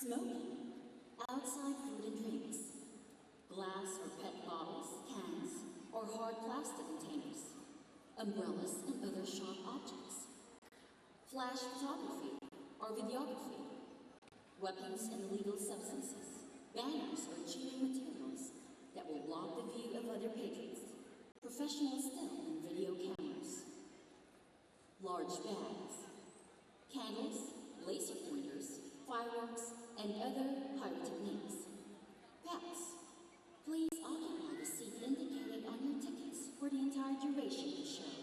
Smoking, outside food and drinks, glass or PET bottles, cans, or hard plastic containers, umbrellas and other sharp objects, flash photography or videography, weapons and illegal substances, banners or cheering materials that will block the view of other patrons, professional still and video cameras, large bags, candles, laser pointers, fireworks, and other pyrotechnics. Pets, please occupy the seat indicated on your tickets for the entire duration of the show.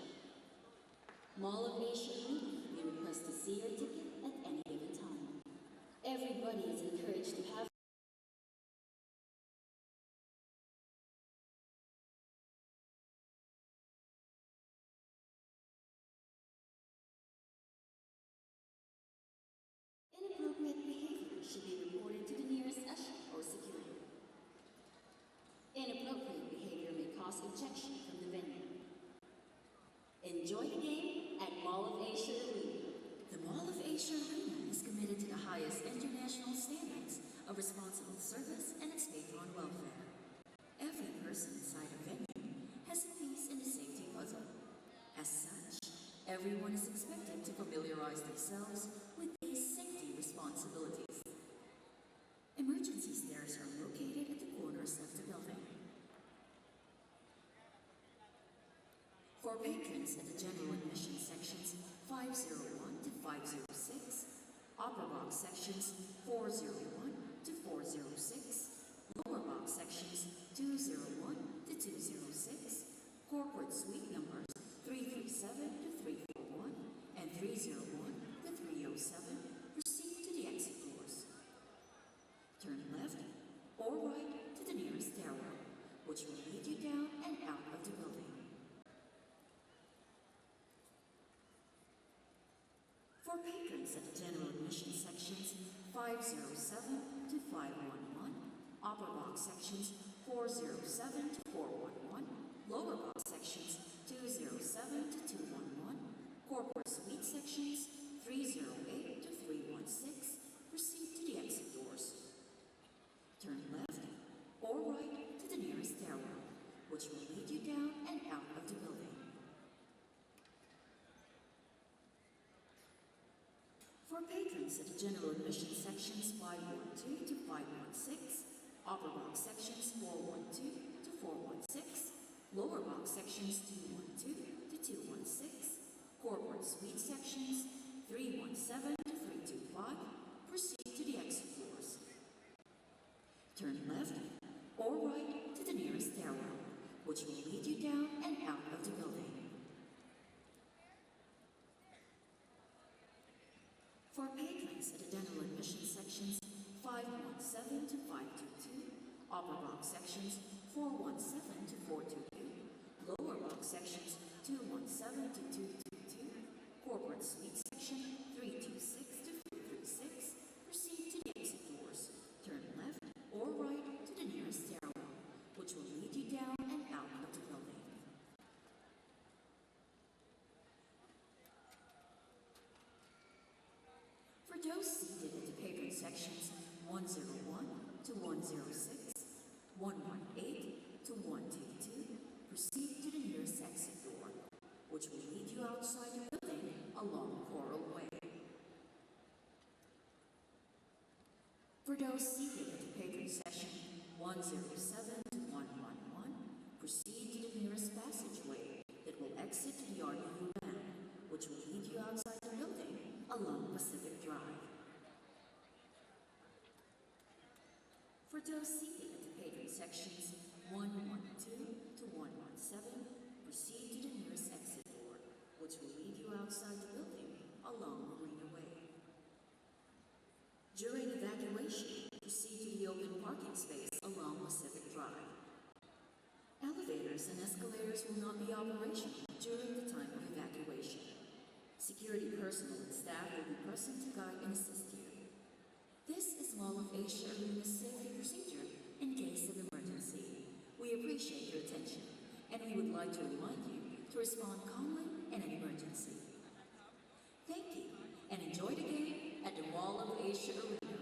Mall of Asia only, we request to see your ticket at any given time. Everybody is encouraged to have inappropriate behavior should be reported to the nearest usher or security. Inappropriate behavior may cause ejection from the venue. Enjoy the game at Mall of Asia Arena. The Mall of Asia Arena is committed to the highest international standards of responsible service and its patron welfare. Every person inside a venue has a piece in the safety puzzle. As such, everyone is expected to familiarize themselves with these safety responsibilities. Emergency stairs are located at the corners of the building. For patrons at the general admission sections 501 to 506, upper box sections 401 to 406, lower box sections 201 to 206, corporate suite numbers 337 to 341 and 301 to 307, proceed to the exit doors. Turn left or right to the nearest stairwell, which will lead you down and out of the building. For patrons at the general admission sections 507 to 511, upper box sections 407 to 411, lower box sections 207 to 211, corporate suite sections 308 to 316, proceed to the exit doors. Turn left or right to the nearest stairwell, which will lead you down and out of the building. For patrons at the general admission sections 512 to 516, upper box sections 412 to 416, lower box sections 212 to 216, corporate suite sections 317 to 325, proceed to the exit doors. Turn left or right to the nearest stairwell, which will lead you down and out of the building. For patrons at the general admission sections 517 to 522, upper box sections 417 to 422, lower box sections 217 to 222, corporate suite section 326 to 336, proceed to the exit doors. Turn left or right to the nearest stairwell, which will lead you down and out of the building. For those seated at the patron sections 101 to 106, 118 to 122, proceed to the nearest exit door, which will lead you outside the building along Coral Way. For those seated at the patron section 107 to 111, proceed to the nearest passageway that will exit to the Art-Nouveau Band, which will lead you outside the building along Pacific Drive. For those seated at the patron sections 112 to 117, proceed to the nearest exit door, which will lead you outside the building along Marina Way. During evacuation, proceed to the open parking space along Pacific Drive. Elevators and escalators will not be operational during the time of evacuation. Security personnel and staff will be present to guide and assist you. This is Mall of Asia Arena's safety procedure in case of emergency. We appreciate your attention, and we would like to remind you to respond calmly in an emergency. Thank you, and enjoy the game at the Mall of Asia Arena.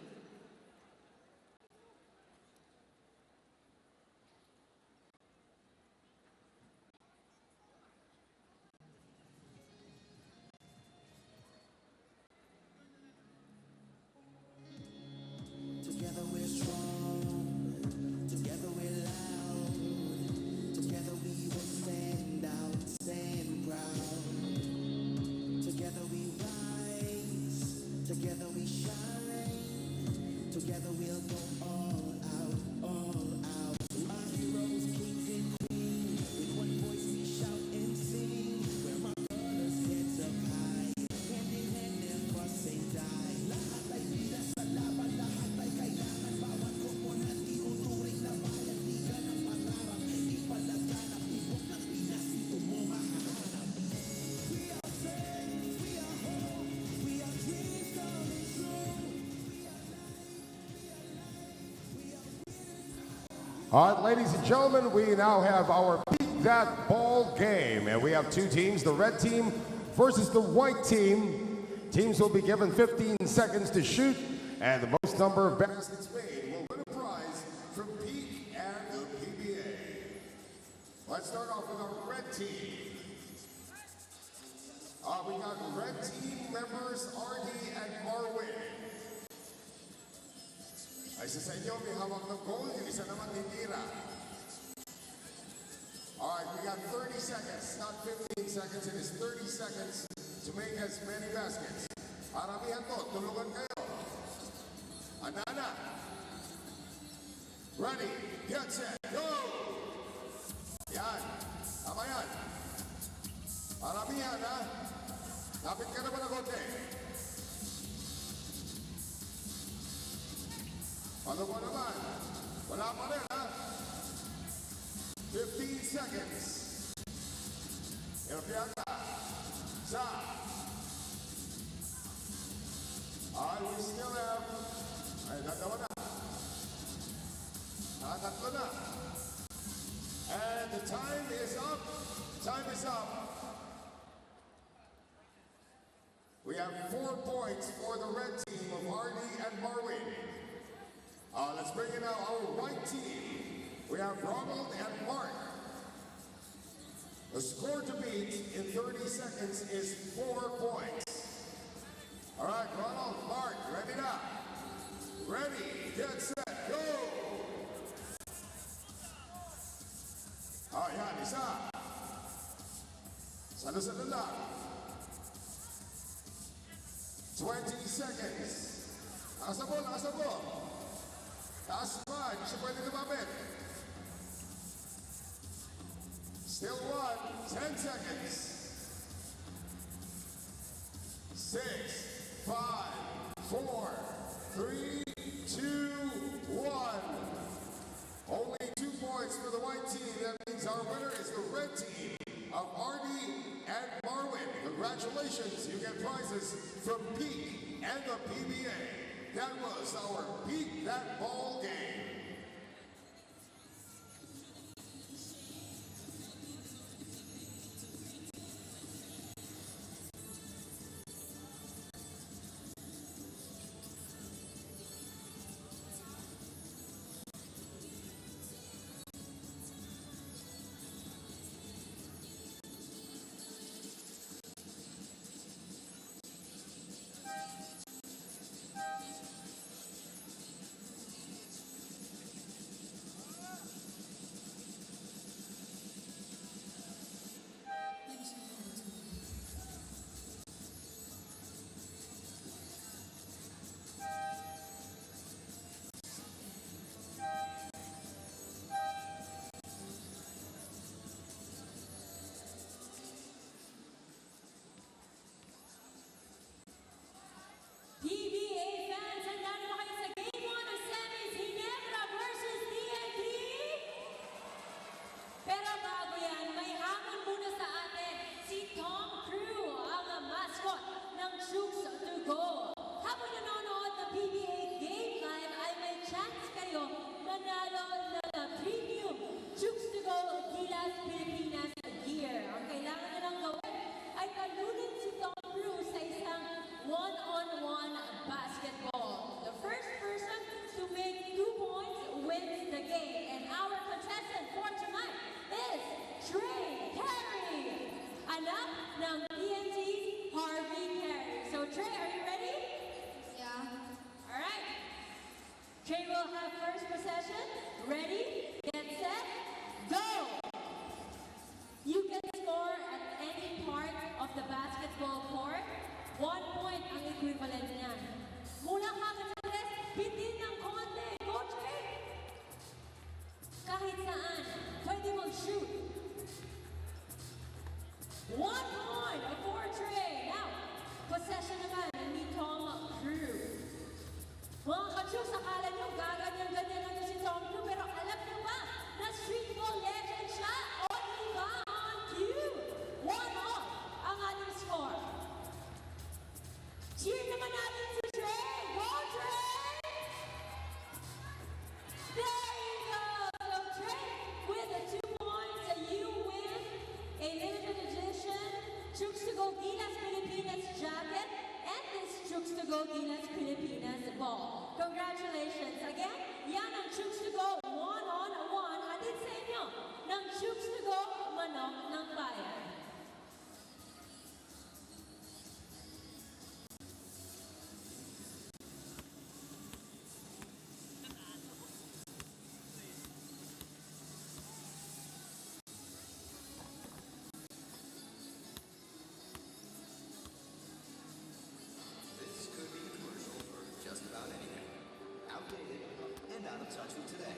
All right, ladies and gentlemen, we now have our Beat That Ball game. And we have two teams, the red team versus the white team. Teams will be given 15 seconds to shoot, and the most number of baskets made will win a prize from Peak and the PBA. Let's start off with our red team. We got red team members, Artie and Marwin. Ay sa inyo, may hawak ng goal, yung isa naman titira. Alright, we got 30 seconds, not 15 seconds, it is 30 seconds to make as many baskets. Aramihan to, tulungan kayo. Anana. Ready, get set, go! Yan, tama yan. Aramihan, ha? Lapit ka naman ng konti. Ano ba naman? Wala pa rin, ha? 15 seconds. Elpiata. Sa. We still have... Ay, dalawa na. Tatlo na. And the time is up. Time is up. We have 4 points for the red team of Artie and Marwin. Let's bring in now our white team. We have Ronald and Mark. The score to beat in 30 seconds is 4 points. All right, Ronald, Mark, ready now. Ready, get set, go! Yan, isa. Salo-salo lang. 20 seconds. Nakasabo. Taas pa, hindi siya pwede lumapit. Still 10 seconds. 6, 5, 4, 3, 2, 1. Only 2 points for the white team. That means our winner is the red team of Artie and Marwin. Congratulations, you get prizes from Peak and the PBA. That was our Beat That Ball game. PBA fans, handa na ba kayo sa Game 1 ng Semis, Ginebra versus TNT? Pero bago yan, may hamon muna sa atin si Tom Crew, ang mascot ng Chooks to Go. Habang nanonood ng PBA Game Live, ay may chance kayo manalo ng premium Chooks to Go Gilas Pilipinas gear. Ang kailangan nyo lang gawin ay talunin si Tom Crew sa isang one-on-one basketball. The first person to make 2 points wins the game. And our contestant for tonight is Trey Carey, anak ng TNT's Harvey Carey. So Trey, are you ready? Yeah. All right. Trey will have first possession. Ready, get set, go! You can score at any part of the basketball court. 1 point ang equivalent niyan. Mula kagad sa press, bitin ng konti. Go, Trey! Kahit saan, pwede mag-shoot. 1 point for Trey. Now, possession naman ni Tom Crew. Mga ka-Chooks, akala nyo gaganyan-ganyan natin si Tom Crew, pero alam nyo ba na streetball legend siya? Only ba on cue? 1-0 ang ating score. Cheer naman natin si Go Gilas Pilipinas ball. Congratulations again. Yan ang Chooks to Go 1-on-1 hatid sa inyo ng Chooks to Go Manok ng Bayan. This could be a commercial for just about anything. Outdated and out of touch with today.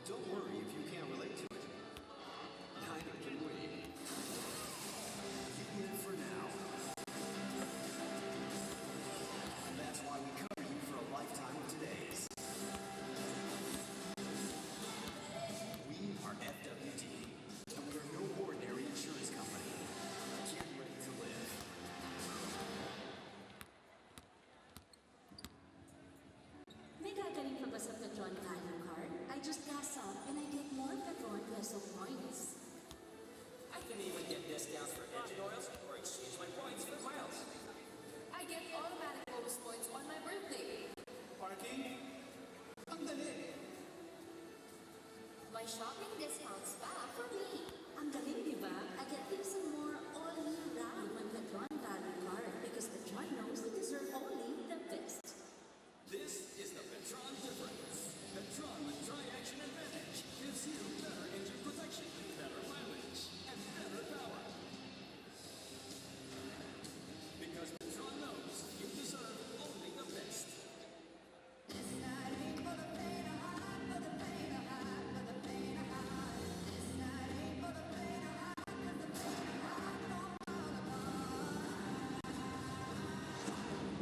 Don't worry if you can't relate to it. Neither can we. You get it for now. And that's why we cover you for a lifetime of today's. We are FWD, and we are no ordinary insurance company. Get ready to live. May gagaling pa ba sa Petron Value Card? I just gas up and I get more Petron Peso points. I can even get discounts for engine oils or exchange my points for miles. I get automatic bonus points on my birthday. Parking? Ang dali. My shopping discounts pa for me. Ang galing, di ba? I get even more all year round when Petron Value Card because Petron knows they deserve only the best. This is the Petron difference. Petron with Tri-Action Advantage gives you better engine protection, better mileage, and better power. Because Petron knows you deserve only the best.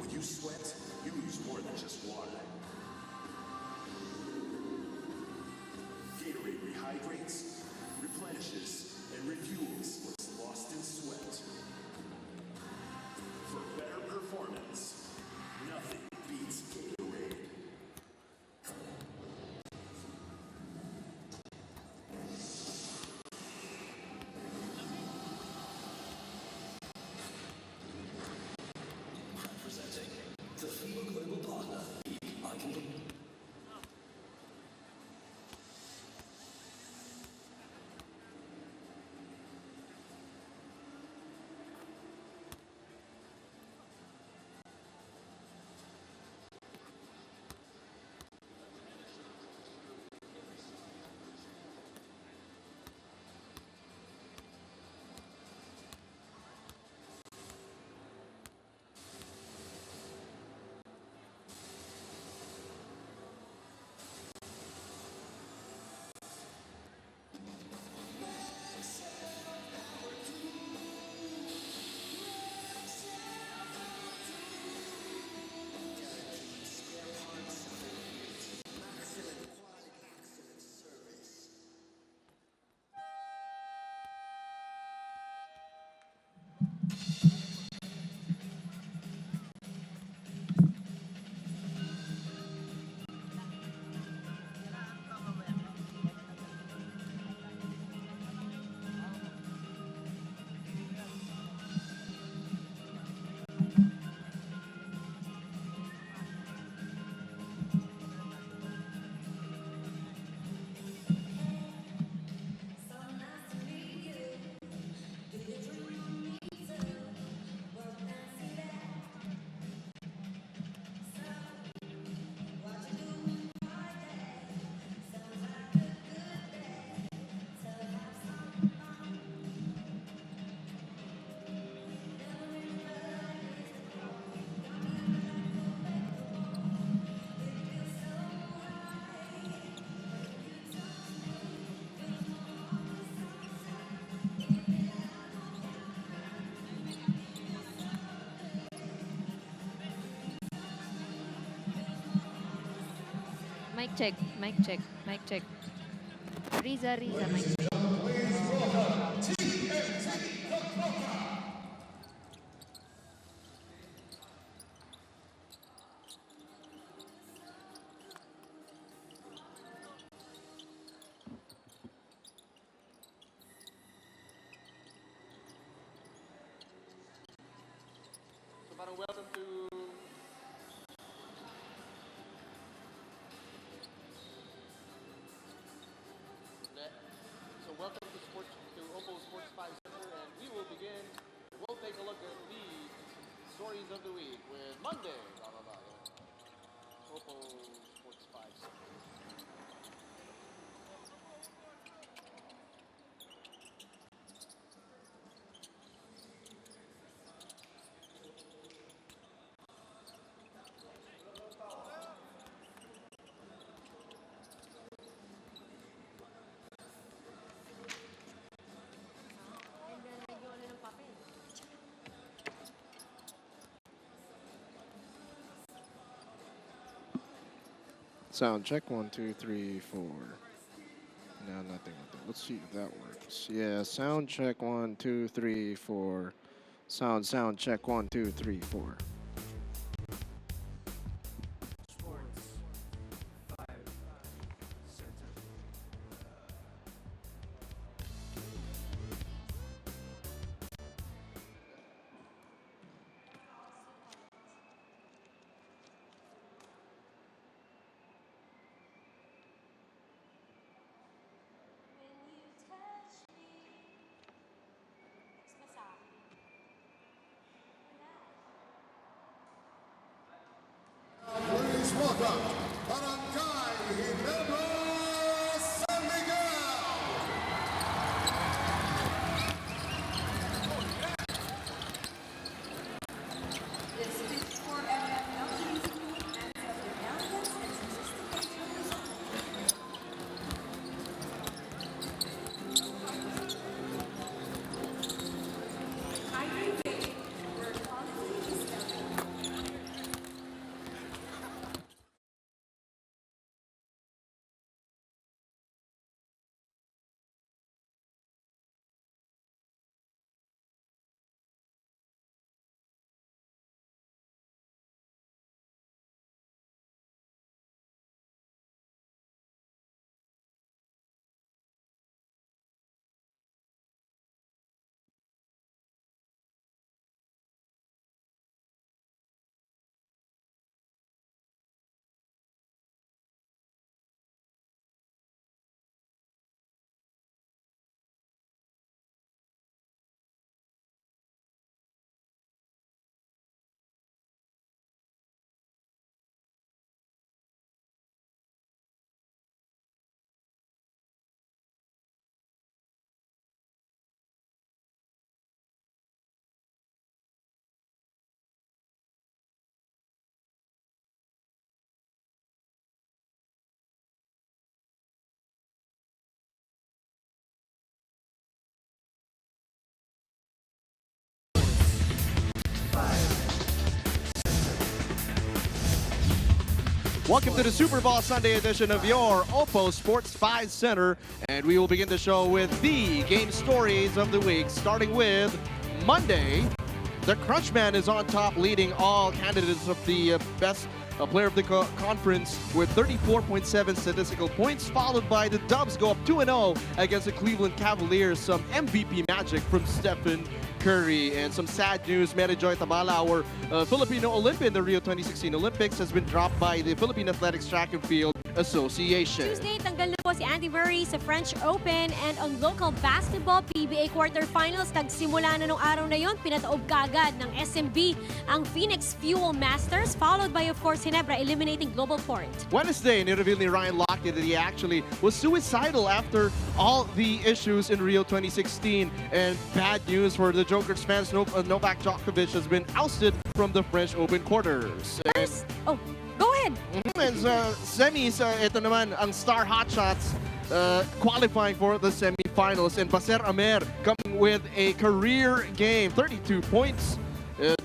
When you sweat, you lose more than just water. Gatorade rehydrates, replenishes, and refuels what's lost in sweat. For better performance, nothing beats Gatorade. Presenting the FIBA Global Partner, I can. Mic check, mic check, mic check. Riza, mic check. Please welcome TNT Dakota. So parang welcome to stories of the week with Monday. Oppo Sports 5. Sound check 1, 2, 3, 4. No, nothing like that. Let's see if that works. Yeah, sound check 1, 2, 3, 4. Sound check 1, 2, 3, 4. Please welcome Barangay Ginebra San Miguel. This is for MFLG's and the elegance and sophistication of the song. Kindly wait, where quality is everything. Welcome to the Super Bowl Sunday edition of your Oppo Sports 5 Center, and we will begin the show with the game stories of the week, starting with Monday. The Crunchman is on top, leading all candidates of the best player of the conference with 34.7 statistical points, followed by the Dubs go up 2-0 against the Cleveland Cavaliers. Some MVP magic from Stephen Curry. And some sad news, Mary Joy Tabala, our Filipino Olympian in the Rio 2016 Olympics, has been dropped by the Philippine Athletics Track and Field Association. Tuesday, tanggal na po si Andy Murray sa French Open, and on local basketball, PBA quarterfinals, nagsimula na nung araw na yon, pinataob kagad ng SMB ang Phoenix Fuel Masters, followed by, of course, Ginebra eliminating Global Port. Wednesday, ni-reveal ni Ryan Lochte that he actually was suicidal after all the issues in Rio 2016. And bad news for the Joker's fans, Novak Djokovic has been ousted from the French Open quarters. First, oh, go ahead. And semis, ito naman ang Star Hotshots qualifying for the semifinals. And Baser Amer coming with a career game, 32 points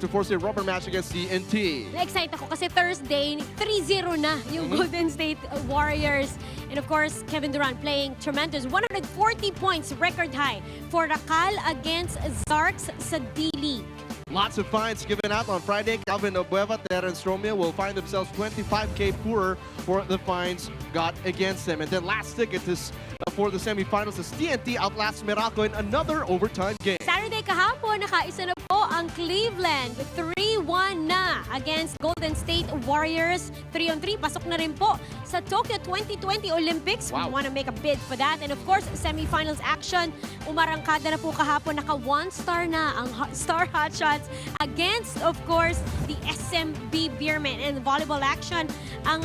to force a rubber match against TNT. Na-excite ako kasi Thursday, 3-0 na yung Golden State Warriors. And of course, Kevin Durant playing tremendous. 140 points, record high for Rakal against Zarks sa D-League. Lots of fines given out on Friday. Calvin Obueva, Terence Romeo will find themselves 25K poorer for the fines got against them. And then last ticket is for the semifinals as TNT outlasts Meralco in another overtime game. Saturday kahapon, nakaisa na po ang Cleveland. 3-1 na against Golden State Warriors. 3-on-3, pasok na rin po sa Tokyo 2020 Olympics. We want to make a bid for that. And of course, semifinals action. Umarangkada na po kahapon. Naka 1-star na ang Star Hotshots against, of course, the SMB Beermen. And volleyball action, ang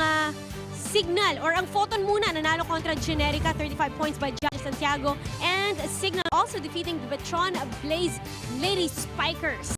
Signal or ang Photon muna nanalo kontra Ginebra, 35 points by Judge Santiago, and Signal also defeating the Vetron Blaze Lady Spikers.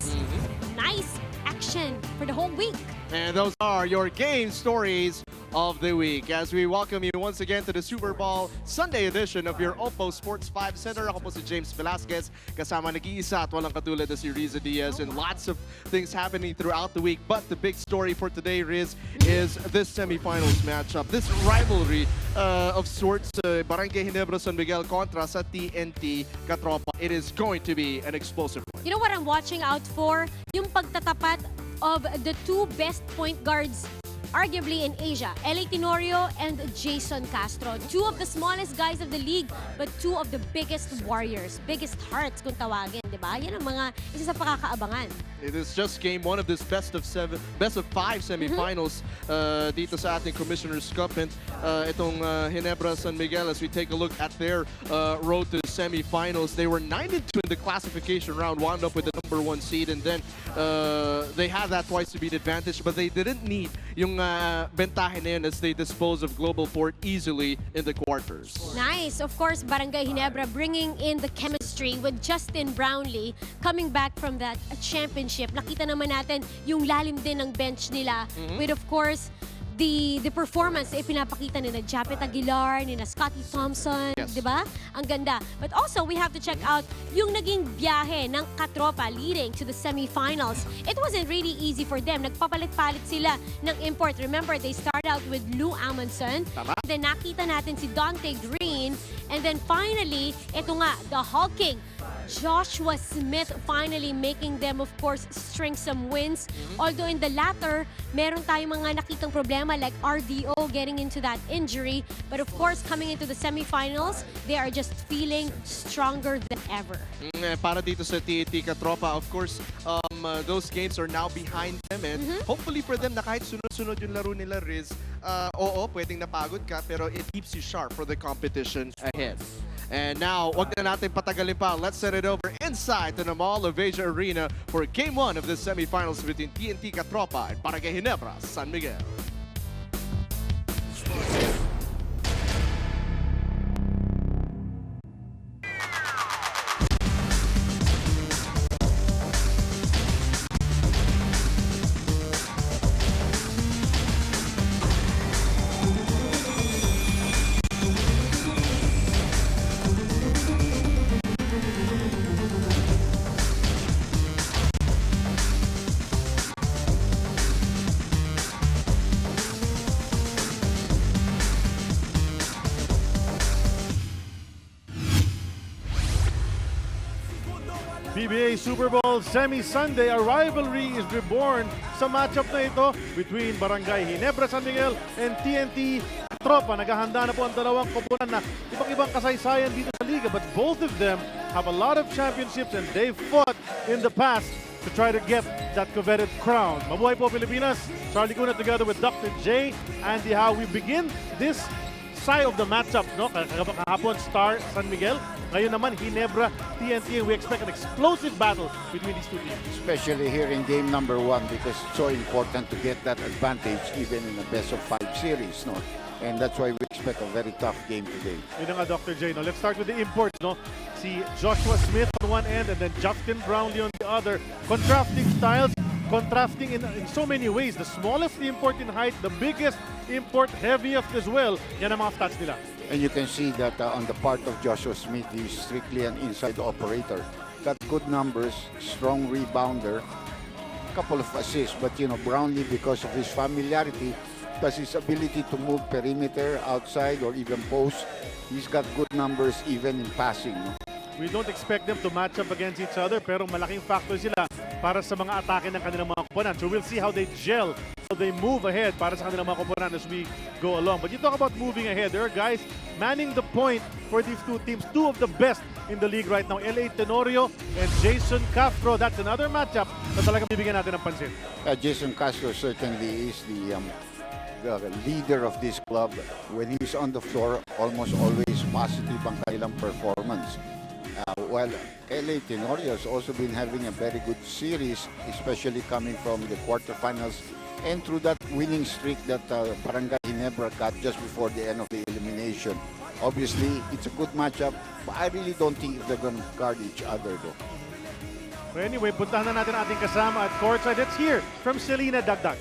Nice action for the whole week. And those are your game stories of the week. As we welcome you once again to the Super Bowl Sunday edition of your Oppo Sports 5 Center. Ako po si James Velasquez, kasama nag-iisa at walang katulad na si Riza Diaz, and lots of things happening throughout the week. But the big story for today, Riz, is this semifinals matchup. This rivalry of sorts, Barangay Ginebra San Miguel kontra sa TNT Katropa. It is going to be an explosive one. You know what I'm watching out for? Yung pagtatapat of the two best point guards arguably in Asia, L.A. Tenorio and Jason Castro. Two of the smallest guys of the league, but two of the biggest warriors, biggest hearts kung tawagin, di ba? Yan ang mga isa sa pakakaabangan. It is just game one of this best of 5 semifinals dito sa ating Commissioner's Cup, and itong Ginebra San Miguel, as we take a look at their road to the semifinals, they were 9-2 in the classification round, wound up with the number 1 seed, and then they had that twice to beat advantage, but they didn't need yung bentahe na yun as they dispose of Global Port easily in the quarters. Nice. Of course, Barangay Ginebra bringing in the chemistry with Justin Brownlee coming back from that championship. Nakita naman natin yung lalim din ng bench nila with, of course, the performance na ipinapakita ni na Japet Aguilar, ni na Scotty Thompson, Yes. di ba? Ang ganda. But also, we have to check out yung naging biyahe ng Katropa leading to the semifinals. It wasn't really easy for them. Nagpapalit-palit sila ng import. Remember, they started out with Lou Amundsen. Tama. Then nakita natin si Dante Green. And then finally, ito nga, the hulking Joshua Smith finally making them, of course, string some wins. Although in the latter, meron tayong mga nakitang problema like RDO getting into that injury. But of course, coming into the semifinals, they are just feeling stronger than ever. Para dito sa TNT Katropa, of course, those games are now behind them, and hopefully for them na kahit sunod-sunod yung laro nila, Riz, oo, pwedeng napagod ka, pero it keeps you sharp for the competition ahead. And now, wag na natin patagalin pa. Let's send it over inside to the Mall of Asia Arena for Game 1 of the semifinals between TNT Katropa and Barangay Ginebra San Miguel. PBA Super Bowl Semi-Sunday, a rivalry is reborn sa matchup na ito between Barangay Ginebra San Miguel and TNT Tropa. Naghahanda na po ang dalawang koponan na ibang-ibang kasaysayan dito sa liga, but both of them have a lot of championships and they've fought in the past to try to get that coveted crown. Mabuhay po Pilipinas! Charlie Cuna together with Dr. J. Andy, how we begin this side of the matchup, no? Kahapon Star San Miguel, ngayon naman Ginebra TNT, and we expect an explosive battle between these two teams. Especially here in game number 1, because it's so important to get that advantage even in a best of 5 series, no? And that's why we expect a very tough game today. Yun na nga, Dr. J, no? Let's start with the imports, no? Si Joshua Smith on one end and then Justin Brownlee on the other. Contrasting styles, contrasting in so many ways. The smallest import in height, the biggest import, heaviest as well. Yan ang mga stats nila. And you can see that on the part of Joshua Smith, he's strictly an inside operator. Got good numbers, strong rebounder, couple of assists. But you know, Brownlee, because of his familiarity, plus his ability to move perimeter, outside, or even post, he's got good numbers even in passing. No? We don't expect them to match up against each other, pero malaking factor sila para sa mga atake ng kanilang mga koponan. So we'll see how they gel, how they move ahead para sa kanilang mga koponan as we go along. But you talk about moving ahead, there are guys manning the point for these two teams, two of the best in the league right now. LA Tenorio and Jason Castro. That's another matchup na talagang bibigyan natin ng pansin. Jason Castro certainly is the leader of this club. When he's on the floor, almost always positive ang kanilang performance. While LA Tenorio has also been having a very good series, especially coming from the quarterfinals and through that winning streak that Barangay Ginebra got just before the end of the elimination. Obviously, it's a good matchup, but I really don't think they're going to guard each other though. So anyway, puntahan na natin ating kasama at courtside. Let's hear from Selena Dagdag.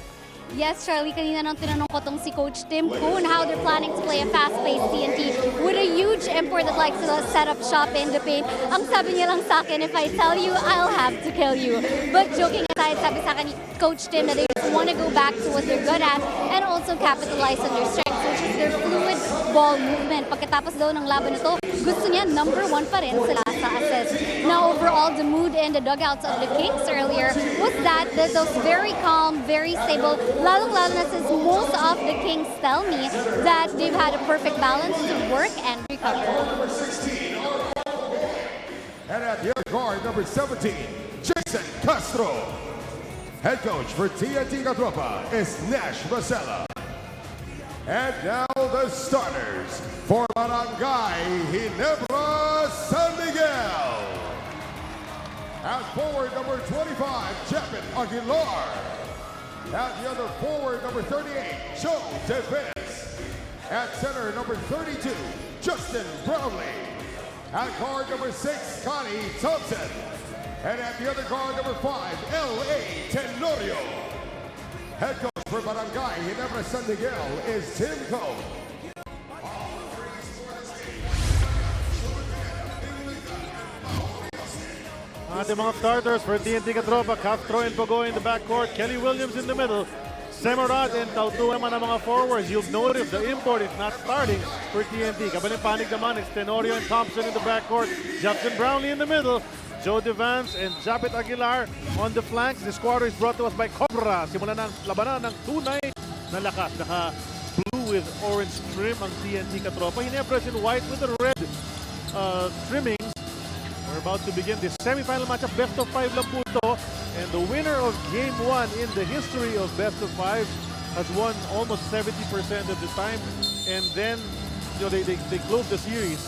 Yes, Charlie, kanina nang tinanong ko tong si Coach Tim Kuhn how they're planning to play a fast-paced TNT with a huge import that likes to set up shop in the paint. Ang sabi niya lang sa akin, if I tell you, I'll have to kill you. But joking aside, sabi sa akin ni Coach Tim na they just want to go back to what they're good at and also capitalize on their strengths, which is their fluid ball movement. Pagkatapos daw ng laban na to, gusto niya #1 pa rin sila sa assist. Now, overall, the mood in the dugouts of the Kings earlier was that those very calm, very stable, lalong-lalo na since most of the Kings tell me that they've had a perfect balance to work and recover. And at the other guard, number 17, Jason Castro. Head coach for TNT Catropa is Nash Vasella. And now the starters for Barangay Ginebra San Miguel. At forward, number 25, Chapin Aguilar. At the other forward, number 38, Joe Defense. At center, number 32, Justin Brownlee. At guard, number 6, Connie Thompson. And at the other guard, number 5, L.A. Tenorio. Head coach for Barangay Ginebra San Miguel is Tim Cole. Ating mga starters for TNT Catropa, Castro and Pogo in the backcourt, Kelly Williams in the middle, Semarad and Tautu naman ang mga forwards. You've noticed the import is not starting for TNT. Kabaling panig naman is Tenorio and Thompson in the backcourt, Justin Brownlee in the middle, Joe Devance and Japet Aguilar on the flanks. This quarter is brought to us by Cobra. Simulan ng labanan ng tunay na lakas. Naka blue with orange trim ang TNT Catropa. Ginebra in white with the red trimmings. We're about to begin this semifinal matchup. Best of 5 lang po ito. And the winner of Game 1 in the history of Best of 5 has won almost 70% of the time. And then, you know, they close the series.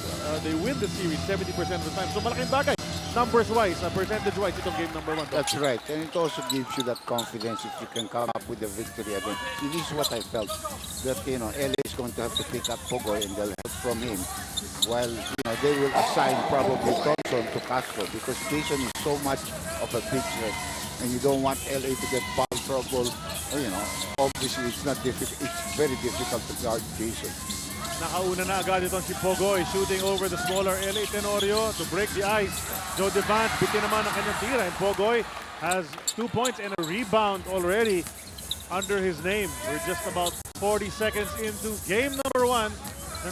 They win the series 70% of the time. So malaking bagay. Numbers-wise, percentage-wise, itong game number 1. That's right. And it also gives you that confidence if you can come up with a victory again. It is what I felt. That, you know, LA is going to have to pick up Pogoy and they'll help from him. While, you know, they will assign probably Thompson to Castro because Jason is so much of a big threat. And you don't want LA to get foul trouble. You know, obviously it's not difficult. It's very difficult to guard Jason. Nakauna na agad itong si Pogoy shooting over the smaller LA Tenorio to break the ice. Joe Devant bitin naman ang kanyang tira and Pogoy has 2 points and a rebound already under his name. We're just about 40 seconds into game number 1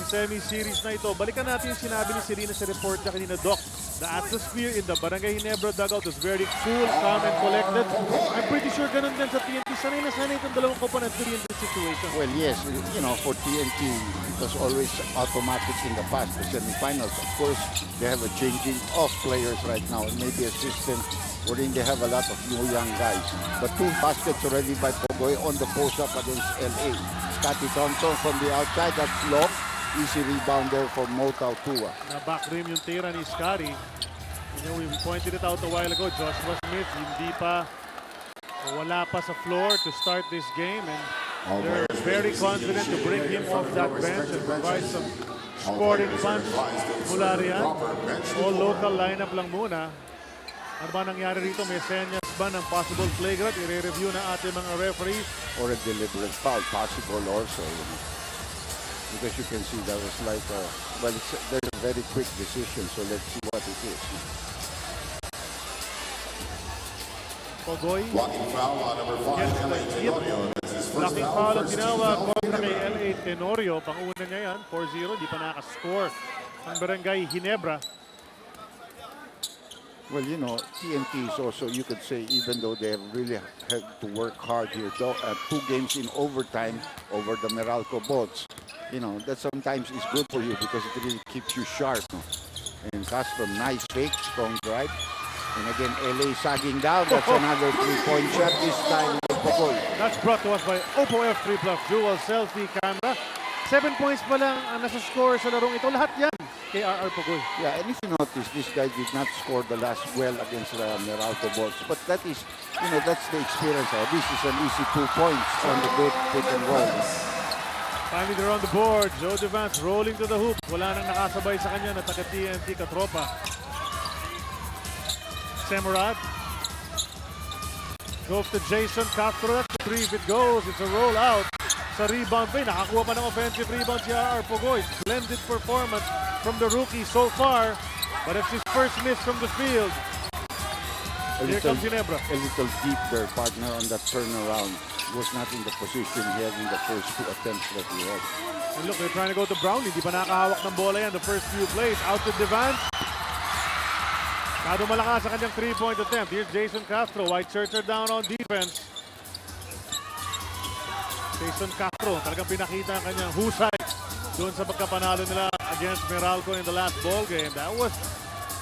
ng semi-series na ito. Balikan natin yung sinabi ni Serena sa report niya kanina, Doc. The atmosphere in the Barangay Ginebra dugout was very cool, calm, and collected. I'm pretty sure ganun din sa TNT. Sanay na sanay itong dalawang components in this situation. Well, yes, you know, for TNT, it was always automatic in the past, the semifinals. Of course, they have a changing of players right now, and maybe a system wherein they have a lot of new young guys. But 2 baskets already by Pogoy on the post-up against LA. Scotty Thompson from the outside, that's long. Easy rebound there for Mo Tautua. Na back rim yung tira ni Scotty. You know, we pointed it out a while ago. Joshua Smith, hindi pa, wala pa sa floor to start this game. And they're very confident to bring him off that bench and provide some scoring punch mula riyan. All local lineup lang muna. Ano ba nangyari rito? May senyas ba ng possible flagrant? I-review na ating mga referees. Or a deliberate foul, possible also. You know. Because you can see that was like well, there's a very quick decision, so let's see what it is. Pogoy. Blocking foul on number 5, LA Tenorio. Blocking foul ang tinawag kontra kay LA Tenorio. Panguna niya yan, 4-0. Di pa nakascore ang Barangay Ginebra. Well, you know, TNT is also, you could say, even though they have really had to work hard here, 2 games in overtime over the Meralco Boats, you know, that sometimes is good for you because it really keeps you sharp. No? And Castro, nice fake, strong drive. And again, LA sagging down. That's another 3-point shot. This time, Pogoy. That's brought to us by Oppo F3 Plus Dual Selfie Camera. 7 points pa lang ang nasa score sa larong ito. Lahat yan kay RR Pogoy. Yeah, and if you notice, this guy did not score the last well against the Meralco Bulls. But that is, that's the experience. This is an easy 2 points on the good pick and roll. Finally, they're on the board. Joe Devance rolling to the hoop. Wala nang nakasabay sa kanya na taga-TNT katropa. Semerad goes to Jason Castro. That's the 3 if it goes. It's a roll out. Sa rebound pa, nakakuha pa ng offensive rebound si RR Pogoy. Splendid performance from the rookie so far. But it's his first miss from the field. Here comes Ginebra. A little deep there, partner, on that turnaround. Was not in the position he had in the first 2 attempts that he had. And look, they're trying to go to Brownlee. Di pa nakahawak ng bola yan the first few plays. Out to Devance. Kado malakas sa kanyang 3-point attempt. Here's Jason Castro. White shirts are down on defense. Jason Castro, talagang pinakita ang kanyang husay doon sa pagkapanalo nila against Meralco in the last ball game.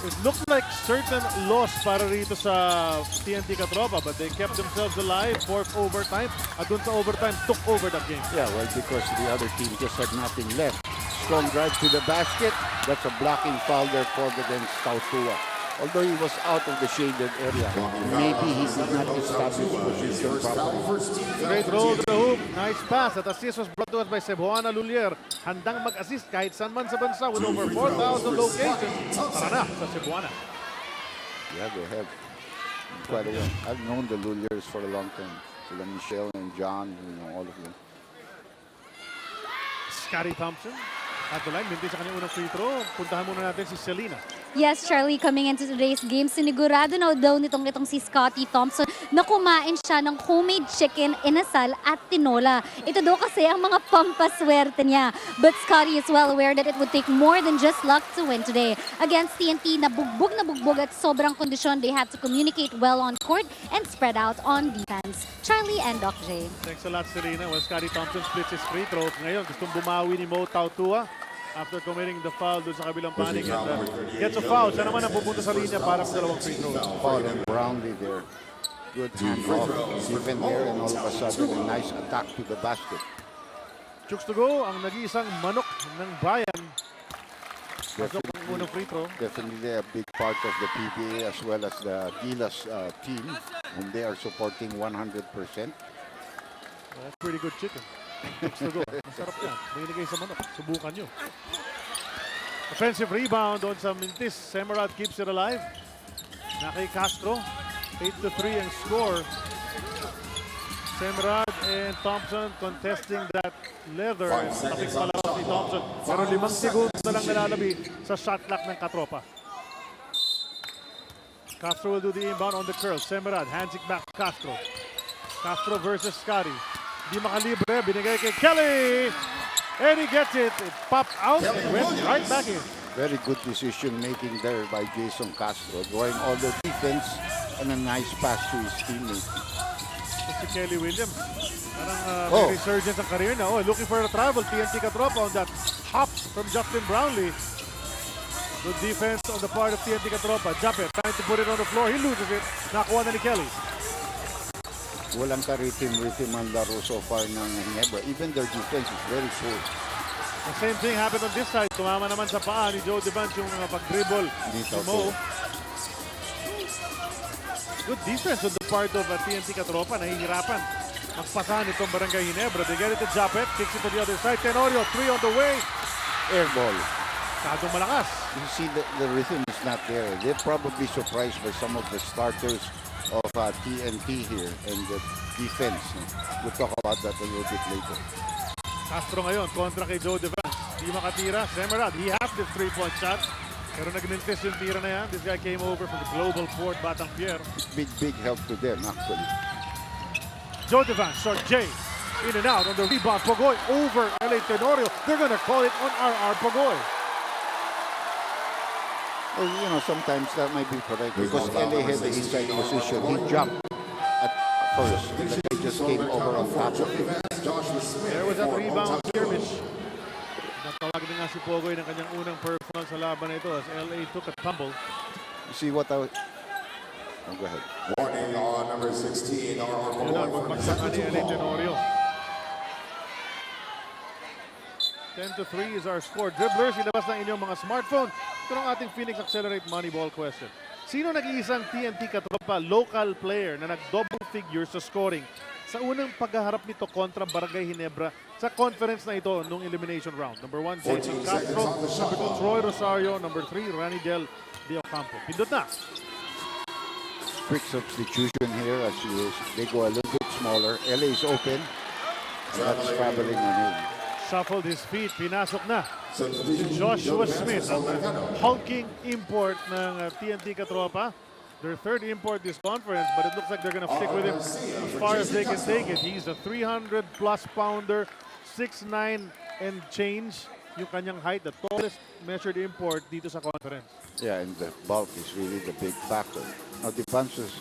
It looked like certain loss para rito sa TNT Katropa, but they kept themselves alive, fourth overtime, at doon sa overtime took over that game. Yeah, well, because the other team just had nothing left. Strong drive to the basket. That's a blocking foul there called against Tautua. Although he was out of the shaded area, maybe he did not establish position properly. Great roll to the hoop. Nice pass. At assist was brought to us by Cebuana Lulier. Handang mag-assist kahit saan man sa bansa with over 4,000 locations. Tara na sa Cebuana. Yeah, they have quite a while. I've known the Luliers for a long time. Sila Michelle and John, all of them. Scotty Thompson at the line. Minti sa kanyang unang free throw. Puntahan muna natin si Selena. Yes, Charlie, coming into today's game, sinigurado na daw nitong si Scotty Thompson na kumain siya ng homemade chicken, inasal at tinola. Ito daw kasi ang mga pampaswerte niya. But Scotty is well aware that it would take more than just luck to win today. Against TNT, na bugbog at sobrang kondisyon, they had to communicate well on court and spread out on defense. Charlie and Doc J. Thanks a lot, Selena. Well, Scotty Thompson splits his free throw. Ngayon, gustong bumawi ni Mo Tautua after committing the foul doon sa kabilang panig and gets a foul. Siya naman ang pupunta sa linya para sa dalawang free throw. Foul on Brownlee there. Good handoff. Even there, and all of a sudden, a nice attack to the basket. Chooks to go, ang nag-iisang manok ng Brian. Definitely a big part of the PBA as well as the Gilas team, whom they are supporting 100%. That's pretty good chicken. Chooks to go. Masarap yan. May nilagay sa manok. Subukan nyo. Offensive rebound on sa Mintis. Semerad keeps it alive. Nakay Castro. 8-3 ang score. Semerad and Thompson contesting that leather. Nakik palawan si Thompson. Pero 5 segundos na lang nalalabi sa shot clock ng Katropa. Castro will do the inbound on the curl. Semerad hands it back to Castro. Castro versus Scotty. Di makalibre. Binigay kay Kelly. And he gets it. It popped out and went right back in. Very good decision making there by Jason Castro. Drawing all the defense and a nice pass to his teammate. Si Kelly Williams. Parang may resurgence ang career na. Looking for a travel. TNT Katropa on that hop from Justin Brownlee. Good defense on the part of TNT Katropa. Japet trying to put it on the floor. He loses it. Nakuha na ni Kelly. Walang ka-rhythm ang laro so far ng Ginebra. Even their defense is very poor. The same thing happened on this side. Tumama naman sa paa ni Joe Devance yung pag-dribble ni Mo. Good defense on the part of TNT Katropa. Nahihirapan magpasahan itong Barangay Ginebra. They get it to Japet. Kicks it to the other side. Tenorio, 3 on the way. Air ball. Kadong malakas. You see the rhythm is not there. They're probably surprised by some of the starters of TNT here and the defense. We'll talk about that a little bit later. Castro ngayon kontra kay Joe Devance. Di makatira. Semerad, he has this 3-point shot. Pero nag-mintis yung tira na yan. This guy came over from the Global Port, Batang Pier. Big help to them, actually. Joe Devance, short J. In and out on the rebound. Pogoy over LA Tenorio. They're gonna call it on RR Pogoy. Well, sometimes that might be correct because LA had the inside position. He jumped at first, and the guy just came over on top of him. There was that rebound skirmish. Natawag din nga nga si Pogoy ng kanyang unang personal sa laban na ito as LA took a tumble. You see what I... Oh, go ahead. Warning on number 16, our boy from Magbagsakan ni LA Central. Tenorio. 10-3 is our score. Dribblers, ilabas ng inyong mga smartphone. Ito ang ating Phoenix Accelerate Moneyball question. Sino nag-iisang TNT katropa local player na nag-double figures sa scoring sa unang paghaharap nito kontra Barangay Ginebra sa conference na ito nung elimination round? Number 1, Jason Castro. Number 2, Troy Rosario. Number 3, Rani Del De Ocampo. Pindot na. Quick substitution here as they go a little bit smaller. LA is open. That's traveling on him. Shuffled his feet, pinasok na si Joshua Smith, ang hulking import ng TNT katropa. Their third import this conference, but it looks like they're gonna stick with him as far as they can take it. He's a 300-plus pounder, 6'9" and change. Yung kanyang height, the tallest measured import dito sa conference. Yeah, and the bulk is really the big factor. Now, Devance was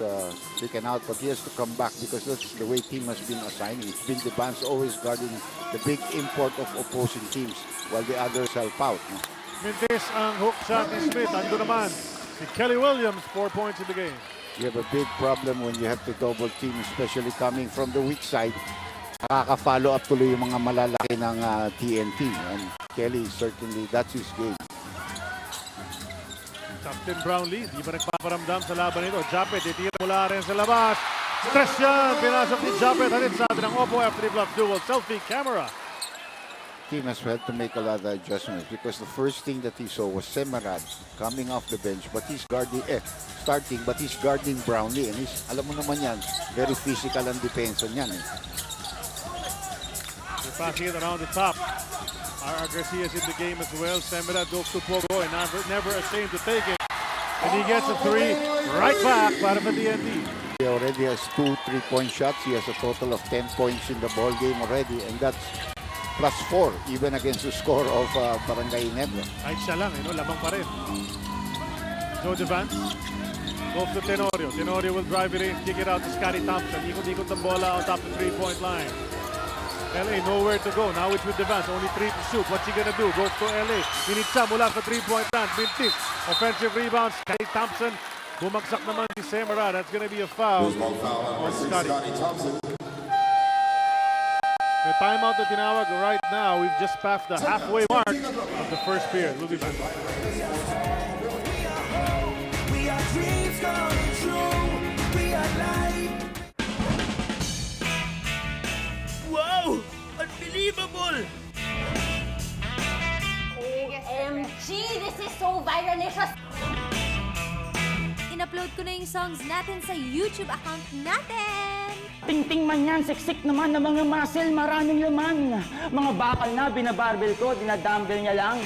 taken out, but he has to come back because that's the way team has been assigning. It's been Devance always guarding the big import of opposing teams while the others help out. No? Mintis ang hook shot ni Smith. Ando naman si Kelly Williams, 4 points in the game. You have a big problem when you have to double team, especially coming from the weak side. Nakaka-follow up tuloy yung mga malalaki ng TNT. And Kelly, certainly, that's his game. Captain Brownlee, di ba nagpaparamdam sa laban ito? Japet, itira mula rin sa labas. Stress yan! Pinasok ni Japet. Hanit sa atin ang Oppo after the bluff duel. Selfie camera. Team has had to make a lot of adjustments because the first thing that he saw was Semerad coming off the bench, but he's guarding, starting, but he's guarding Brownlee. And he's, alam mo naman yan, very physical ang depensa niyan. They're passing it around the top. R. Garcia's in the game as well. Semerad goes to Pogo and never ashamed to take it. And he gets a 3 right back para sa TNT. He already has 2 3-point shots. He has a total of 10 points in the ball game already, and that's +4 even against the score of Barangay Ginebra. Kahit siya lang, lamang pa rin. Joe Devance goes to Tenorio. Tenorio will drive it in, kick it out to Scotty Thompson. Ikot-ikot ang bola on top of the 3-point line. LA nowhere to go. Now it's with Devance. Only 3 to shoot. What's he gonna do? Goes to LA. Pinitsa mula sa 3-point land. Mintis. Offensive rebound. Scotty Thompson. Bumagsak naman si Semerad. That's gonna be a foul on Scotty. The timeout na tinawag right now. We've just passed the halfway mark of the first period. We'll be back. We are dreams coming true. We are life. Wow! Unbelievable! OMG! This is so viralicious! In-upload ko na yung songs natin sa YouTube account natin. Tingting man yan, siksik naman ng mga muscle, maraming laman. Mga bakal na, binabarbell ko, dinadumbbell niya lang.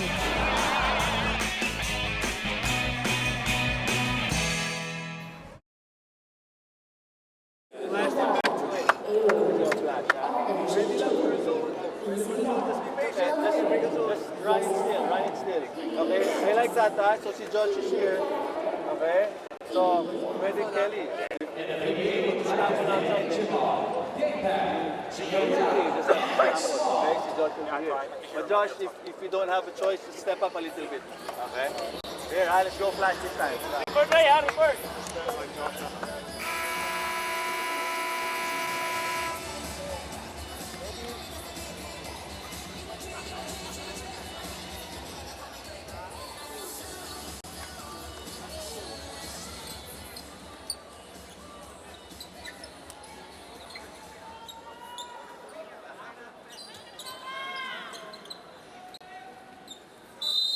Running still. Okay? I like that, huh? So si Josh is here. Okay? So, pwede Kelly. Okay? Si Josh will be here. But Josh, if you don't have a choice, just step up a little bit. Okay? Here, let's go flash this time. Report, Ray, report.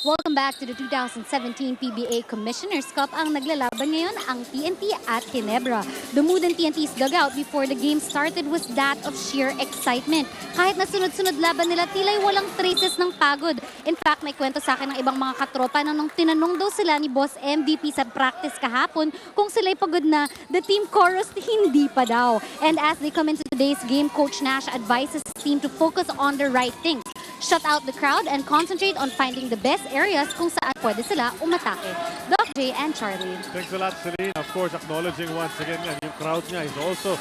Welcome back to the 2017 PBA Commissioner's Cup. Ang naglalaban ngayon ang TNT at Ginebra. The mood in TNT's dugout before the game started was that of sheer excitement. Kahit na sunod-sunod laban nila, tila'y walang traces ng pagod. In fact, may kwento sa akin ng ibang mga katropa na nung tinanong daw sila ni Boss MVP sa practice kahapon kung sila'y pagod na, the team chorus hindi pa daw. And as they come into today's game, Coach Nash advises his team to focus on the right things. Shut out the crowd and concentrate on finding the best areas kung saan pwede sila umatake. Doc J and Charlie. Thanks a lot, Celine. Of course, acknowledging once again yung crowd niya is also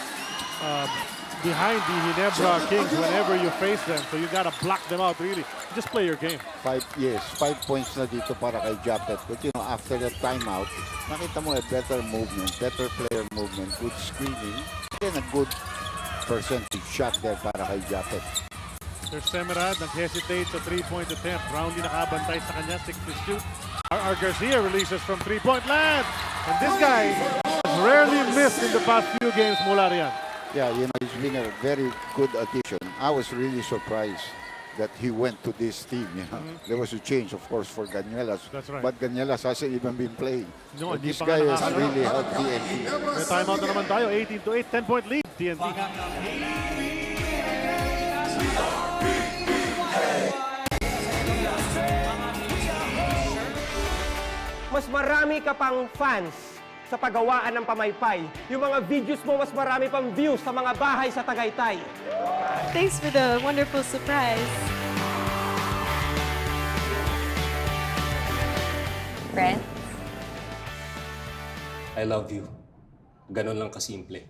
behind the Ginebra Kings whenever you face them. So you gotta block them out, really. Just play your game. 5 points na dito para kay Japet. But you know, after that timeout, nakita mo a better movement, better player movement, good screening, and a good percentage shot there para kay Japet. There's Semerad, nag-hesitate sa 3-point attempt. Brownlee nakabantay sa kanya, 6 to shoot. R.R. Garcia releases from 3-point land. And this guy has rarely missed in the past few games mula riyan. Yeah, you know, he's been a very good addition. I was really surprised that he went to this team. You know? There was a change, of course, for Ganielas. That's right. But Ganielas hasn't even been playing. No, But this guy has really helped TNT. May timeout na naman tayo, 18-8, 10-point lead, TNT. Mas marami ka pang fans sa paggawaan ng pamaypay. Yung mga videos mo, mas marami pang views sa mga bahay sa Tagaytay. Thanks for the wonderful surprise. Brent? I love you. Ganon lang kasimple.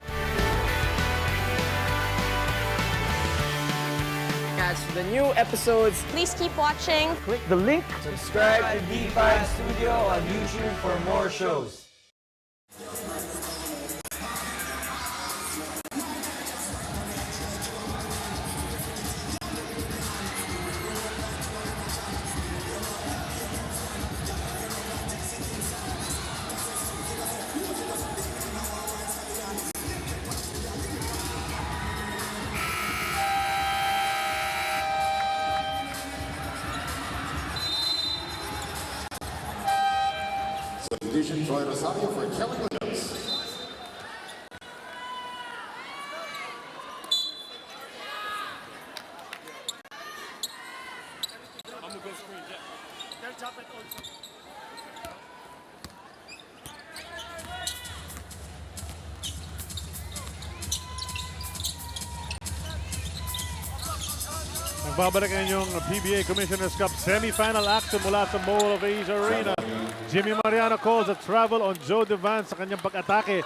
Catch the new episodes. Please keep watching. Click the link. Subscribe to D5 Studio on YouTube for more shows. Substitution Troy Rosario for Kelly Williams. Nagbabalik ang inyong PBA Commissioner's Cup semifinal action mula sa Mall of Asia Arena. Jimmy Mariano calls a travel on Joe Devan sa kanyang pag-atake.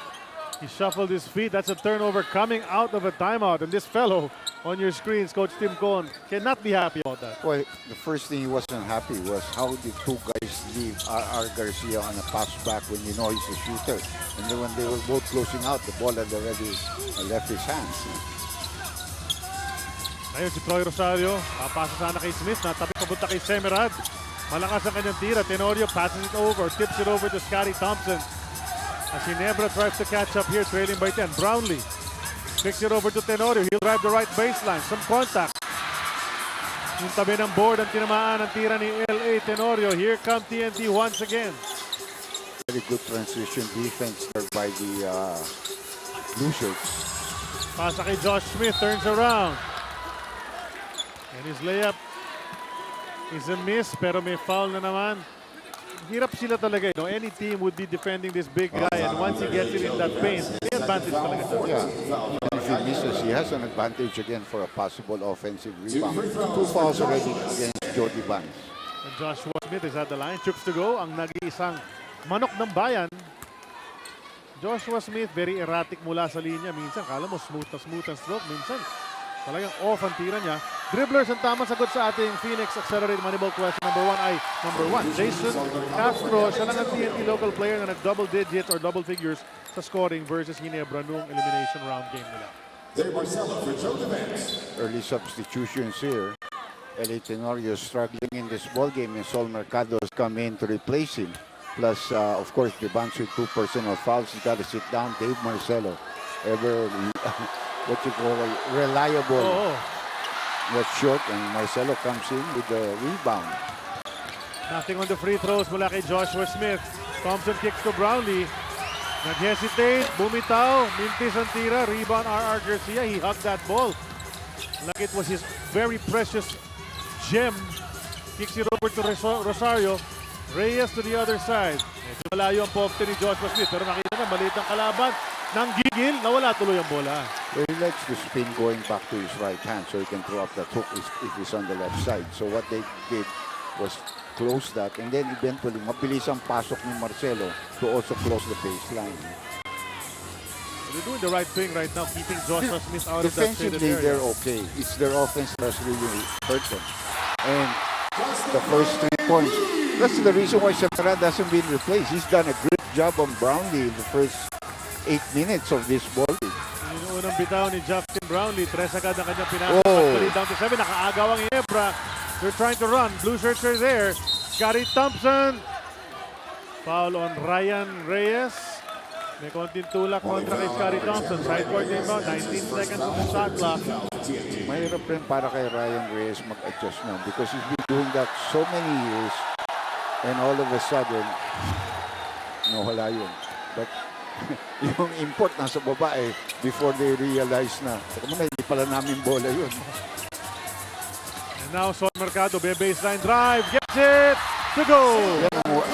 He shuffled his feet. That's a turnover coming out of a timeout. And this fellow on your screens, Coach Tim Cohn, cannot be happy about that. Well, the first thing he wasn't happy was how the two guys leave R.R. Garcia on a pass back when you know he's a shooter. And then when they were both closing out, the ball had already left his hands. Ayun si Troy Rosario, papasa sana kay Smith, natabi papunta kay Semerad. Malakas ang kanyang tira, Tenorio passes it over, tips it over to Scotty Thompson. As Ginebra tries to catch up here, trailing by 10. Brownlee picks it over to Tenorio, he'll drive the right baseline, some contact. Yung tabi ng board ang tinamaan ng tira ni L.A. Tenorio. Here come TNT once again. Very good transition defense there by the Blue Shirts. Pasa kay Josh Smith, turns around. And his layup is a miss, pero may foul na naman. Hirap sila talaga. No? Any team would be defending this big guy, and once he gets it in that paint, may advantage talaga. Yeah. If he misses, he has an advantage again for a possible offensive rebound. 2 fouls already against Jody Vance. And Joshua Smith is at the line. Chooks to go. Ang nag-iisang manok ng bayan. Joshua Smith, very erratic mula sa linya. Minsan, kala mo smooth ang stroke. Minsan, talagang off ang tira niya. Dribblers ang tamang sagot sa ating Phoenix Accelerate Moneyball question number 1. Jason Castro, siya lang ang TNT local player na nag-double digits or double figures sa scoring versus Ginebra noong elimination round game nila. Early substitutions here. L.A. Tenorio struggling in this ball game, and Sol Mercado has come in to replace him. Plus, of course, the bunch with 2 personal fouls. He's got to sit down. Dave Marcelo, ever what you call reliable. Was short, and Marcelo comes in with the rebound. Nothing on the free throws mula kay Joshua Smith. Thompson kicks to Brownlee. Nag-hesitate, bumitaw, mintis ang tira, rebound R.R. Garcia. He hugged that ball like it was his very precious gem. Kicks it over to Rosario. Reyes to the other side. Medyo malayo ang pokte ni Joshua Smith, pero nakita na maliit ang kalaban. Nang gigil, nawala tuloy ang bola. Well, he likes to spin going back to his right hand so he can throw up that hook if he's on the left side. So what they did was close that, and then eventually mabilis ang pasok ni Marcelo to also close the baseline. They're doing the right thing right now, keeping Joshua Smith out of that shaded Defensively, area. they're okay. It's their offense that's really hurt them. And the first 3 points, that's the reason why Semifinals hasn't been replaced. He's done a great job on Brownlee in the first 8 minutes of this ball game. Yung unang bitaw ni Justin Brownlee, 3 agad ang kanyang pinasok. Down to 7, nakaagaw ang Ginebra. They're trying to run. Blue shirts are there. Scotty Thompson. Foul on Ryan Reyes. May konting tulak kontra kay Scotty Thompson. Sideboard game out. 19 seconds on the shot clock. Mahirap rin para kay Ryan Reyes mag-adjust na because he's been doing that so many years and all of a sudden, wala yun. But yung import nasa baba before they realize na, hindi pala namin bola yun. And now, Sol Mercado, baseline drive, gets it to go!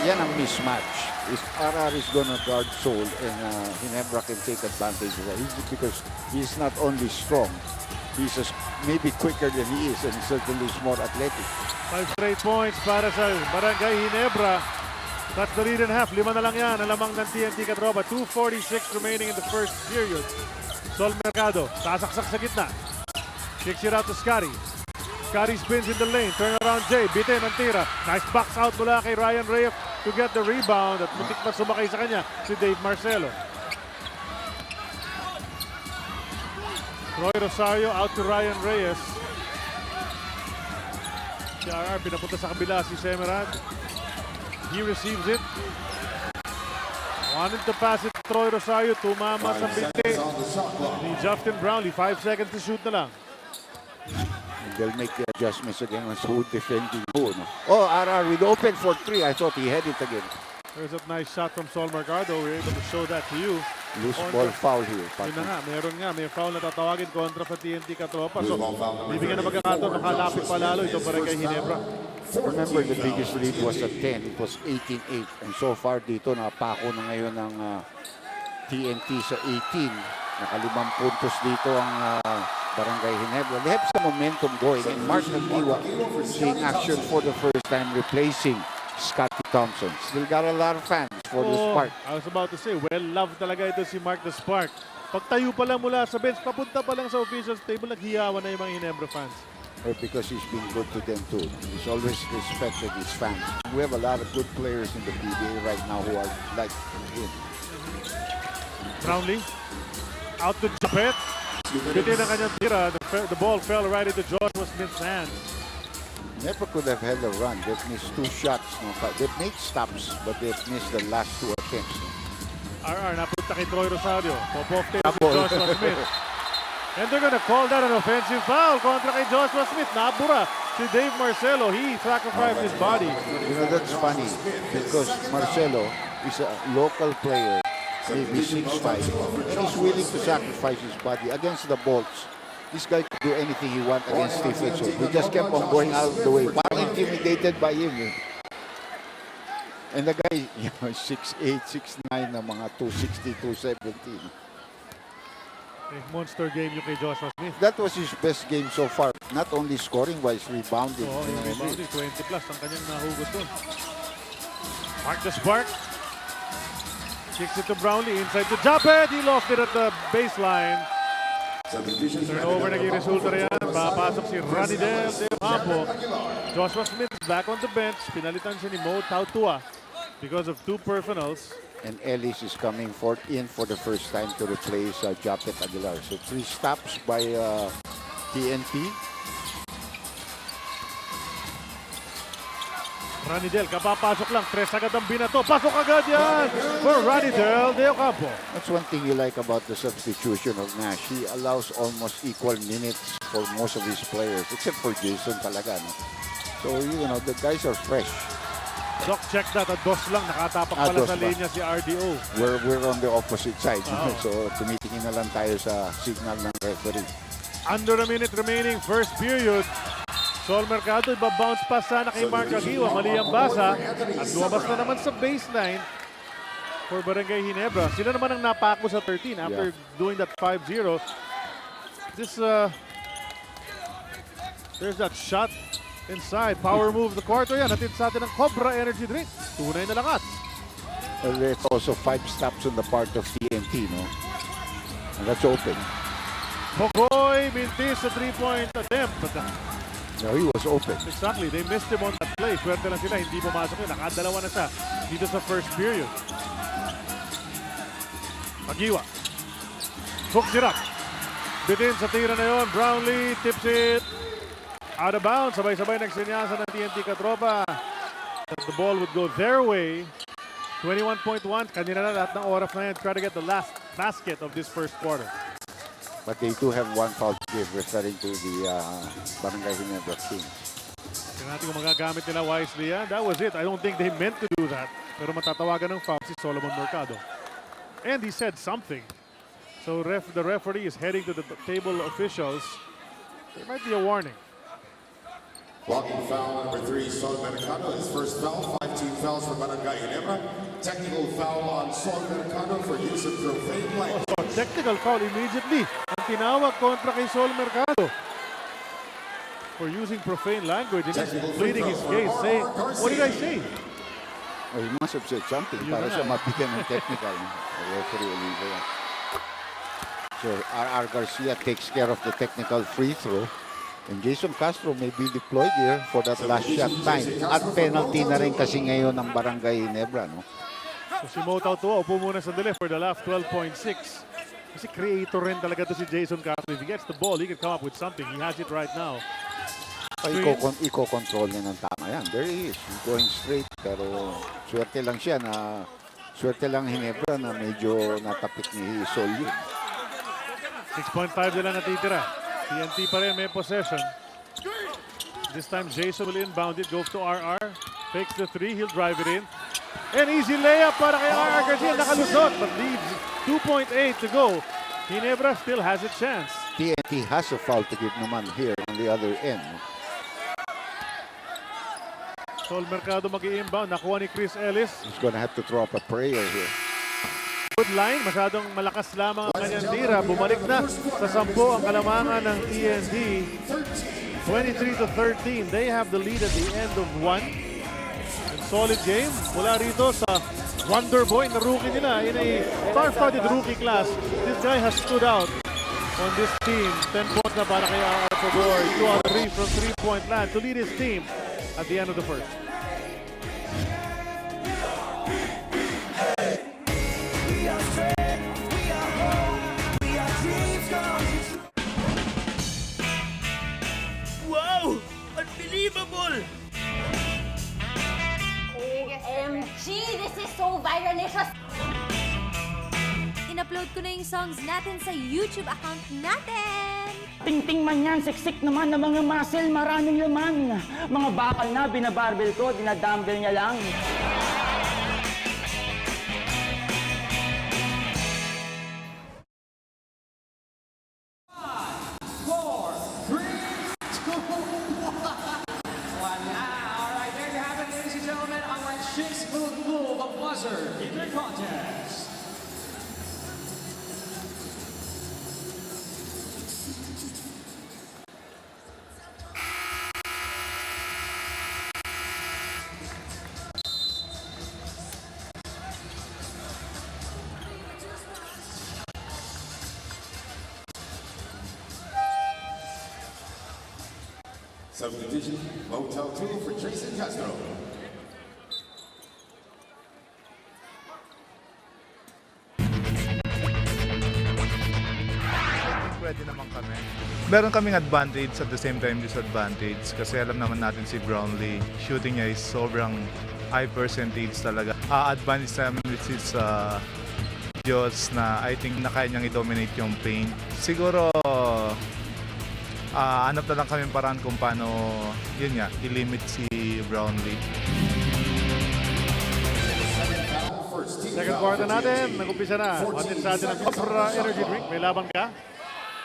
Yan ang mismatch. RR is gonna guard Sol and Ginebra can take advantage of that. Because he's not only strong, he's maybe quicker than he is and certainly is more athletic. 5 straight points para sa Barangay Ginebra. That's the lead and a half. 5 na lang yan. Alamang ng TNT Katropa. 2:46 remaining in the first period. Sol Mercado, sasaksak sa gitna. Kicks it out to Scotty. Scotty spins in the lane. Turn around Jay. Bitin ang tira. Nice box out mula kay Ryan Reyes to get the rebound. At muntik pa sumakay sa kanya si Dave Marcelo. Troy Rosario out to Ryan Reyes. Si RR pinapunta sa kabila si Semerad. He receives it. Wanted to pass it to Troy Rosario. Tumama sa binti ni Justin Brownlee. 5 seconds to shoot na lang. And they'll make the adjustments again on who defending who. No? Oh, RR with open for 3. I thought he had it again. There's a nice shot from Sol Mercado. We're able to show that to you. Loose ball foul here. Yun na nga, may foul na tatawagin kontra sa TNT Katropa. So, bibigyan na pagkakataon, makalapit pa lalo ito para kay Ginebra. Remember, the biggest lead was at 10. It was 18-8. And so far dito, napako na ngayon ng TNT sa 18. Naka5 puntos dito ang Barangay Ginebra. They have some momentum going. And Mark Nagdiwa seeing action for the first time, replacing Scotty Thompson. Still got a lot of fans for the Spark. I was about to say, well-loved talaga ito si Mark the Spark. Pagtayo pa lang mula sa bench, papunta pa lang sa officials table, naghiyawan na yung mga Ginebra fans. Because he's been good to them too. He's always respected his fans. We have a lot of good players in the PBA right now who are like him. Brownlee, out to Japet. Bitin ang kanyang tira. The ball fell right into Joshua Smith's hands. Never could have had a run. They've missed 2 shots. No? They've made stops, but they've missed the last 2 attempts. RR, napunta kay Troy Rosario. Pop-off tail si Joshua Smith. And they're gonna call that an offensive foul kontra kay Joshua Smith. Nabura si Dave Marcelo. He sacrificed his body. You know, that's funny because Marcelo is a local player, maybe 6'5", and he's willing to sacrifice his body against the Bolts. This guy could do anything he wants against Steve Mitchell. We just kept on going out of the way. Parang intimidated by him. And the guy, 6'8", 6'9", na mga 260, 270. Monster game yung kay Joshua Smith. That was his best game so far. Not only scoring-wise, rebounding. Rebounding, 20 plus ang kanyang nahugot doon. Mark the Spark. Kicks it to Brownlee, inside to Japet. He lost it at the baseline. Turnover naging resulta rin yan. Papasok si Ranidel de Campo. Joshua Smith is back on the bench. Pinalitan siya ni Mo Tautua because of 2 personals. And Ellis is coming in for the first time to replace Japet Aguilar. So 3 stops by TNT. Ranidel, kapapasok lang. 3 agad ang binato. Pasok agad yan for Ranidel de Campo. That's one thing you like about the substitution of Nash. He allows almost equal minutes for most of his players, except for Jason talaga. No? So, you know, the guys are fresh. Doc, check that. At dos lang. Nakatapak pala sa linya si RDO. We're on the opposite side. So, tumitingin na lang tayo sa signal ng referee. Under a minute remaining, first period. Sol Mercado, iba-bounce pass sana kay Mark Aguiwa. Mali ang basa. At lumabas na naman sa baseline for Barangay Ginebra. Sila naman ang napako sa 13 after doing that 5-0. There's that shot inside. Power move the quarter yan. Atid sa atin ng Cobra Energy Drink. Tunay na lakas. Well, there's also 5 stops on the part of TNT, no? And that's open. Pogoy mintis sa 3-point attempt. But No, he was open. exactly, they missed him on that play. Swerte lang sila, hindi pumasok yun. Nakadalawa na siya dito sa first period. Pagiwa. Hooks it up. Bitin sa tira na yun. Brownlee tips it out of bounds. Sabay-sabay nagsinyasan ng TNT katropa that the ball would go their way. 21.1. Kanina na lahat ng oras na yan. Try to get the last basket of this first quarter. But they do have one foul to give, referring to the Barangay Ginebra team. Tingnan natin kung magagamit nila wisely yan. That was it. I don't think they meant to do that. Pero matatawagan ng foul si Solomon Mercado. And he said something. So the referee is heading to the table officials. There might be a warning. Walking foul number 3, Sol Mercado. His first foul, 5 team fouls for Barangay Ginebra. Technical foul on Sol Mercado for use of profane language. So technical foul immediately. Ang tinawag kontra kay Sol Mercado for using profane language and he's pleading his case, saying, what did I say? Oh, he must have said something para siya mabigyan ng technical. The referee Oliva. So R.R. Garcia takes care of the technical free throw. And Jason Castro may be deployed here for that last shot time. At penalty na rin kasi ngayon ng Barangay Ginebra, no? So si Mo Tautua, upo muna sandali for the last 12.6. Kasi creator rin talaga to si Jason Castro. If he gets the ball, he can come up with something. He has it right now. Iko-control niya ng tama yan. There he is. He's going straight. Pero swerte lang siya na swerte lang Ginebra na medyo natapik ni Sol yun. 6.5 nila natitira. TNT pa rin may possession. This time Jason will inbound it. Goes to RR. Fakes the 3. He'll drive it in. An easy layup para kay RR Garcia. Nakalusot but leaves 2.8 to go. Ginebra still has a chance. TNT has a foul to give naman here on the other end. Sol Mercado mag-i-inbound. Nakuha ni Chris Ellis. He's gonna have to throw up a prayer here. Good line. Masyadong malakas lamang ang kanyang tira. Bumalik na sa 10 ang kalamangan ng TNT. 23-13. They have the lead at the end of 1. And solid game mula rito sa Wonder Boy na rookie nila in a star-studded rookie class. This guy has stood out on this team. 10 points na para kay R.R. Pogoy. 2 out of 3 from 3-point land to lead his team at the end of the first. Wow! Unbelievable! OMG! This is so viralicious! In-upload ko na yung songs natin sa YouTube account natin. Tingting man yan, siksik naman ng mga muscle, maraming laman. Mga bakal na, binabarbell ko, dinadumbbell niya lang. In the contest. Subdivision, Motel 2 for Jason Castro. Pwede naman kami. Meron kaming advantage at the same time disadvantage kasi alam naman natin si Brownlee, shooting niya is sobrang high percentage talaga. Advantage namin with his Diyos na I think na kaya niyang i-dominate yung paint. Siguro hanap na lang kami paraan kung paano yun nga, i-limit si Brownlee. Second quarter natin, nag-umpisa na. Atin sa atin ang Ginebra energy drink. May laban ka?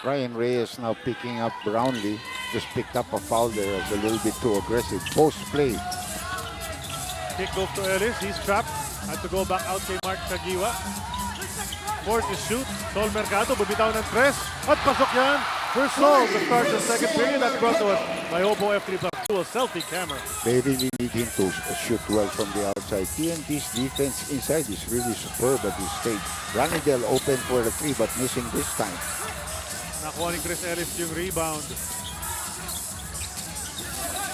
Ryan Reyes now picking up Brownlee. Just picked up a foul there. It's a little bit too aggressive. Post play. Kick goes to Ellis. He's trapped. Had to go back out kay Mark Kagiwa. Forced to shoot. Sol Mercado, bumitaw ng tres. At pasok yan. First song to start the second period. That's brought to us by Oppo F3 Plus Dual Selfie Camera. They really need him to shoot well from the outside. TNT's defense inside is really superb at this stage. Ranidel open for a 3 but missing this time. Nakuha ni Chris Ellis yung rebound.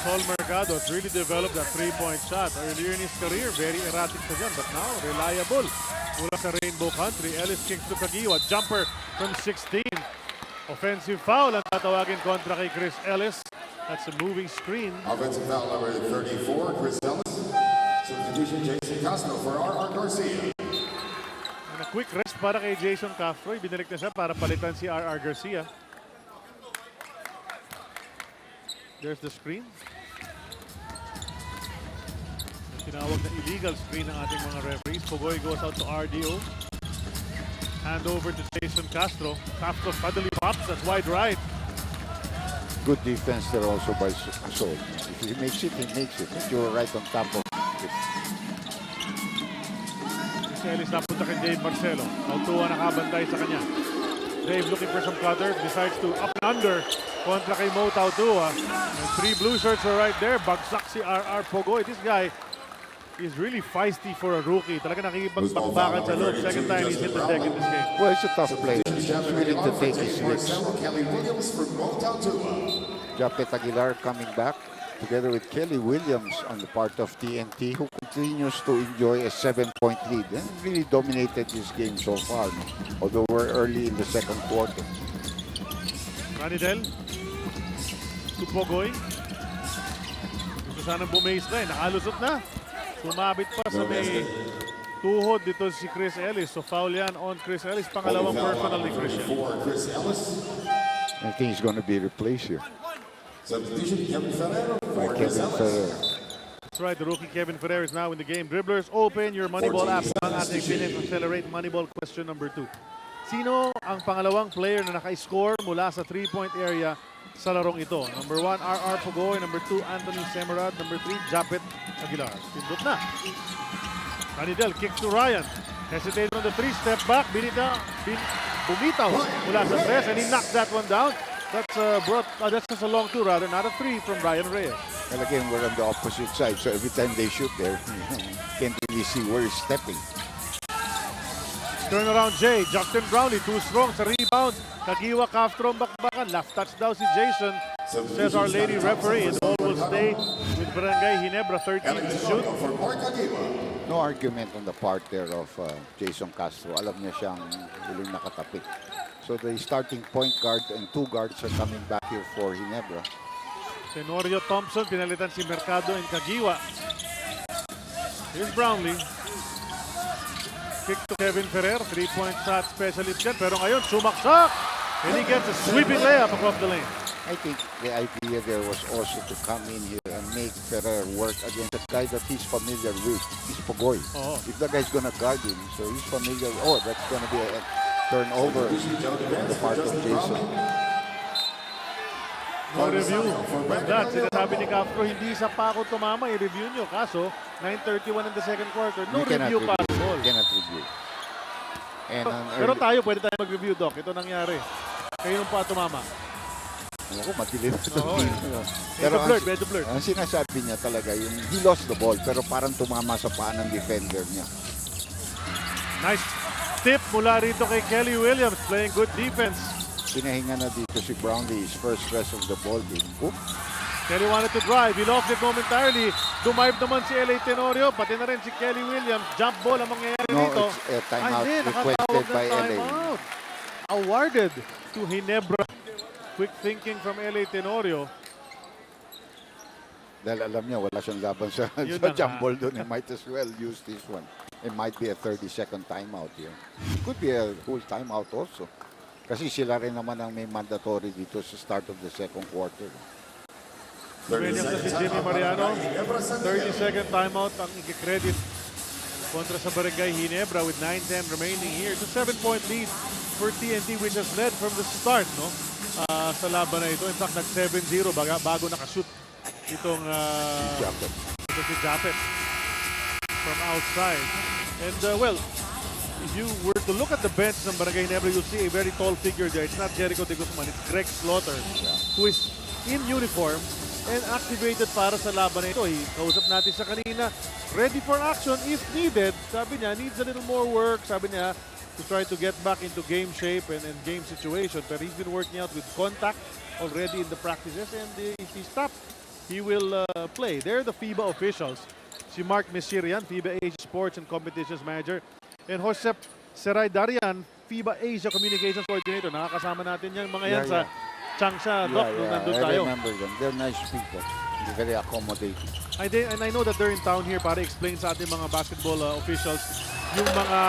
Sol Mercado has really developed that three-point shot. Earlier in his career, very erratic sa dyan, but now reliable. Mula sa Rainbow Country, Ellis kicks to Kagiwa. Jumper from 16. Offensive foul ang tatawagin kontra kay Chris Ellis. That's a moving screen. Offensive foul number 34, Chris Ellis. Substitution, Jason Castro for R.R. Garcia. And a quick rest para kay Jason Castro. Binalik na siya para palitan si R.R. Garcia. There's the screen. Tinawag na illegal screen ng ating mga referees. Pugoy goes out to RDO. Hand over to Jason Castro. Castro suddenly pops. That's wide right. Good defense there also by Sol. If he makes it, he makes it. You're right on top of it. Si Ellis napunta kay Dave Marcelo. Altua nakabantay sa kanya. Dave looking for some cutter. Decides to up and under. Kontra kay Mo Tautua. And 3 blue shirts are right there. Bagsak si R.R. Pugoy. This guy is really feisty for a rookie. Talaga nakikipagbakbakan sa loob. Second time he's hit the deck in this game. Well, it's a tough play. He's willing to take his licks. Japet Aguilar coming back together with Kelly Williams on the part of TNT, who continues to enjoy a 7-point lead and really dominated this game so far, although we're early in the second quarter. Ranidel to Pugoy. Gusto sanang bumaseline. Nakalusot na. Sumabit pa sa may tuhod dito si Chris Ellis. So foul yan on Chris Ellis. Pangalawang personal ni Christian. I think he's going to be replaced here. Substitution, Kevin Ferrer By Kevin Ferrer. That's right, the rookie Kevin Ferrer is now in the game. Dribblers open, your Moneyball app ang ating Accelerate Moneyball question number 2. Sino ang pangalawang player na naka-score mula sa 3-point area sa larong ito? Number 1, R.R. Pugoy. Number 2, Anthony Semerad. Number 3, Japet Aguilar. Pindot na. Ranidel kicks to Ryan. Hesitated on the 3, step back. Bumitaw mula sa 3 and he knocks that one down. That's that's just a long 2 rather, not a 3 from Ryan Reyes. Well, again, we're on the opposite side, so every time they shoot there, can't really see where he's stepping. Turnaround Jay, Justin Brownlee, too strong sa rebound. Kagiwa Castro bakbakan, left touch daw si Jason. Says our lady referee, the ball will stay with Barangay Ginebra, 13 to shoot. No argument on the part there of Jason Castro. Alam niya siyang huling nakatapik. So the starting point guard and 2 guards are coming back here for Ginebra. Tenorio Thompson, pinalitan si Mercado and Kagiwa. Here's Brownlee. Kick to Kevin Ferrer, 3-point shot specialist yan. Pero ngayon, sumaksak! And he gets a sweeping layup across the lane. I think the idea there was also to come in here and make Ferrer work against a guy that he's familiar with. He's Pugoy. If the guy's gonna guard him, so he's familiar. Oh, that's gonna be a turnover on the part of Jason. No review. That, sinasabi ni Castro, hindi sa pa ako tumama, i-review nyo. Kaso, 9:31 in the second quarter. No review possible. You cannot review. And pero tayo, pwede tayo mag-review, Doc. Ito nangyari. Kayo nung pa tumama. Ako, madilim. Pero medyo blurred. Ang sinasabi niya talaga, yung he lost the ball, pero parang tumama sa paa ng defender niya. Nice tip mula rito kay Kelly Williams, playing good defense. Pinahinga na dito si Brownlee, his first rest of the ball game. Kelly wanted to drive. He lost it momentarily. Dumive naman si L.A. Tenorio. Pati na rin si Kelly Williams. Jump ball ang mangyayari dito. No, it's a timeout requested by L.A. Awarded to Ginebra. Quick thinking from L.A. Tenorio. Dahil alam niya, wala siyang laban sa jump ball doon. He might as well use this one. It might be a 30-second timeout here. It could be a full timeout also. Kasi sila rin naman ang may mandatory dito sa start of the second quarter. Williams na si Jimmy Mariano. 30-second timeout ang i-credit kontra sa Barangay Ginebra with 9:10 remaining here. It's a 7-point lead for TNT which has led from the start sa laban na ito. In fact, nag-7-0 bago nakashoot itong si Japet from outside. And well, if you were to look at the bench ng Barangay Ginebra, you'll see a very tall figure there. It's not Jericho de Guzman, it's Greg Slaughter, who is in uniform and activated para sa laban na ito. Kausap natin sa kanina, ready for action if needed. Sabi niya, needs a little more work. Sabi niya, to try to get back into game shape and game situation. But he's been working out with contact already in the practices, and if he's stopped, he will play. They're the FIBA officials. Si Mark Mesirian, FIBA Asia Sports and Competitions Manager, and Josep Seray Darian, FIBA Asia Communications Coordinator. Nakakasama natin yan mga yan sa Changsha, Doc, nung nandun tayo. I remember them. They're nice people. They're very accommodating. And I know that they're in town here para explain sa ating mga basketball officials yung mga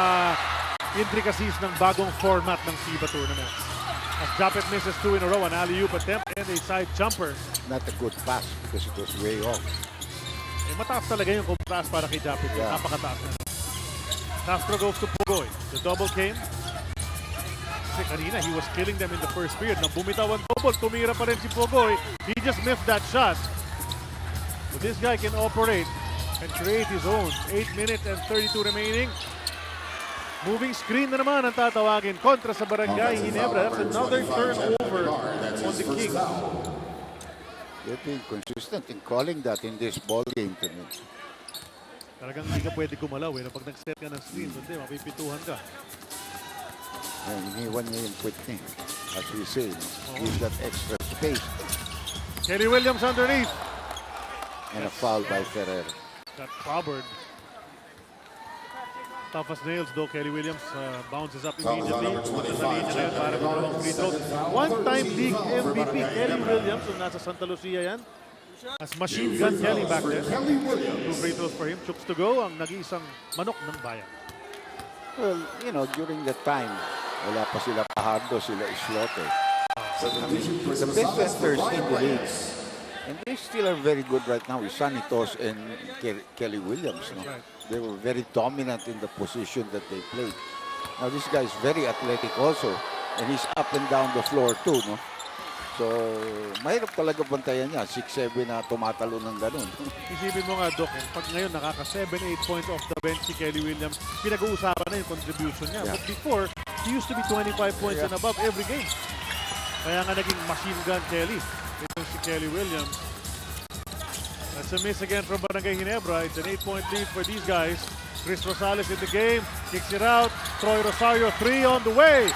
intricacies ng bagong format ng FIBA tournament. As Japet misses 2 in a row, an alley-oop attempt and a side jumper. Not a good pass because it was way off. Mataas talaga yung kumataas para kay Japet. Napakataas na. Castro goes to Pugoy. The double came. Kasi kanina, he was killing them in the first period. Nang bumitaw ang double, tumira pa rin si Pugoy. He just missed that shot. But this guy can operate and create his own. 8 minutes and 32 remaining. Moving screen na naman ang tatawagin kontra sa Barangay Ginebra. That's another turnover on the Kings. They've been consistent in calling that in this ball game to me. Talagang hindi ka pwede gumalaw eh. Pag nag-set ka ng screen, hindi, mapipituhan ka. And iniwan niya yung quick thing, as we say. Give that extra space. Kelly Williams underneath. And a foul by Ferrer. Got clobbered. Tough as nails though, Kelly Williams bounces up immediately. Punta sa linya ngayon para magawang free throw. One-time league MVP Kelly Williams, so nasa Santa Lucia yan. As machine gun Kelly back there. 2 free throws for him. Chooks to go, ang nag-iisang manok ng bayan. Well, you know, during that time, wala pa sila Pahardo, sila Slaughter. The best centers in the league. And they still are very good right now with Sanitos and Kelly Williams. No? They were very dominant in the position that they played. Now this guy is very athletic also. And he's up and down the floor too. No? So, mahirap talaga bantayan niya. 6'7" na tumatalo ng ganun. Isipin mo nga, Doc, pag ngayon nakaka 7-8 points off the bench si Kelly Williams, pinag-uusapan na yung contribution niya. But before, he used to be 25 points and above every game. Kaya nga naging machine gun Kelly. Ito si Kelly Williams. That's a miss again from Barangay Ginebra. It's an 8-point lead for these guys. Chris Rosales in the game. Kicks it out. Troy Rosario, 3 on the way.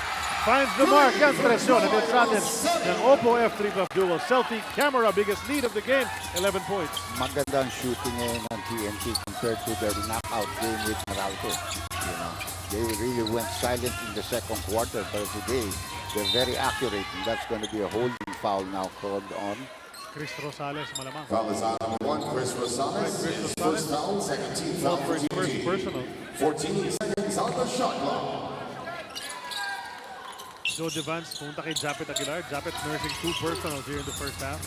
Finds the mark. Yan, presyon. Against natin ng Oppo F3 Club Dual. Selfie camera, biggest lead of the game. 11 points. Magandang shooting ngayon ng TNT compared to their knockout game with Maralto. You know, they really went silent in the second quarter. But today, they're very accurate. And that's going to be a holding foul now called on Chris Rosales, malamang. Foul is on number 1, Chris Rosales. First foul, second team foul for first personal. 14 seconds on the shot clock. Joe Devance, punta kay Japet Aguilar. Japet nursing 2 personals here in the first half.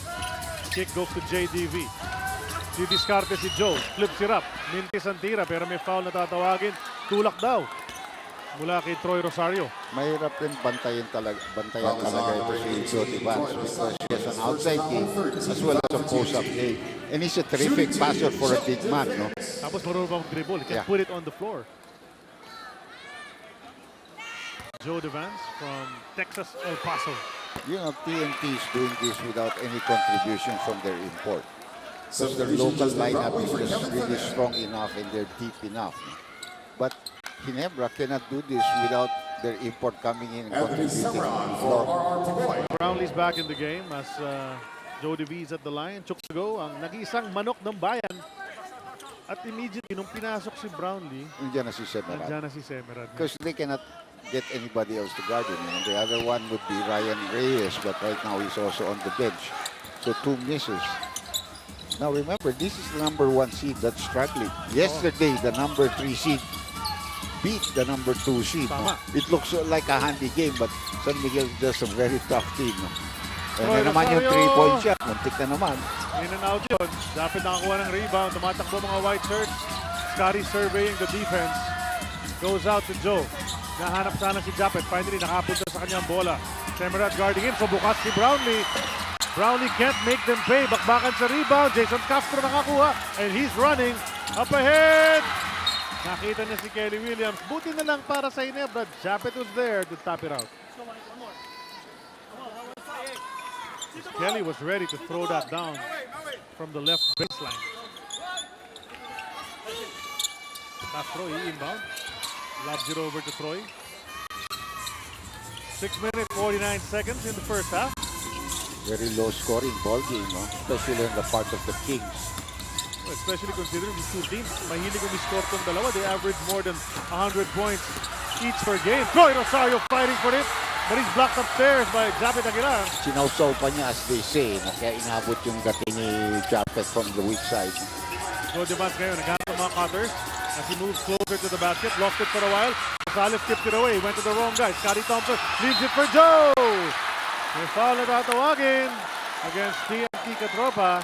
Kick goes to JDV. Didiskarte si Joe. Flips it up. Mintis ang tira pero may foul na tatawagin. Tulak daw. Mula kay Troy Rosario. Mahirap rin bantayan talaga ito si Joe Devance because he has an outside game as well as a post-up game. And he's a terrific passer for a big man, no? Tapos marunong pang dribble. He can put it on the floor. Joe Devance from Texas, El Paso. You know, TNT is doing this without any contribution from their import. Because their local lineup is just really strong enough and they're deep enough. But Ginebra cannot do this without their import coming in and contributing. Brownlee's back in the game as Joe DeVee is at the line. Chooks to go, ang nag-iisang manok ng bayan. At immediately, nung pinasok si Brownlee, nandiyan na si Semerad. Because they cannot get anybody else to guard him. And the other one would be Ryan Reyes, but right now he's also on the bench. So 2 misses. Now remember, this is the number 1 seed that's struggling. Yesterday, the number 3 seed beat the number 2 seed. No? It looks like a handy game, but San Miguel is just a very tough team. No? And naman yung 3-point shot, muntik na naman. In and out yun. Dapat nakakuha ng rebound. Tumatakbo mga white shirts. Scotty surveying the defense. Goes out to Joe. Nahanap sana si Japet. Finally, nakapunta sa kanyang bola. Semerad guarding him. So bukas si Brownlee. Brownlee can't make them pay. Bakbakan sa rebound. Jason Castro nakakuha. And he's running up ahead. Nakita niya si Kelly Williams. Buti na lang para sa Ginebra. Japet was there to top it out. Kelly was ready to throw that down from the left baseline. Pass Troy, inbound. Lobs it over to Troy. 6 minutes, 49 seconds in the first half. Very low scoring ball game, no? Especially on the part of the Kings. Especially considering these two teams, mahilig umiscore tong dalawa. They average more than 100 points each per game. Troy Rosario fighting for it, but he's blocked upstairs by Japet Aguilar. Sinausaw pa niya, as they say, no? Kaya inabot yung dating ni Japet from the weak side. Joe Devance ngayon, naghanap ng mga cutters as he moves closer to the basket. Lost it for a while. Rosales tipped it away. Went to the wrong guy. Scotty Thompson leaves it for Joe. May foul na tatawagin against TNT Katropa.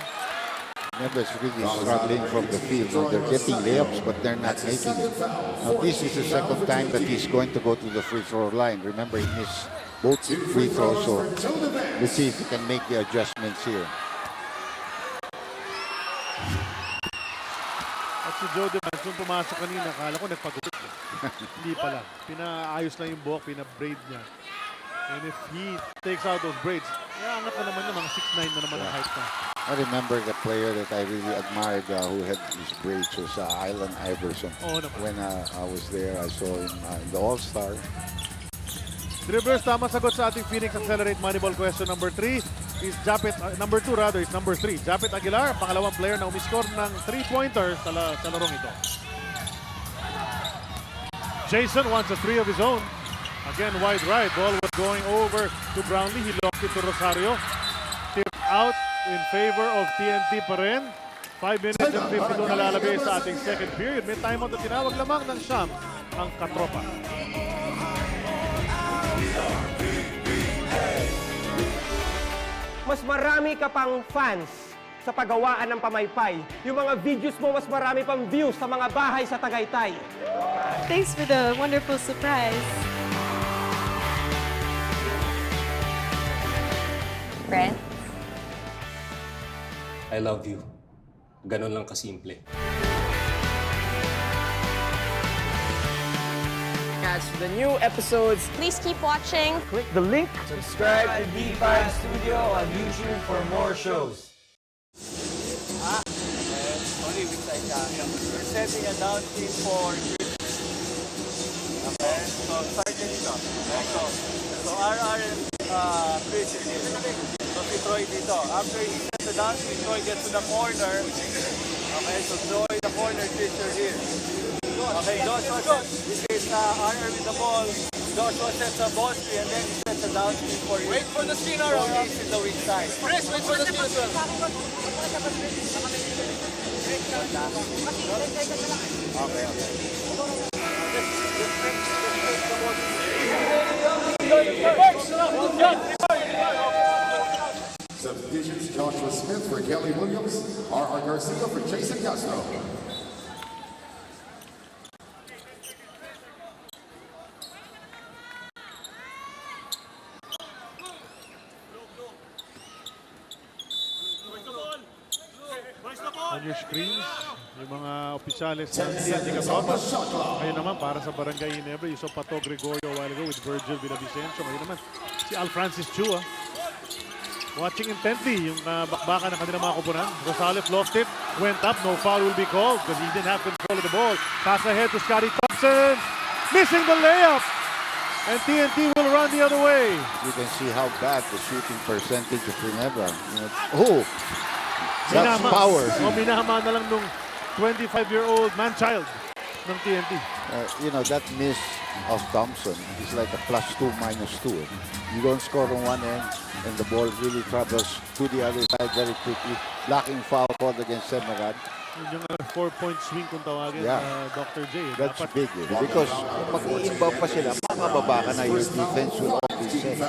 Nebra's really struggling from the field. No? They're getting layups, but they're not making it. Now, this is the second time that he's going to go to the free throw line. Remember, he missed both free throws, so let's see if he can make the adjustments here. At si Joe Devance, nung pumasok kanina, akala ko nagpagupit. Hindi pala. Pinaayos lang yung buhok, pinabraid niya. And if he takes out those braids, angat na naman yung mga 6'9" na naman ang height na. I remember the player that I really admired who had these braids was Allen Iverson. When I was there, I saw him in the All-Star. Dribblers, tama sagot sa ating Phoenix Accelerate Moneyball question number 3 is Japet, number 2 rather, is number 3. Japet Aguilar, pangalawang player na umiscore ng 3-pointer sa larong ito. Jason wants a 3 of his own. Again, wide right. Ball was going over to Brownlee. He locked it to Rosario. Tipped out in favor of TNT pa rin. 5 minutes and 52 na lalagay sa ating second period. May timeout na tinawag lamang ng siyam ang Katropa. Mas marami ka pang fans sa paggawaan ng pamaypay. Yung mga videos mo, mas marami pang views sa mga bahay sa Tagaytay. Thanks for the wonderful surprise. Brent? I love you. Ganon lang kasimple. Catch the new episodes. Please keep watching. Click the link. Subscribe to D5 Studio on YouTube for more shows. Only weak side ka. We're setting a down team for okay, so start ka dito. Okay, so RR and Chris are here. So si Troy dito. After he sets the down team, Troy gets to the corner. Okay, so Troy the corner, Chris are here. Okay, Joshua sets, this is RR with the ball. Joshua sets a ball screen and then he sets a down screen for you. Wait for the screen, RR. So he's in the weak side. Chris, wait for the screen as well. Okay, okay. Substitutions: Joshua Smith for Kelly Williams, R.R. Garcia for Jason Castro. On your screens, yung mga opisyales ng TNT Katropa. Ngayon naman, para sa Barangay Ginebra, you saw Pato Gregorio a while ago with Virgil Villavicencio. Ngayon naman, si Al Francis Chua. Watching intently yung bakbakan ng kanilang mga kupunan. Rosales lost it, went up, no foul will be called because he didn't have control of the ball. Pass ahead to Scotty Thompson, missing the layup. And TNT will run the other way. You can see how bad the shooting percentage of Ginebra. That's power. Minahama na lang nung 25-year-old man-child ng TNT. That miss of Thompson is like a +2, -2. You don't score on one end, and the ball really travels to the other side very quickly. Blocking foul called against Semerad. Yung 4-point swing kung tawagin, Dr. J. That's big. Because pag i-inbound pa sila, makababa ka na, your defense will always set.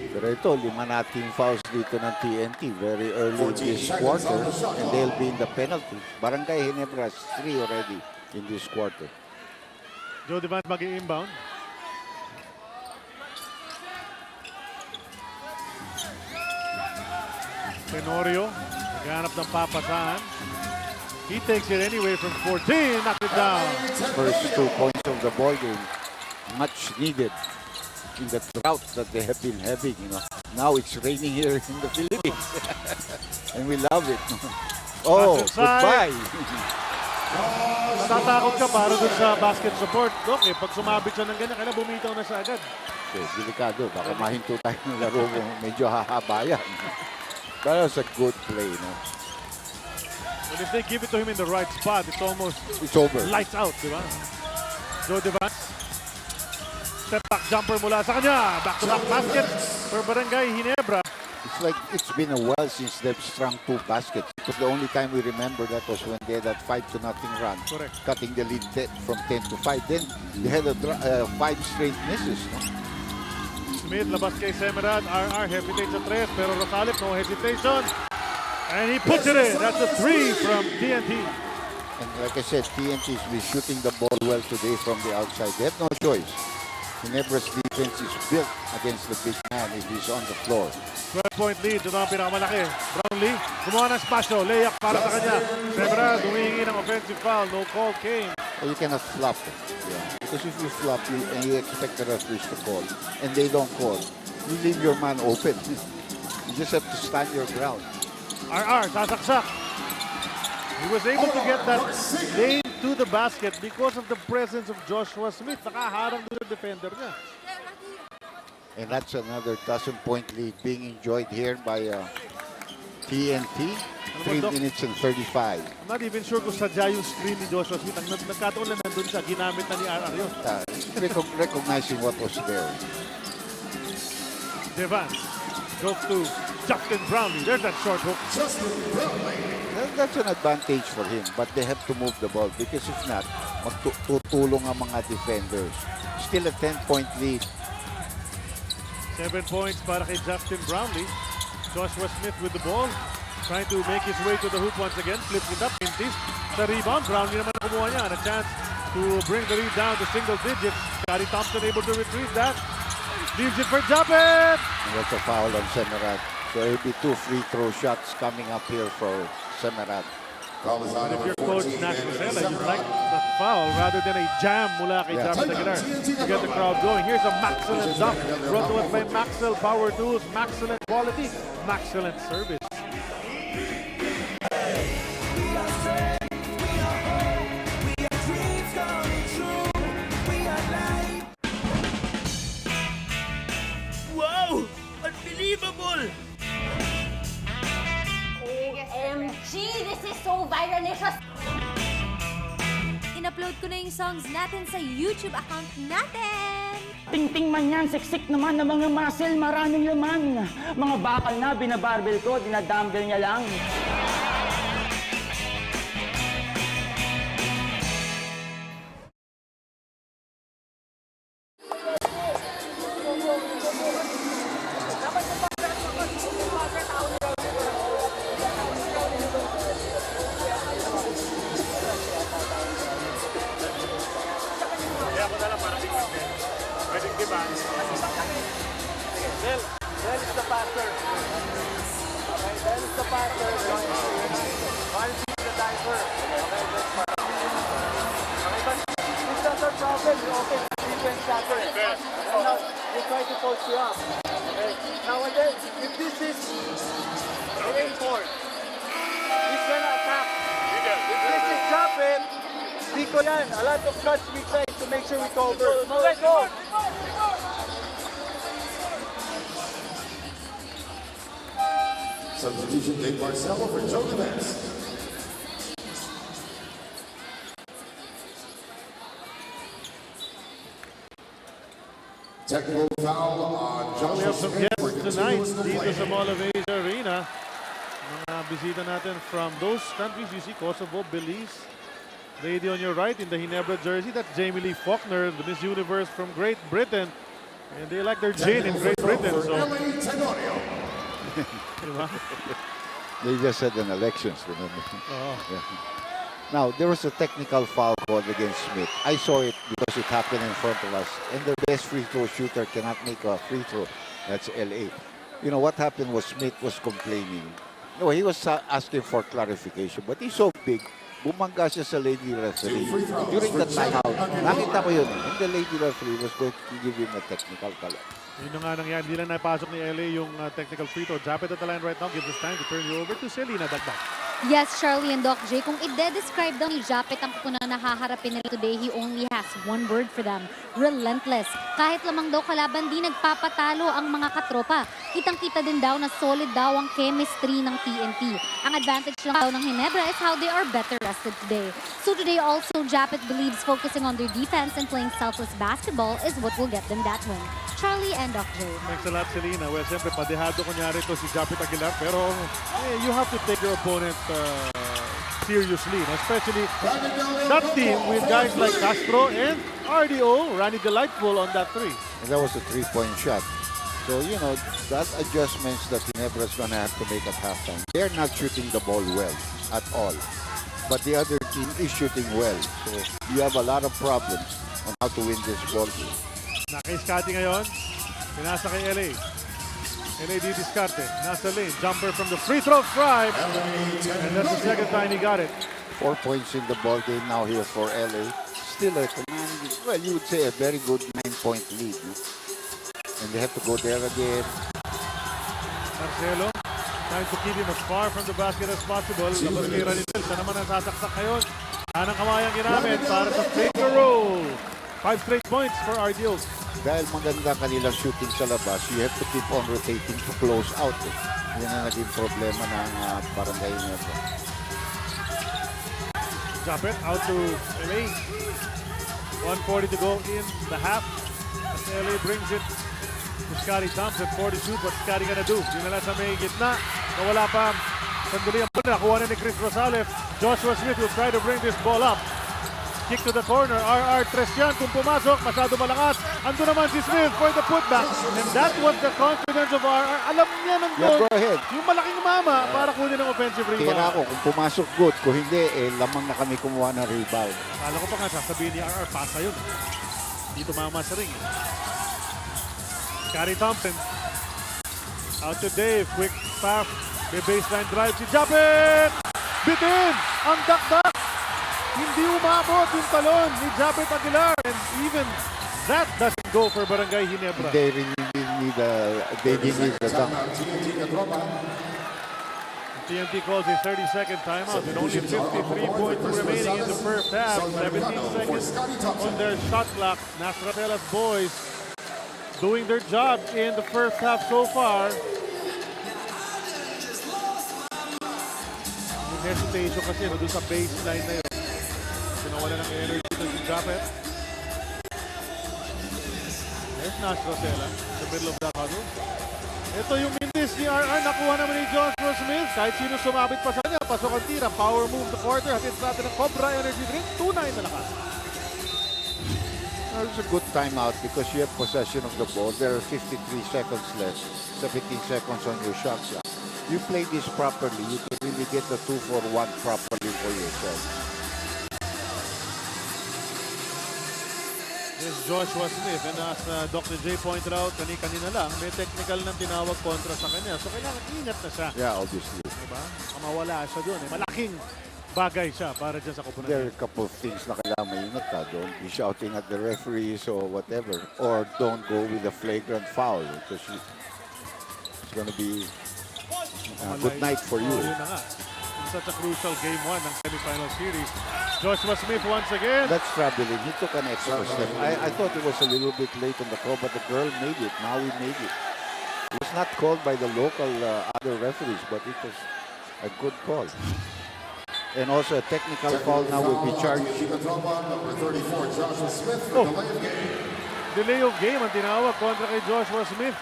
Pero ito, 5 nating fouls dito ng TNT very early in this quarter, and they'll be in the penalty. Barangay Ginebra 3 already in this quarter. Joe Devance mag-i-inbound. Tenorio, naghanap ng papasahan. He takes it anyway from 14, knocked it down. First 2 points of the ball game, much needed in the drought that they have been having. Now it's raining here in the Philippines, and we love it. Oh, goodbye. Natatakot ka para dun sa basket support. Okay, pag sumabit siya ng ganyan, kaya bumitaw na sa agad. Okay, delikado. Baka mahinto tayo ng laro kung medyo hahaba yan. That was a good play, no? But if they give it to him in the right spot, it's over. Lights out, di ba? Joe Devans. Step back jumper mula sa kanya. Back-to-back basket for Barangay Ginebra. It's like it's been a while since they've strung 2 baskets. Because the only time we remember that was when they had that 5-0 run. Correct. Cutting the lead from 10 to 5. Then they had 5 straight misses, no? Smith, labas kay Semerad. RR hesitates at 3, pero Rosales, no hesitation. And he puts it in. That's a 3 from TNT. And like I said, TNT is been shooting the ball well today from the outside. They have no choice. Ginebra's defense is built against the big man if he's on the floor. 12-point lead. Ito ang pinakamalaki. Brownlee, gumawa ng spasyo. Layup para sa kanya. Semerad, humihingi ng offensive foul. No call came. Well, you cannot flop it. Yeah. Because if you flop and you expect the referees to call, and they don't call, you leave your man open. You just have to stand your ground. RR, sasaksak. He was able to get that lane to the basket because of the presence of Joshua Smith. Nakaharang doon yung defender niya. And that's another 10-point lead being enjoyed here by TNT. 3 minutes and 35. I'm not even sure kung sadya yung screen ni Joshua Smith. Nagkataon lang nandun siya. Ginamit na ni RR yun. Recognizing what was there. Devans goes to Justin Brownlee. There's that short hook. That's an advantage for him, but they have to move the ball because if not, magtutulong ang mga defenders. Still a 10-point lead. 7 points para kay Justin Brownlee. Joshua Smith with the ball. Trying to make his way to the hoop once again. Flips it up. Intis sa rebound. Brownlee naman kumuha niya. And a chance to bring the lead down to single digits. Scotty Thompson able to retrieve that. Leaves it for Japet. That's a foul on Semerad. So it'll be 2 free throw shots coming up here for Semerad. And if you're Coach Nash Rosella, you'd like the foul rather than a jam mula kay Japet Aguilar to get the crowd going. Here's a Maxcellent dunk brought to us by Maxcell Power Tools. Maxcellent quality, Maxcellent service. Wow! Unbelievable! OMG! This is so viralicious! In-upload ko na yung songs natin sa YouTube account natin! Tingting man yan, siksik naman ng mga muscle, maraming laman. Mga bakal na, binabarbell ko, dinadumbbell niya lang. Del is the passer. Okay, Del is the passer. One is the diver. Okay, that's fine. Okay, but it's not a problem. You open defense passer. And now, you try to post you up. Okay, now and then, if this is the aim board, he's gonna attack. If this is jumping, Nico yan. A lot of shots we try to make sure we cover. Okay, go! Substitution Dave Marcello for Joe Devans. Technical foul on We have Joshua some Smith. guests tonight dito sa Mall of Asia Arena. Mga bisita natin from those countries you see, Kosovo, Belize. Lady on your right in the Ginebra jersey, that's Jamie Lee Faulkner, the Miss Universe from Great Britain. And they like their gin in Great Britain. So. They just had an elections, remember? Oh. Yeah. Now, there was a technical foul called against Smith. I saw it because it happened in front of us. And the best free throw shooter cannot make a free throw. That's LA. You know, what happened was Smith was complaining. No, he was asking for clarification. But he's so big, bumangga siya sa lady referee. During the timeout, nakita ko yun. And the lady referee was going to give him a technical color. Yun na nga nangyari. Hindi lang napasok ni LA yung technical free throw. Japet at the line right now. Gives us time to turn you over to Selena Dagdag. Yes, Charlie and Doc J, kung i-describe daw ni Japet ang pupunang nahaharapin nila today, he only has one word for them: relentless. Kahit lamang daw kalaban, di nagpapatalo ang mga katropa. Kitang-kita din daw na solid daw ang chemistry ng TNT. Ang advantage lang daw ng Ginebra is how they are better rested today. So today also, Japet believes focusing on their defense and playing selfless basketball is what will get them that win. Charlie and Doc J. Thanks a lot, Selena. Well, siyempre, padehado kunyari ito si Japet Aguilar, pero you have to take your opponent seriously, especially that team with guys like Castro and RDO, Rani Delightful on that three. And that was a three-point shot. So, you know, that adjustments that Ginebra is going to have to make at halftime. They're not shooting the ball well at all. But the other team is shooting well. So, you have a lot of problems on how to win this ball game. Naka-Scotty ngayon. Pinasa kay LA. LA di diskarte. Nasa lane. Jumper from the free throw stripe. And that's the second time he got it. 4 points in the ball game now here for LA. Still a commanding, well, you would say a very good 9-point lead. No? And they have to go there again. Marcelo, trying to keep him as far from the basket as possible. Labas kay Ranitel. Siya naman ang sasaksak ngayon. Anang kamayang ginamit para sa finger roll. 5 straight points for RDO. Dahil maganda kanilang shooting sa labas, you have to keep on rotating to close out. Yan ang naging problema ng Barangay Ginebra. Japet out to LA. 1:40 to go in the half. As LA brings it to Scotty Thompson. 42, what Scotty gonna do? Dinala sa may gitna. Nawala pa. Sandali ang bola. Nakuha na ni Chris Rosales. Joshua Smith will try to bring this ball up. Kick to the corner. RR Tres yan. Kung pumasok, masyado malakas. Ando naman si Smith for the putback. And that was the confidence of RR. Alam niya nandun. Yeah, go ahead. Yung malaking mama para kunin ng offensive rebound. Tira ako. Kung pumasok, good. Kung hindi, lamang na kami kumuha ng rebound. Kala ko pa nga sasabihin ni RR, pasa yun. Dito mama sa ring. Scotty Thompson. Out to Dave. Quick pass. May baseline drive si Japet. Bitin. Ang dakdak. Hindi umabot yung talon ni Japet Aguilar. And even that doesn't go for Barangay Ginebra. They really need the dunk. TNT calls a 30-second timeout with only 53.2 remaining in the first half. 17 seconds on their shot clock. Nasratella's boys doing their job in the first half so far. Yung hesitation kasi doon sa baseline na yun. Sinawala ng energy na si Japet. There's Nasratella in the middle of that huddle. Ito yung mintis ni RR. Nakuha naman ni Joshua Smith. Kahit sino sumabit pa sa kanya. Pasok ang tira. Power move the quarter. Hatid sa atin ng Cobra Energy Drink. 2-9 na lakas. It's a good timeout because you have possession of the ball. There are 53 seconds left. 17 seconds on your shot clock. You play this properly, you can really get the 2-for-1 properly for yourself. Yes, Joshua Smith. And as Dr. J pointed out, kanina lang, may technical na tinawag kontra sa kanya. So kailangan ingat na siya. Yeah, obviously. Diba? Mawala siya doon. Malaking bagay siya para dyan sa kupunan. There are a couple of things na kailangan maingat ka. Don't be shouting at the referees or whatever. Or don't go with a flagrant foul because it's going to be a good night for you. Yun na nga. In such a crucial game 1 ng semifinal series. Joshua Smith once again. That's troubling. He took an extra step. I thought it was a little bit late on the call, but the girl made it. Now we made it. It was not called by the local other referees, but it was a good call. And also a technical foul now will be charged. Delay of game ang tinawag kontra kay Joshua Smith.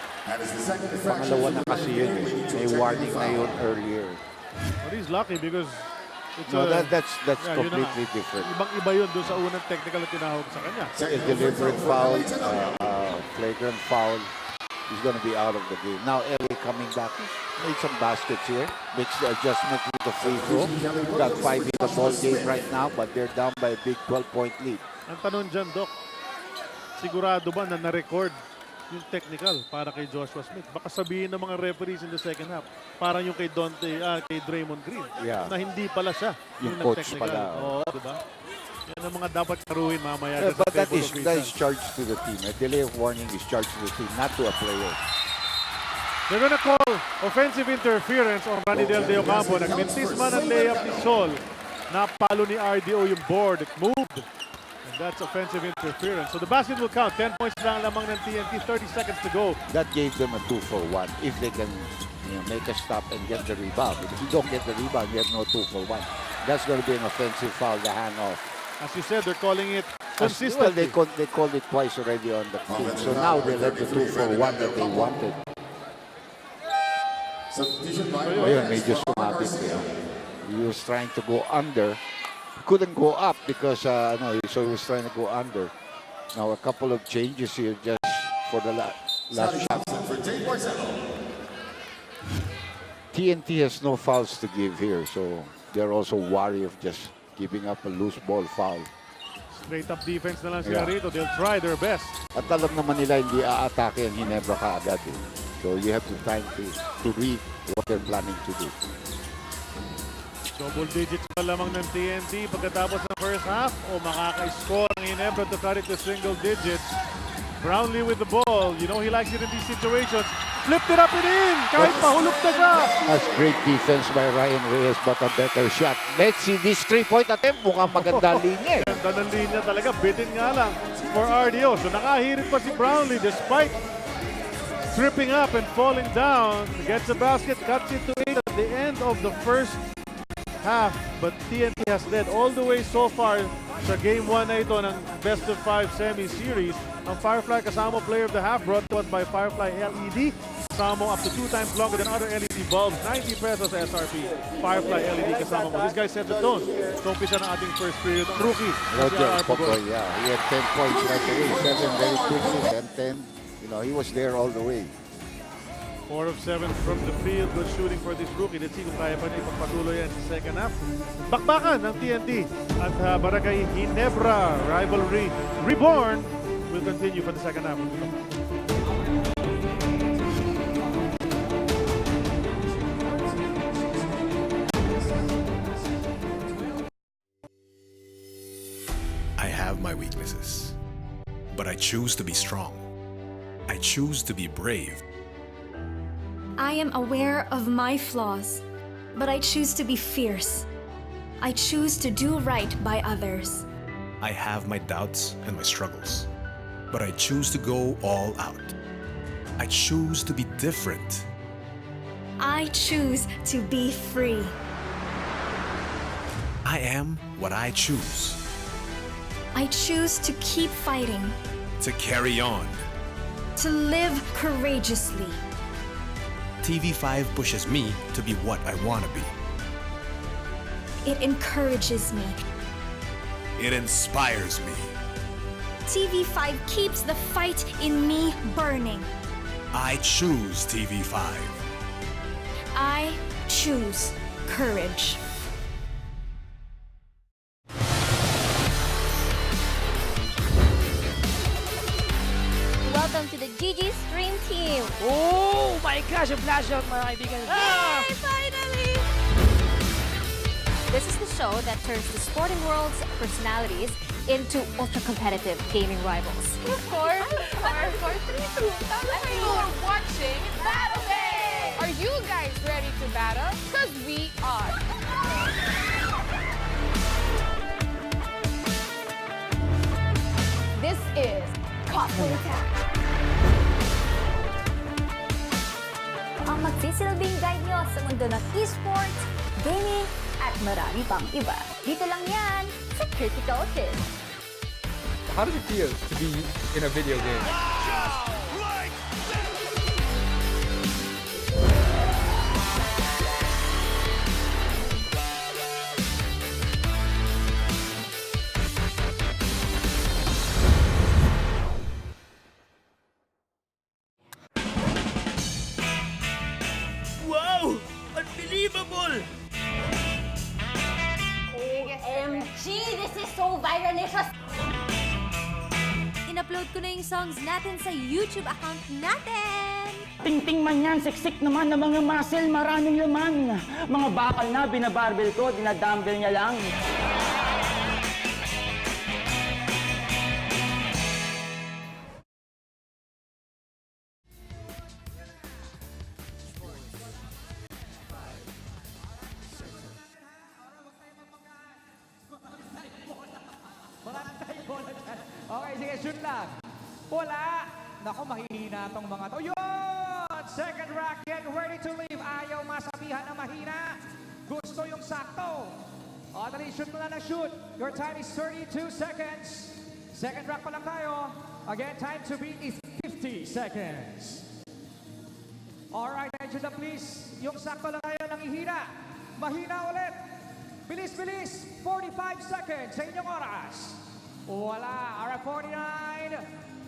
Pangalawa na kasi yun. May warning na yun earlier. But he's lucky because it's that's completely different. Ibang-iba yun doon sa unang technical na tinawag sa kanya. A deliberate foul, flagrant foul. He's going to be out of the game. Now LA coming back. Made some baskets here. Makes the adjustment with the free throw. Got 5 in the ball game right now, but they're down by a big 12-point lead. Ang tanong dyan, Doc, sigurado ba na na-record yung technical para kay Joshua Smith. Baka sabihin ng mga referees in the second half, parang yung kay kay Draymond Green, na hindi pala siya Yung coach nag-technical. pala. Oo, diba? Yan ang mga dapat karuhin mamaya. Yeah, but that is favor of charged to the team. A delay of warning is charged to the team, not to a player. They're gonna call offensive interference on Randy Del Deo Campo. Nagmintis man ang layup ni Sol. Napalo ni RDO yung board. It moved. And that's offensive interference. So the basket will count. 10 points lang lamang ng TNT. 30 seconds to go. That gave them a 2-for-1 if they can make a stop and get the rebound. If you don't get the rebound, you have no 2-for-1. That's going to be an offensive foul, the handoff. As you said, they're calling it consistently. Well, they called it twice already on the field. So now they let the 2-for-1 that they wanted. Ayun, medyo sumabit niya. He was trying to go under. He couldn't go up because, so he was trying to go under. Now, a couple of changes here just for the last shot. TNT has no fouls to give here, so they're also wary of just giving up a loose ball foul. Straight up defense na lang sila rito. They'll try their best. At alam naman nila hindi aatake ang Ginebra kaagad. So you have to time to read what they're planning to do. Double digits pa lamang ng TNT pagkatapos ng first half o makaka-score ang Ginebra to cut it to single digits. Brownlee with the ball. You know he likes it in these situations. Flipped it up and in! Kahit pahulog na siya! That's great defense by Ryan Reyes, but a better shot. Let's see this 3-point attempt. Mukhang maganda linya. Ganda ng linya talaga. Bitin nga lang for RDO. So nakahirit pa si Brownlee despite tripping up and falling down. Gets the basket, cuts it to 8 at the end of the first half. But TNT has led all the way so far sa Game 1 na ito ng Best of 5 Semi-Series. Ang Firefly kasama player of the half brought to us by Firefly LED. Kasama up to 2 times longer than other LED bulbs. 90 pesos SRP. Firefly LED kasama mo. This guy set the tone. So umpisa ng ating first period. Ang rookie. Roger Popoy, yeah. He had 10 points right away. 7 very quickly. Then 10. He was there all the way. 4 of 7 from the field. Good shooting for this rookie. Let's see kung kaya pa niya ipagpatuloy yan sa second half. Bakbakan ng TNT at Barangay Ginebra rivalry reborn will continue for the second half. I have my weaknesses, but I choose to be strong. I choose to be brave. I am aware of my flaws, but I choose to be fierce. I choose to do right by others. I have my doubts and my struggles, but I choose to go all out. I choose to be different. I choose to be free. I am what I choose. I choose to keep fighting. To carry on. To live courageously. TV5 pushes me to be what I want to be. It encourages me. It inspires me. TV5 keeps the fight in me burning. I choose TV5. I choose courage. Welcome to the GG Stream Team! Oh my gosh! A flash out, mga kaibigan. Yay! Finally! This is the show that turns the sporting world's personalities into ultra-competitive gaming rivals. Of course, 3-2. You're watching Battle Day! Are you guys ready to battle? Because we are. This is Costly Attack. Ang magsisilbing guide nyo sa mundo ng esports, gaming, at marami pang iba. Dito lang yan sa Critical Hit. How does it feel to be in a video game? Wow! Unbelievable! OMG! This is so viralicious! In a ina-upload ko na yung songs natin sa YouTube account natin. Tingting man yan, siksik naman ng mga muscle, maraming laman. Mga bakal na binabarbell ko, dinadumbbell niya lang. Okay, sige, shoot lang. Wala. Naku, mahihina tong mga to. Yun! Second rack, get ready to leave. Ayaw masabihan na mahina. Gusto yung sakto. O, dali, shoot mo na ng shoot. Your time is 32 seconds. Second rack pa lang tayo. Again, time to beat is 50 seconds. Alright, attention na please. Yung sakto lang tayo nang ihina. Mahina ulit. Bilis, bilis. 45 seconds sa inyong oras. Wala. Alright, 49,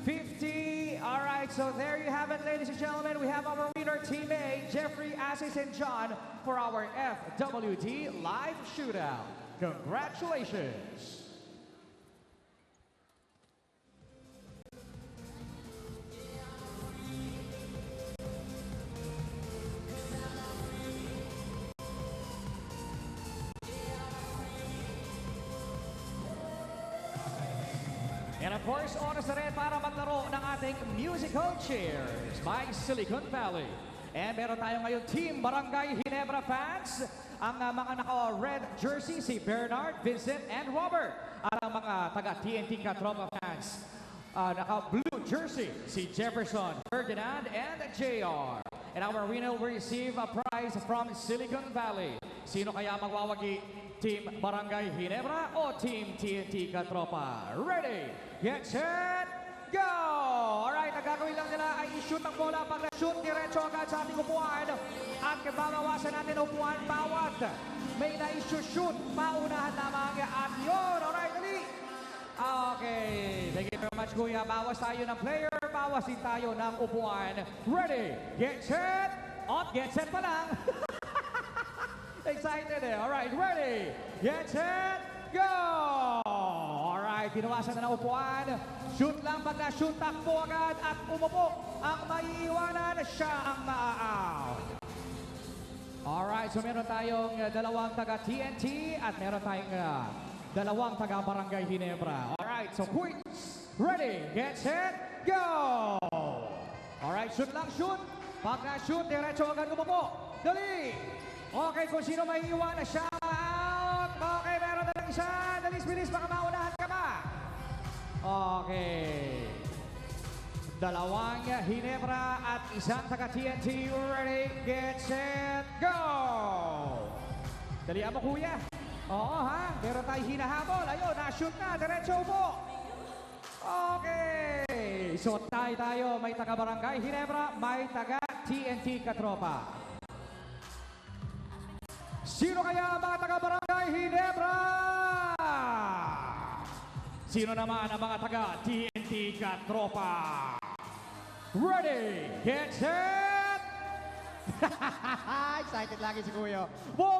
50. Alright, so there you have it, ladies and gentlemen. We have our winner, Team A, Jeffrey, Assis, and John, for our FWD live shootout. Congratulations. And of course, oras na rin para maglaro ng ating musical chairs by Silicon Valley. And meron tayo ngayon Team Barangay Ginebra fans. Ang mga naka-red jersey si Bernard, Vincent, and Robert. At ang mga taga-TNT Katropa fans, naka-blue jersey si Jefferson, Ferdinand, and JR. And our winner will receive a prize from Silicon Valley. Sino kaya magwawagi? Team Barangay Ginebra o Team TNT Katropa? Ready, get set, go! Alright, ang gagawin lang nila ay i-shoot ang bola. Pag na-shoot, diretso agad sa ating upuan. At babawasan natin upuan bawat may na-shoot. Paunahan lamang at yun. Alright, dali! Okay, thank you very much, Kuya. Bawas tayo ng player, bawas din tayo ng upuan. Ready, get set, get set pa lang. Excited eh. Alright, ready, get set, go! Alright, tinawasan na ng upuan. Shoot lang, pag na-shoot, takbo agad at umupo. Ang maiiwanan, siya ang maa-out. Alright, so meron tayong dalawang taga-TNT at meron tayong dalawang taga-Barangay Ginebra. Alright, so quick, ready, get set, go! Alright, shoot lang, shoot. Pag na-shoot, diretso agad umupo. Dali! Okay, kung sino may iwan na siya out. Okay, meron na lang isa. Dalis-bilis, baka maunahan ka pa. Okay. Dalawang Ginebra at isang taga-TNT. Ready, get set, go! Dalihan mo, kuya. Oo, ha? Meron tayo hinahabol. Ayun, na-shoot na. Diretso po. Okay. So, tayo. May taga-Barangay Ginebra, may taga-TNT Katropa. Sino kaya ang mga taga-Barangay Ginebra? Sino naman ang mga taga-TNT Katropa? Ready, get set! Excited lagi si Kuya. Bo!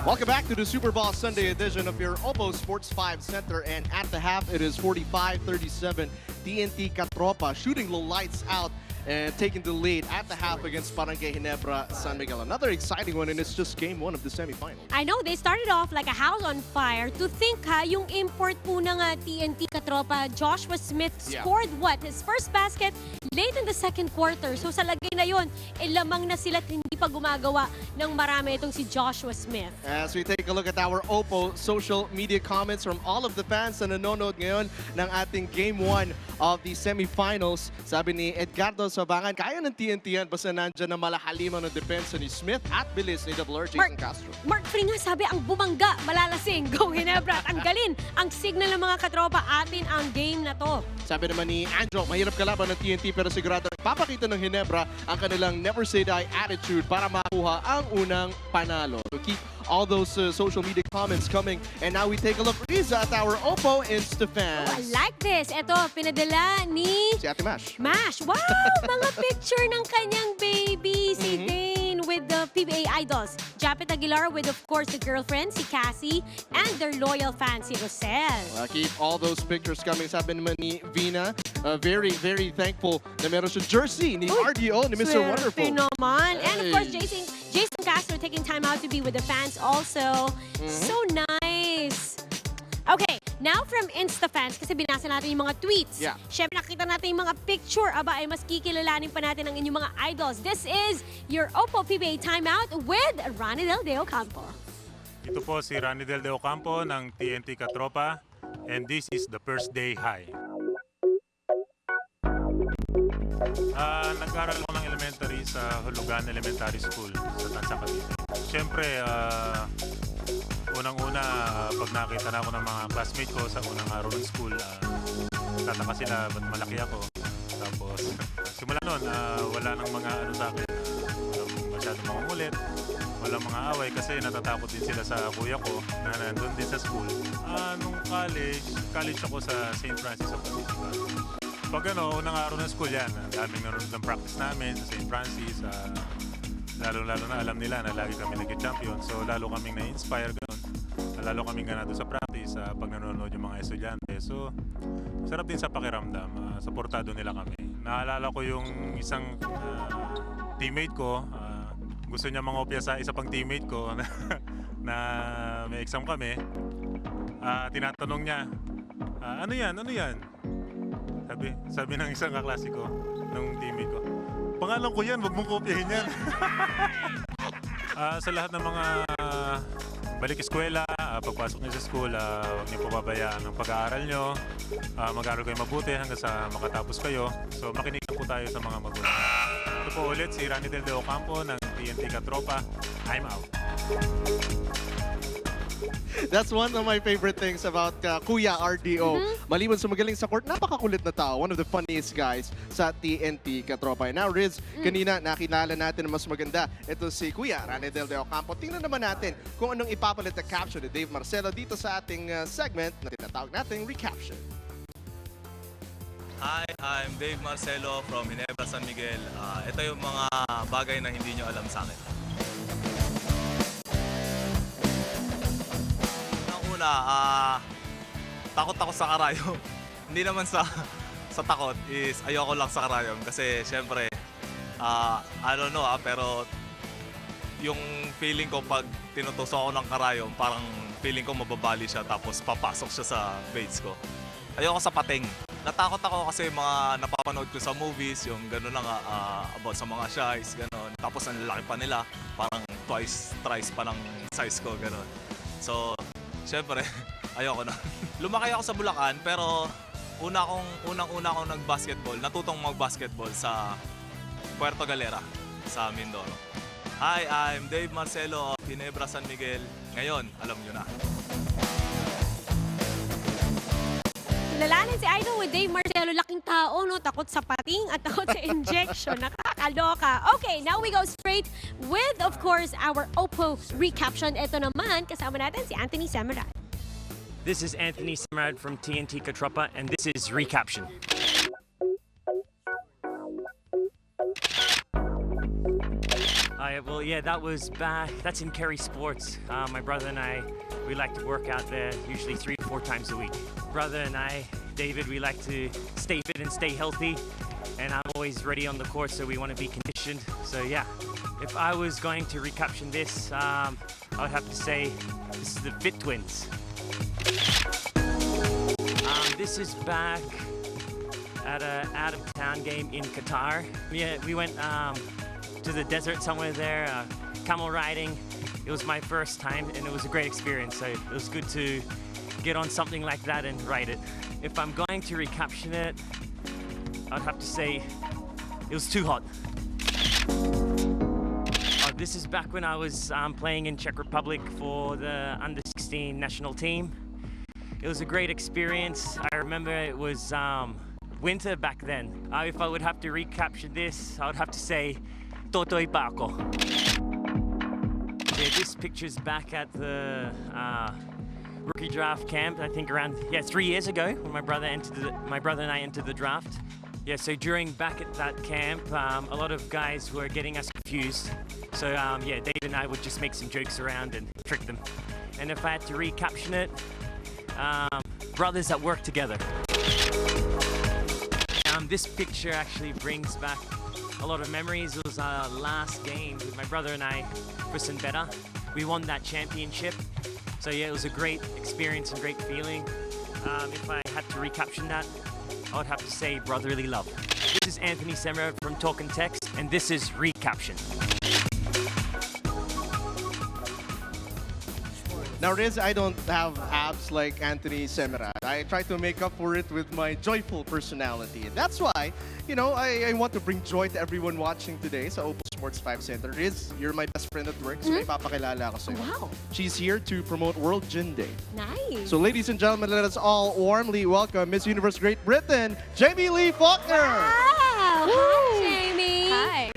Welcome back to the Super Bowl Sunday edition of your Oppo Sports 5 Center, and at the half it is 45-37 TNT Katropa shooting low, lights out, and taking the lead at the half against Barangay Ginebra San Miguel. Another exciting one, and it's just game one of the semifinals. I know, they started off like a house on fire. To think ha, yung import po ng TNT Katropa, Joshua Smith, scored what? His first basket late in the second quarter. So sa lagay na yun, lamang na sila at hindi pa gumagawa ng marami itong si Joshua Smith. As we take a look at our Oppo social media comments from all of the fans na nanonood ngayon ng ating game 1 of the semifinals, sabi ni Edgardo Sabangan, kaya ng TNT yan basta nandyan na malahaliman ng depensa ni Smith at bilis ni WR Jason Castro. Mark Free nga sabi, ang bumangga, malalasing, go Ginebra, tanggalin ang signal ng mga katropa, atin ang game na to. Sabi naman ni Andrew, mahirap kalaban ng TNT pero sigurado Papakita ng Ginebra ang kanilang never say die attitude para makuha ang unang panalo. So keep all those social media comments coming. And now we take a look, Riza, at our Oppo Instafans. I like this. Ito, pinadala ni... Si Ate Mash. Mash. Wow! Mga picture ng kanyang baby, si Dane, with the PBA idols. Japet Aguilar with, of course, the girlfriend, si Cassie, and their loyal fan, si Rosel. Keep all those pictures coming. Sabi naman ni Vina, very, very thankful na meron siya jersey ni RDO, ni Mr. Wonderful. Naman. And of course, Jason Castro taking time out to be with the fans also. So nice. Okay, now from InstaFans, kasi binasa natin yung mga tweets. Yeah. Siyempre, nakita natin yung mga picture. Aba, ay mas kikilalanin pa natin ang inyong mga idols. This is your Oppo PBA timeout with Ronnie Del De Ocampo. Ito po si Ronnie Del De Ocampo ng TNT Katropa, and this is the first day high. Nag-aral ako ng elementary sa Hulugan Elementary School sa Tansa, Cavite. Siyempre, unang-una, pag nakita na ako ng mga classmate ko sa unang araw ng school, tataka sila ba't malaki ako. Tapos, simula nun, wala nang mga sa akin. Masyadong mga ngulit, walang mga away kasi natatakot din sila sa kuya ko na nandun din sa school. Nung college ako sa St. Francis of Assisi. Pag unang araw ng school yan, daming nanonood ng practice namin sa St. Francis. Lalo-lalo na alam nila na lagi kami nag-champion. So lalo kaming na-inspire ganun. Lalo kaming ganado sa practice pag nanonood yung mga estudyante. So sarap din sa pakiramdam. Suportado nila kami. Naalala ko yung isang teammate ko. Gusto niya mangopya sa isa pang teammate ko na may exam kami. Tinatanong niya, ano yan? Sabi ng isang kaklase ko, ng teammate ko, pangalan ko yan, wag mong kopyahin yan. Sa lahat ng mga balik eskwela, pagpasok niyo sa school, huwag niyo pababayaan ang pag-aaral niyo. Mag-aaral kayo mabuti hanggang sa makatapos kayo. So makinig po tayo sa mga magulang. Ito po ulit si Ronnie Del De Ocampo ng TNT Katropa. I'm out. That's one of my favorite things about Kuya RDO. Maliban sa magaling sa court, napakakulit na tao. One of the funniest guys sa TNT Katropa. Now, Riz, kanina nakilala natin na mas maganda. Ito si Kuya Ronnie Del De Ocampo. Tingnan naman natin kung anong ipapalit na caption ni Dave Marcelo dito sa ating segment na tinatawag nating recaption. Hi, I'm Dave Marcelo from Ginebra, San Miguel. Ito yung mga bagay na hindi nyo alam sa akin. Takot ako sa karayom. Hindi naman sa takot is ayoko lang sa karayom kasi syempre I don't know pero yung feeling ko pag tinutusok ako ng karayom parang feeling ko mababali siya tapos papasok siya sa blades ko. Ayoko sa pating. Natakot ako kasi mga napapanood ko sa movies, yung gano'n lang about sa mga shies, gano'n. Tapos ang lalaki pa nila, parang twice, thrice pa ng size ko, gano'n. So, syempre, ayoko na. Lumaki ako sa Bulacan, pero unang-una akong nag-basketball, natutong mag-basketball sa Puerto Galera, sa Mindoro. Hi, I'm Dave Marcelo of Ginebra, San Miguel. Ngayon, alam nyo na. Kilalanin si Idol with Dave Marcelo. Laking tao, no? Takot sa pating at takot sa injection. Nakakaloka. Okay, now we go straight with, of course, our Oppo recaption. Ito naman, kasama natin si Anthony Semerad. This is Anthony Semerad from TNT Katropa, and this is Recaption. Well, yeah, that was back. That's in Kerry Sports. My brother and I, we like to work out there usually 3 to 4 times a week. Brother and I, David, we like to stay fit and stay healthy. And I'm always ready on the court, so we want to be conditioned. So yeah, if I was going to recaption this, I would have to say this is the Fit Twins. This is back at a out-of-town game in Qatar. Yeah, we went to the desert somewhere there, camel riding. It was my first time and it was a great experience. So it was good to get on something like that and ride it. If I'm going to recaption it, I'd have to say it was too hot. This is back when I was playing in Czech Republic for the under-16 national team. It was a great experience. I remember it was winter back then. If I would have to recapture this, I would have to say, Totoy pa ako. Yeah, this picture's back at the rookie draft camp, I think around 3 years ago when my brother and I entered the draft. Yeah, so back at that camp, a lot of guys were getting us confused. So Dave and I would just make some jokes around and trick them. And if I had to recaption it, brothers that work together. This picture actually brings back a lot of memories. It was our last game with my brother and I for Ginebra. We won that championship. So yeah, it was a great experience and great feeling. If I had to recaption that, I would have to say brotherly love. This is Anthony Semra from Talk and Text, and this is Recaption. Now, Riz, I don't have abs like Anthony Semra. I try to make up for it with my joyful personality. And that's why, I want to bring joy to everyone watching today sa Opal Sports 5 Center. Riz, you're my best friend at work, so may papakilala ako sa'yo. Wow. She's here to promote World Gin Day. Nice. So, ladies and gentlemen, let us all warmly welcome Miss Universe Great Britain, Jamie Lee Faulkner. Wow. Hi, Jamie. Hi.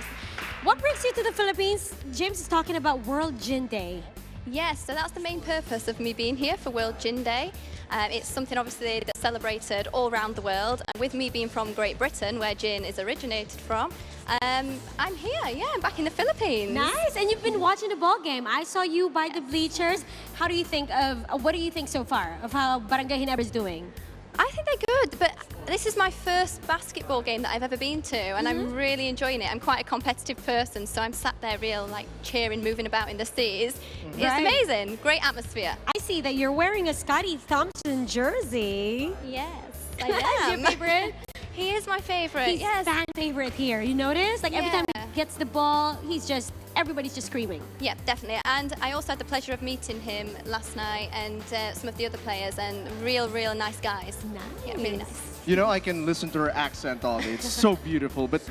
What brings you to the Philippines? James is talking about World Gin Day. Yes, so that's the main purpose of me being here for World Gin Day. It's something obviously that's celebrated all around the world. With me being from Great Britain, where gin is originated from, I'm here, I'm back in the Philippines. Nice, and you've been watching the ball game. I saw you by the bleachers. What do you think so far of how Barangay Ginebra is doing? I think they're good, but this is my first basketball game that I've ever been to, and I'm really enjoying it. I'm quite a competitive person, so I'm sat there cheering, moving about in the seas. It's amazing, great atmosphere. I see that you're wearing a Scotty Thompson jersey. Yes, I am. Your favorite? He is my favorite. He's fan favorite here. You notice? Every time he gets the ball, everybody's just screaming. Yeah, definitely. And I also had the pleasure of meeting him last night and some of the other players, and real nice guys. Nice. Yeah, really nice. I can listen to her accent all day. It's so beautiful. But,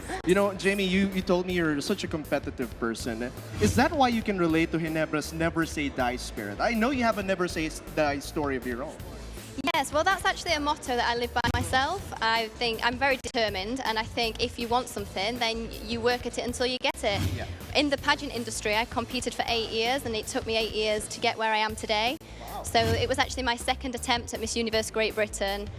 Jamie, you told me you're such a competitive person. Is that why you can relate to Ginebra's never say die spirit? I know you have a never say die story of your own. Yes, well, that's actually a motto that I live by myself. I think I'm very determined, and I think if you want something, then you work at it until you get it. Yeah. In the pageant industry, I competed for 8 years, and it took me 8 years to get where I am today. Wow. So it was actually my second attempt at Miss Universe Great Britain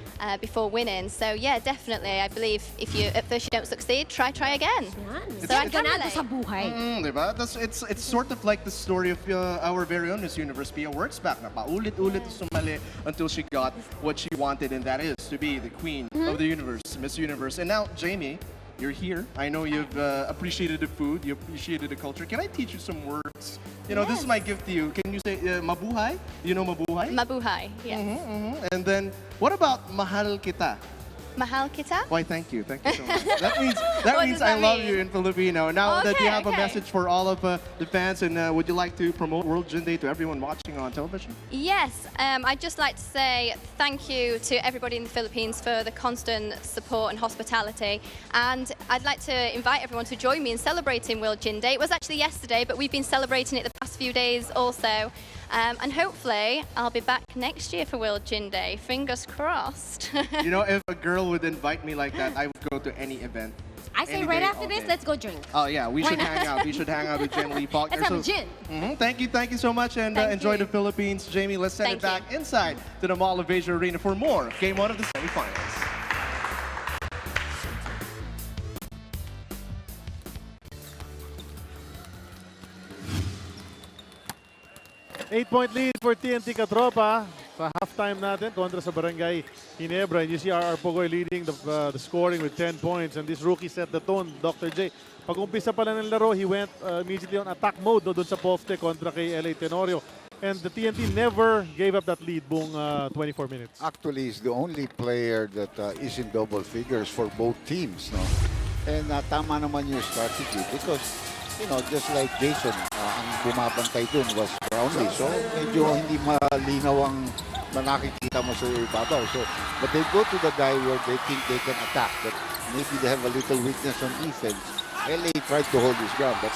before winning. So yeah, definitely, I believe if at first you don't succeed, try again. Yeah. So I can relate. Sa buhay. Diba? It's sort of like the story of our very own Miss Universe Pia works back na paulit-ulit sumali until she got what she wanted, and that is to be the queen of the universe, Miss Universe. And now, Jamie, you're here. I know you've appreciated the food, you appreciated the culture. Can I teach you some words? This is my gift to you. Can you say mabuhay? You know mabuhay? Mabuhay, yes. And then, what about mahal kita? Mahal kita? Why, thank you so much. That means I love you in Filipino. Now that you have a message for all of the fans, and would you like to promote World Gin Day to everyone watching on television? Yes, I'd just like to say thank you to everybody in the Philippines for the constant support and hospitality. And I'd like to invite everyone to join me in celebrating World Gin Day. It was actually yesterday, but we've been celebrating it the past few days also. And hopefully, I'll be back next year for World Gin Day. Fingers crossed. If a girl would invite me like that, I would go to any event. I say right after this, let's go drink. Oh yeah, we should hang out. We should hang out with Jamie Lee Faulkner. Let's have a gin. Thank you so much, and enjoy the Philippines. Jamie, let's send it back inside to the Mall of Asia Arena for more Game 1 of the semifinals. 8-point lead for TNT Katropa sa halftime natin kontra sa Barangay Ginebra. And you see our Pogoy leading the scoring with 10 points. And this rookie set the tone, Dr. J. Pag-umpisa pala ng laro, he went immediately on attack mode doon sa poste kontra kay LA Tenorio. And the TNT never gave up that lead buong 24 minutes. Actually, he's the only player that is in double figures for both teams. No? And tama naman yung strategy because, just like Jason, ang bumabantay dun was Brownlee. So, medyo hindi malinaw ang nakikita mo sa ibabaw. So, but they go to the guy where they think they can attack. But maybe they have a little weakness on defense. LA tried to hold his ground, but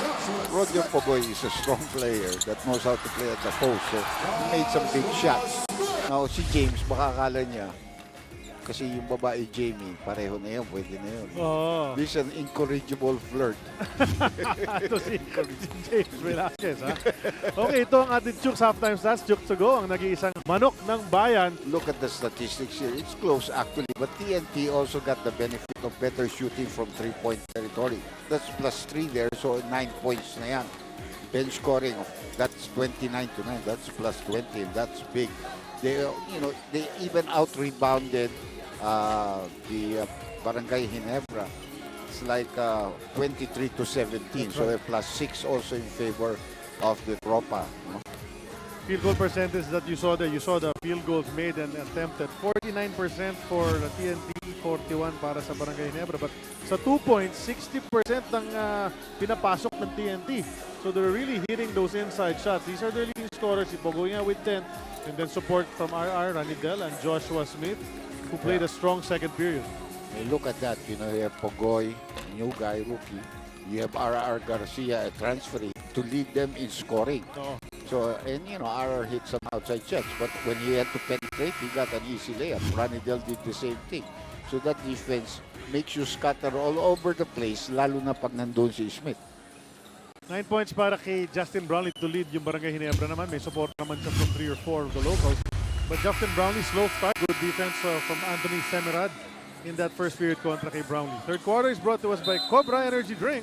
Roger Pogoy is a strong player that knows how to play at the post. So, he made some big shots. Now, si James, baka akala niya, kasi yung babae Jamie, pareho na yun, pwede na yun. Oo. This is an incorrigible flirt. Ito si James Velasquez, ha? Okay, ito ang ating Chooks halftime stats. Chooks to go, ang nag-iisang manok ng bayan. Look at the statistics here. It's close actually, but TNT also got the benefit of better shooting from three-point territory. That's +3 there, so 9 points na yan. Bench scoring, that's 29-9. That's +20, and that's big. They, they even out-rebounded the Barangay Ginebra. It's like 23-17, so a +6 also in favor of the Tropa. Field goal percentage that you saw there, you saw the field goals made and attempted. 49% for the TNT, 41 para sa Barangay Ginebra. But sa 2 points, 60% ang pinapasok ng TNT. So they're really hitting those inside shots. These are the leading scorers. Si Pogoya with 10. And then support from RR, Ranidel, and Joshua Smith, who played a strong second period. Hey, look at that. You have Pogoy, new guy, rookie. You have RR Garcia, a transferee, to lead them in scoring. So, and RR hit some outside shots, but when he had to penetrate, he got an easy layup. Ranidel did the same thing. So that defense makes you scatter all over the place, lalo na pag nandun si Smith. 9 points para kay Justin Brownlee to lead yung Barangay Ginebra naman. May support naman siya from 3 or 4 of the locals. But Justin Brownlee, slow start. Good defense from Anthony Semerad in that first period kontra kay Brownlee. Third quarter is brought to us by Cobra Energy Drink.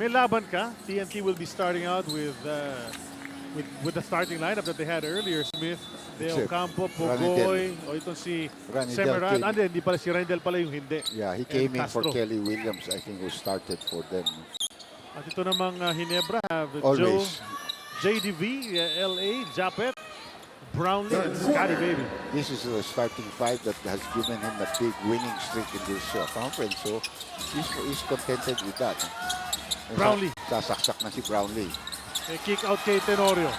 May laban ka. TNT will be starting out with the starting lineup that they had earlier. Smith, Deo Campo, Pogoy, o itong si Semerad. Hindi pala si Ranidel pala yung hindi. Yeah, he came in for Kelly Williams, I think, who started for them. At ito namang Ginebra have Always. Joe, JDV, LA, Japet, Brownlee, and Scotty Baby. This is the starting five that has given him a big winning streak in this conference. So he's contented with that. Brownlee. Sasaksak na si Brownlee. A kick out kay Tenorio.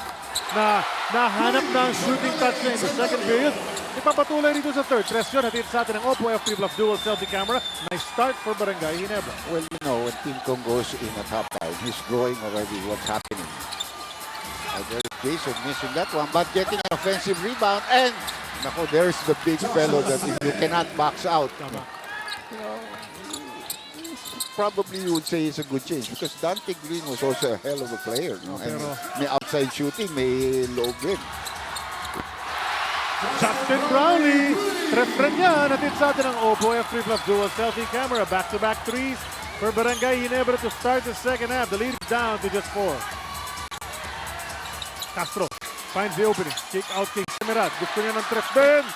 Nahanap na ang shooting touch na in the second period. Ipapatuloy rito sa third. Tresyon hatid sa atin ng Oppo F3 Plus Dual Selfie Camera. Nice start for Barangay Ginebra. Well, when Team Kong goes in at halftime, he's drawing already what's happening. There's Jason missing that one, but getting an offensive rebound. And, there's the big fellow that you cannot box out. Probably you would say it's a good change because Dante Green was also a hell of a player. And may outside shooting, may low grip. Justin Brownlee, trefren niya, natid sa atin ang Oppo F3 Plus Dual Selfie Camera. Back-to-back threes for Barangay Ginebra to start the second half. The lead is down to just 4. Castro finds the opening. Kick out kay Semerad. Gusto niya ng trefren.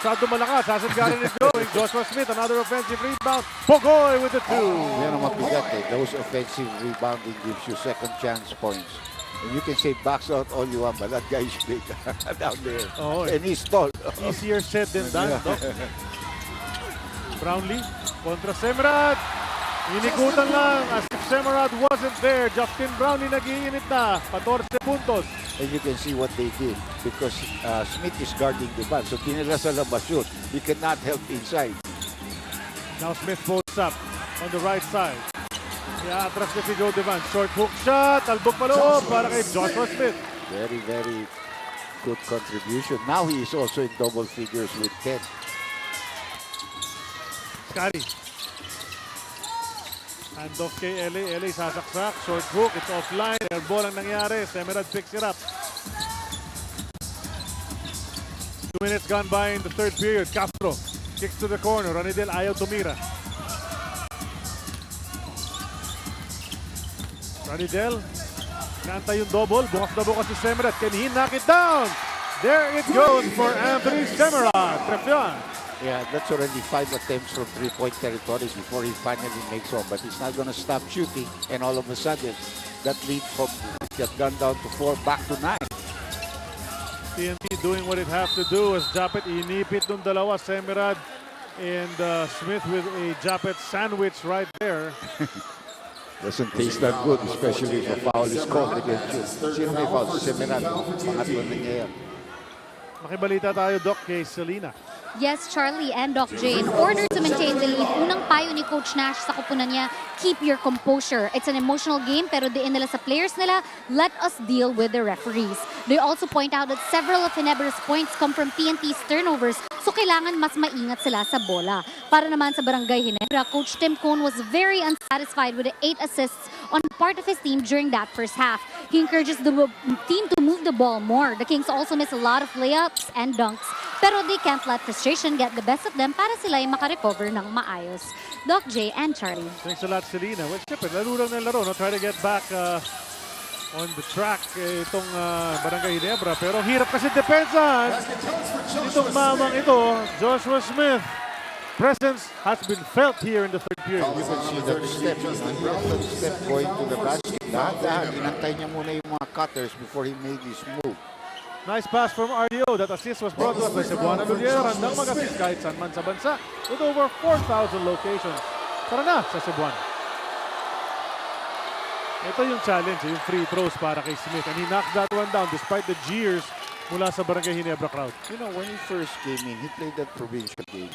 Sado malakas. Hasengarin is going. Joshua Smith, another offensive rebound. Pogoy with the 2. Yan ang mabigat eh. Those offensive rebounding gives you second chance points. And you can say backs out all you want, but that guy is big down there. And he's tall. Easier said than done, Doc. Brownlee kontra Semerad. Inikutan lang as if Semerad wasn't there. Justin Brownlee nag-iinit na. 14 puntos. And you can see what they did because Smith is guarding the ball. So tinila sa labas yun. He cannot help inside. Now Smith posts up on the right side. Atras na si Joe Devan. Short hook shot. Albok paloob para kay Joshua Smith. Very, very good contribution. Now he is also in double figures with 10. Scotty. Handoff kay LA. LA sasaksak. Short hook. It's offline. Airball ang nangyari. Semerad picks it up. 2 minutes gone by in the third period. Castro kicks to the corner. Ranidel ayaw tumira. Ranidel, kanta yung double. Bukas na bukas si Semerad. Can he knock it down? There it goes for Anthony Semerad. Trefyan. Yeah, that's already 5 attempts from three-point territory before he finally makes one. But he's not going to stop shooting. And all of a sudden, that lead from got gone down to 4, back to 9. TNT doing what it has to do as Japet inipit ng dalawa. Semerad and Smith with a Japet sandwich right there. Doesn't taste that good, especially if a foul is called against you. Sino may foul? Semerad. Pangatlo na niya yan. Makibalita tayo, Doc, kay Selena. Yes, Charlie and Doc J, in order to maintain the lead, unang payo ni Coach Nash sa kupunan niya, keep your composure. It's an emotional game, pero diin nila sa players nila, let us deal with the referees. They also point out that several of Ginebra's points come from TNT's turnovers, so kailangan mas maingat sila sa bola. Para naman sa Barangay Ginebra, Coach Tim Cone was very unsatisfied with the 8 assists on part of his team during that first half. He encourages the team to move the ball more. The Kings also miss a lot of layups and dunks, pero they can't let frustration get the best of them para sila ay makarecover ng maayos. Doc J and Charlie. Thanks a lot, Selena. Well, siyempre, laro lang ng laro. No? Try to get back on the track itong Barangay Ginebra. Pero hirap kasi depensahan. Itong mamang ito, Joshua Smith. Presence has been felt here in the third period. You can see that step, that step going to the basket. Lahat-lahat, inantay niya muna yung mga cutters before he made his move. Nice pass from RDO. That assist was brought to us by Cebuana Lulier. Handang mag-assist kahit saan man sa bansa with over 4,000 locations. Tara na sa Cebuana. Ito yung challenge, yung free throws para kay Smith. And he knocked that one down despite the jeers mula sa Barangay Ginebra crowd. You know, when he first came in, he played that provincial game.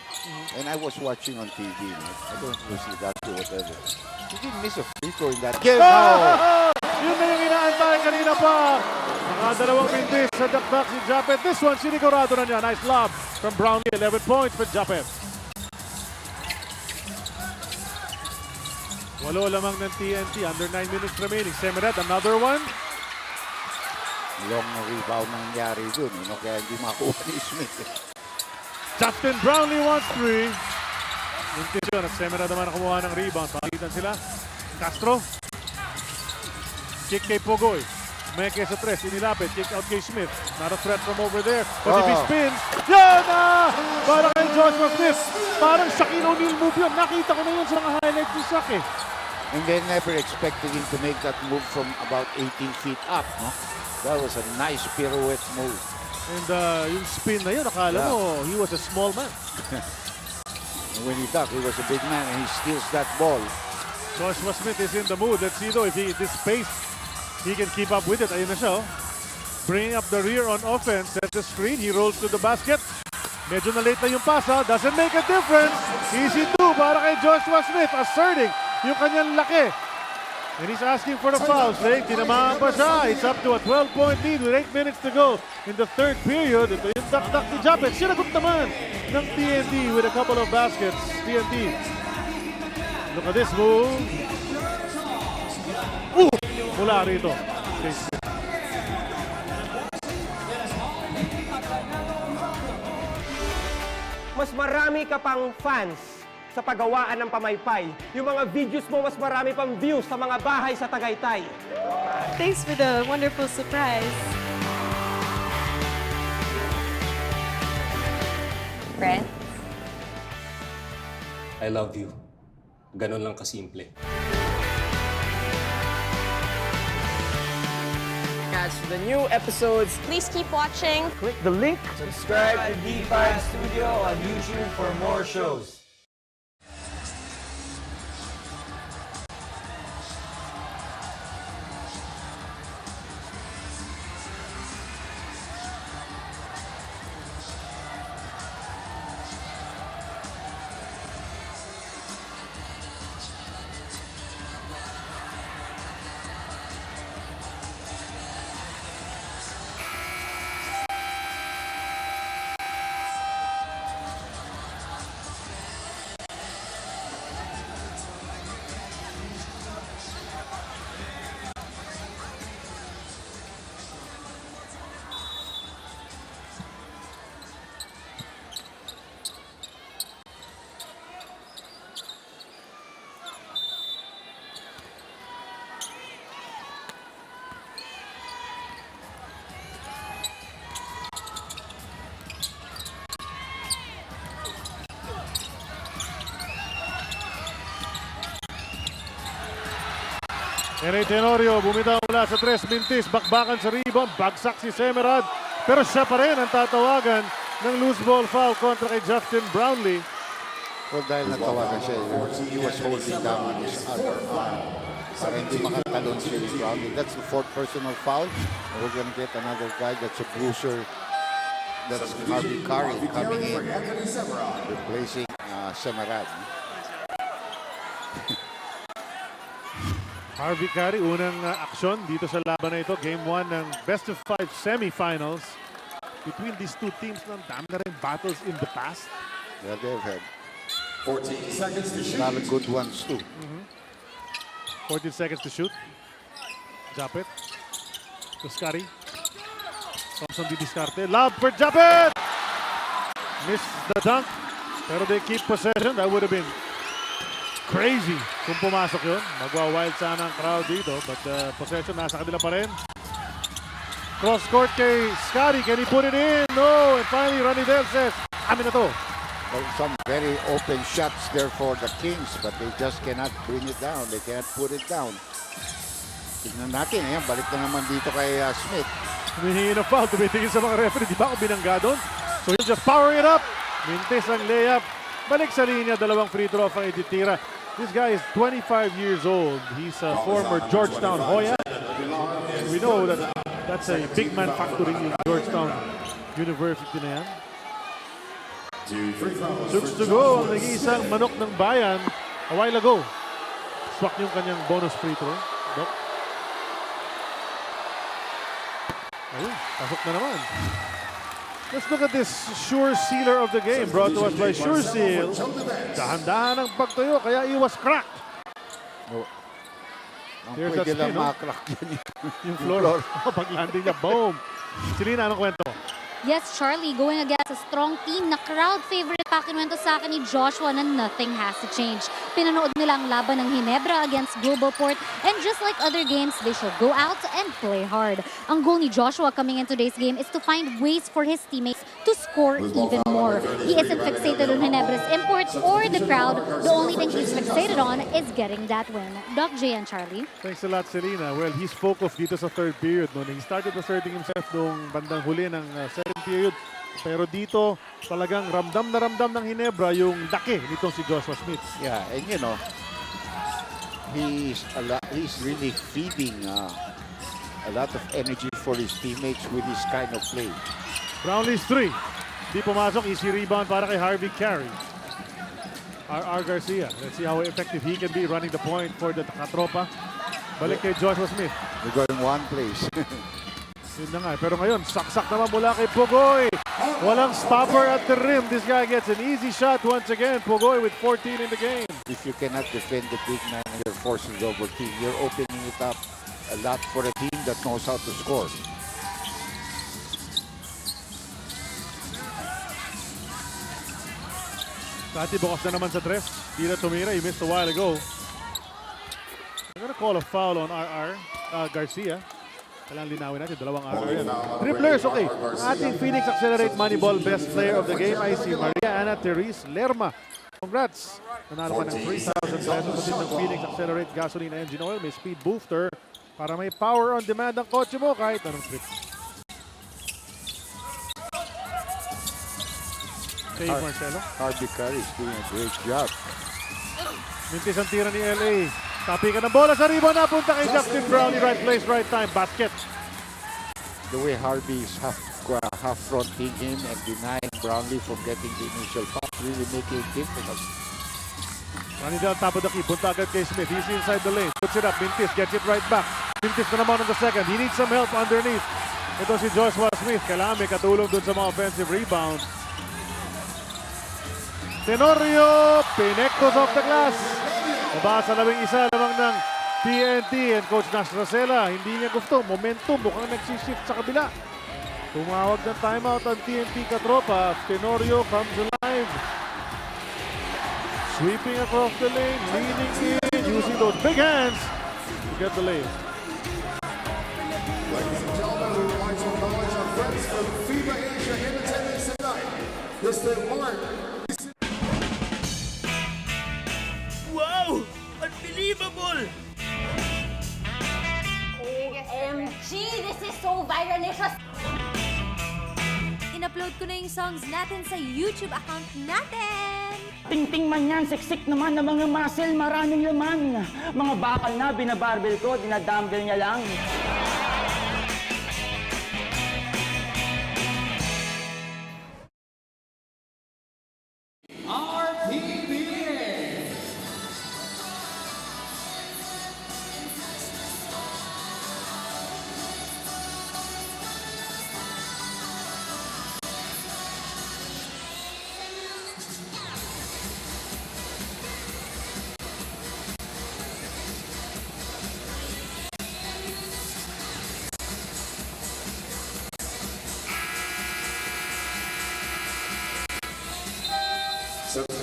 And I was watching on TV. I don't know if that's whatever. He didn't miss a free throw in that game. Oh! Yun na yung inaantay kanina pa. Nakadalawang mintis sa dakdak si Japet. This one, sinigurado na niya. Nice lob from Brownlee. 11 points for Japet. Walo lamang ng TNT. Under 9 minutes remaining. Semiret, another one. Long rebound nangyari dun. Kaya hindi makuha ni Smith. Justin Brownlee wants 3. Mintis yun. At Semiret naman kumuha ng rebound. Pakitan sila. Castro. Kick kay Pogoy. Meke sa 3, inilapit, kick out kay Smith. Not a threat from over there. But if he spins, yan na! Para kay Joshua Smith. Parang Shaquille O'Neal move yun. Nakita ko na yun sa mga highlights ni Shaq eh. And they never expected him to make that move from about 18 feet up, no? That was a nice pirouette move. And yung spin na yun, akala mo, he was a small man. And when he ducked, he was a big man and he steals that ball. Joshua Smith is in the mood. Let's see though if this pace, he can keep up with it. Ayun na siya. Bringing up the rear on offense. Sets the screen. He rolls to the basket. Medyo na late na yung pasa. Doesn't make a difference. Easy 2 para kay Joshua Smith. Asserting yung kanyang laki. And he's asking for the foul. Slake, tinamaan pa siya. It's up to a 12-point lead with 8 minutes to go in the third period. Ito yung dakdak ni Japet. Sinagot naman ng TNT with a couple of baskets. TNT. Look at this move. Mula rito. Mas marami ka pang fans sa paggawaan ng pamaypay. Yung mga videos mo, mas marami pang views sa mga bahay sa Tagaytay. Thanks for the wonderful surprise. Brent? I love you. Ganon lang kasimple. Catch the new episodes. Please keep watching. Click the link. Subscribe to D5 Studio on YouTube for more shows. Ere Tenorio bumitaw mula sa 3, mintis, bakbakan sa rebound, bagsak si Semerad. Pero siya pa rin ang tatawagan ng loose ball foul kontra kay Justin Brownlee. Well, dahil natawagan siya, he was holding down his other arm para hindi makatalon si Brownlee. That's the 4th personal foul. We're gonna get another guy that's a bruiser That's Harvey Curry coming in, replacing Semerad. Harvey Curry, unang aksyon dito sa laban na ito. Game 1 ng Best of 5 Semifinals. Between these two teams, dami na rin battles in the past. Yeah, they've had 14 seconds to shoot. a lot of good ones too. 14 seconds to shoot. Japet. To Scary. Thompson didiskarte. Lob for Japet! Missed the dunk. Pero they keep possession. That would have been crazy kung pumasok yun. Magwa-wild sana ang crowd dito. But possession nasa kanila pa rin. Cross court kay Scary. Can he put it in? No! And finally, Ranidel says, amin na to. Well, some very open shots there for the Kings, but they just cannot bring it down. They cannot put it down. Tignan natin. Ayan, balik na naman dito kay Smith. Humihingi ng foul. Tumitingin sa mga referee. Di ba ako binangga doon? So he'll just power it up. Mintis ang layup. Balik sa linya. Dalawang free throw ang ititira. This guy is 25 years old. He's a former Georgetown Hoya. We know that that's a big man factory in Georgetown University na yan. 6 to go. Ang nag-iisang manok ng bayan a while ago. Swak yung kanyang bonus free throw. Dok. Ayun, pasok na naman. Let's look at this Sure Sealer of the game, brought to us by Sure Seal. Dahan-dahan ang pagtuyo, kaya iwas crack. No. Here's that spin, no? Yung floor. Pag-landing niya, boom. Silina, anong kwento? Yes, Charlie, going against a strong team na crowd favorite pa kinuwento sa akin ni Joshua na nothing has to change. Pinanood nila ang laban ng Ginebra against Globalport and just like other games, they should go out and play hard. Ang goal ni Joshua coming in today's game is to find ways for his teammates to score even more. He isn't fixated on Ginebra's imports or the crowd. The only thing he's fixated on is getting that win. Doc J and Charlie. Thanks a lot, Selena. Well, he's focused dito sa third period. No? He started asserting himself noong bandang huli ng second period. Pero dito, talagang ramdam na ramdam ng Ginebra yung daki nitong si Joshua Smith. Yeah, and you know, he's really feeding a lot of energy for his teammates with this kind of play. Brownlee's 3. Di pumasok. Easy rebound para kay Harvey Carey. R.R. Garcia. Let's see how effective he can be running the point for the Katropa. Balik kay Joshua Smith. They're going one place. Yun na nga. Pero ngayon, saksak naman mula kay Pugoy. Walang stopper at the rim. This guy gets an easy shot once again. Pugoy with 14 in the game. If you cannot defend the big man and you're forcing double team, you're opening it up a lot for a team that knows how to score. Sati bukas na naman sa dress. Di na tumira. He missed a while ago. I'm gonna call a foul on R.R. Garcia. Kailangan linawin natin. Dalawang R.R. yan. Dribblers, okay. Ating Phoenix Accelerate Moneyball Best Player of the Game ay si Maria Ana Therese Lerma. Congrats! Nanalo ka ng 3,000 pesos sa ng Phoenix Accelerate Gasoline Engine Oil. May speed booster para may power on demand ang kotse mo kahit anong trip. Save Marcelo. Harvey Curry is doing a great job. Mintis ang tira ni LA. Tapi ka ng bola sa rebound. Napunta kay Justin Brownlee. Right place, right time. Basket. The way Harvey is half fronting him and denying Brownlee from getting the initial pass really making it difficult. Ranidel top of the key. Punta agad kay Smith. He's inside the lane. Puts it up. Mintis gets it right back. Mintis na naman on the second. He needs some help underneath. Ito si Joshua Smith. Kailangan may katulong dun sa mga offensive rebounds. Tenorio, pinektos off the glass. Nabasa na isa lamang ng TNT and Coach Nash Rosella. Hindi niya gusto. Momentum. Mukhang nagsishift sa kabila. Tumawag ng timeout ang TNT Katropa. Tenorio comes alive. Sweeping across the lane. Leaning in. Using those big hands to get the layup. Ladies and gentlemen, we would like to acknowledge our friends from FIBA Asia in attendance tonight. Mr. Mark. Wow! Unbelievable! OMG! This is so viralicious! In-upload ko na yung songs natin sa YouTube account natin! Ting-ting man yan, siksik naman ng mga muscle, maraming laman. Mga bakal na, binabarbell ko, dinadumbbell niya lang.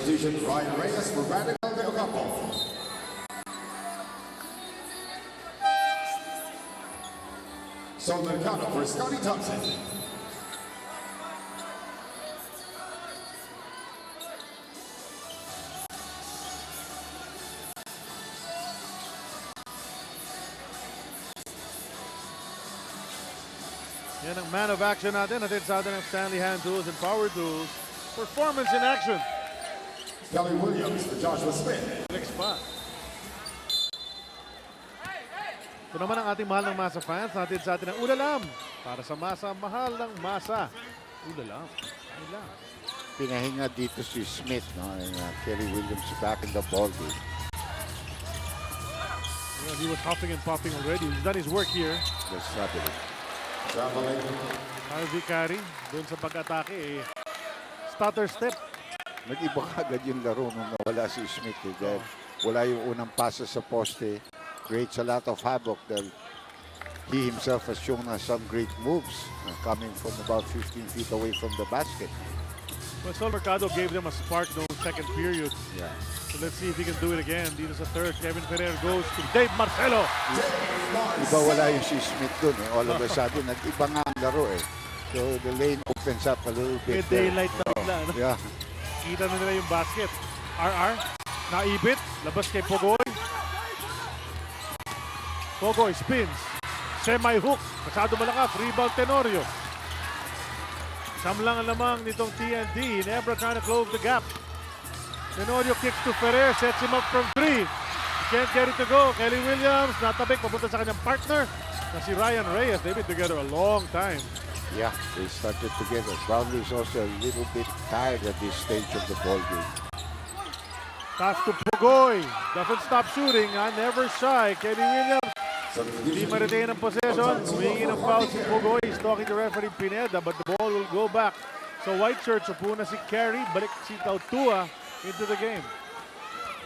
Substitution Ryan Reyes for Radical de Ocampo. Sol Mercado for Scotty Thompson. Yan ang man of action natin. Hatid sa atin ng Stanley Hand Tools and Power Tools. Performance in action. Kelly Williams for Joshua Smith. Flex pa. Ito naman ang ating mahal ng masa fans. Hatid sa atin ng ulalam. Para sa masa, mahal ng masa. Ulalam. Ulalam. Pinahinga dito si Smith, no? And Kelly Williams back in the ball game. Well, he was huffing and puffing already. He's done his work here. That's happening. Harvey Carey, doon sa pag-atake, stutter step. Nag-iba agad yung laro nung nawala si Smith. Dahil wala yung unang pasa sa poste. Creates a lot of havoc dahil he himself has shown us some great moves coming from about 15 feet away from the basket. Well, Sol Mercado gave them a spark noong second period. Yeah. So let's see if he can do it again. Dito sa third, Kevin Ferrer goes to Dave Marcelo. Iba wala yung si Smith dun. All of a sudden, nag-iba nga ang laro eh. So the lane opens up a little bit. May daylight na bigla. No? Yeah. Kita na nila yung basket. RR, naibit, labas kay Pogoy. Pogoy spins. Semi-hook. Masyado malakas. Rebound Tenorio. Samlang ang lamang nitong TNT. Ginebra trying to close the gap. Tenorio kicks to Ferrer. Sets him up from 3. He can't get it to go. Kelly Williams natabik. Papunta sa kanyang partner na si Ryan Reyes. They've been together a long time. Yeah, they started together. Brownlee is also a little bit tired at this stage of the ball game. Pass to Pogoy. Doesn't stop shooting. Never shy. Kelly Williams. Hindi ma-retain ang possession. Humingi ng foul si Pogoy. He's talking to referee Pineda, but the ball will go back. So white shirts, upo na si Carey. Balik si Tautua into the game.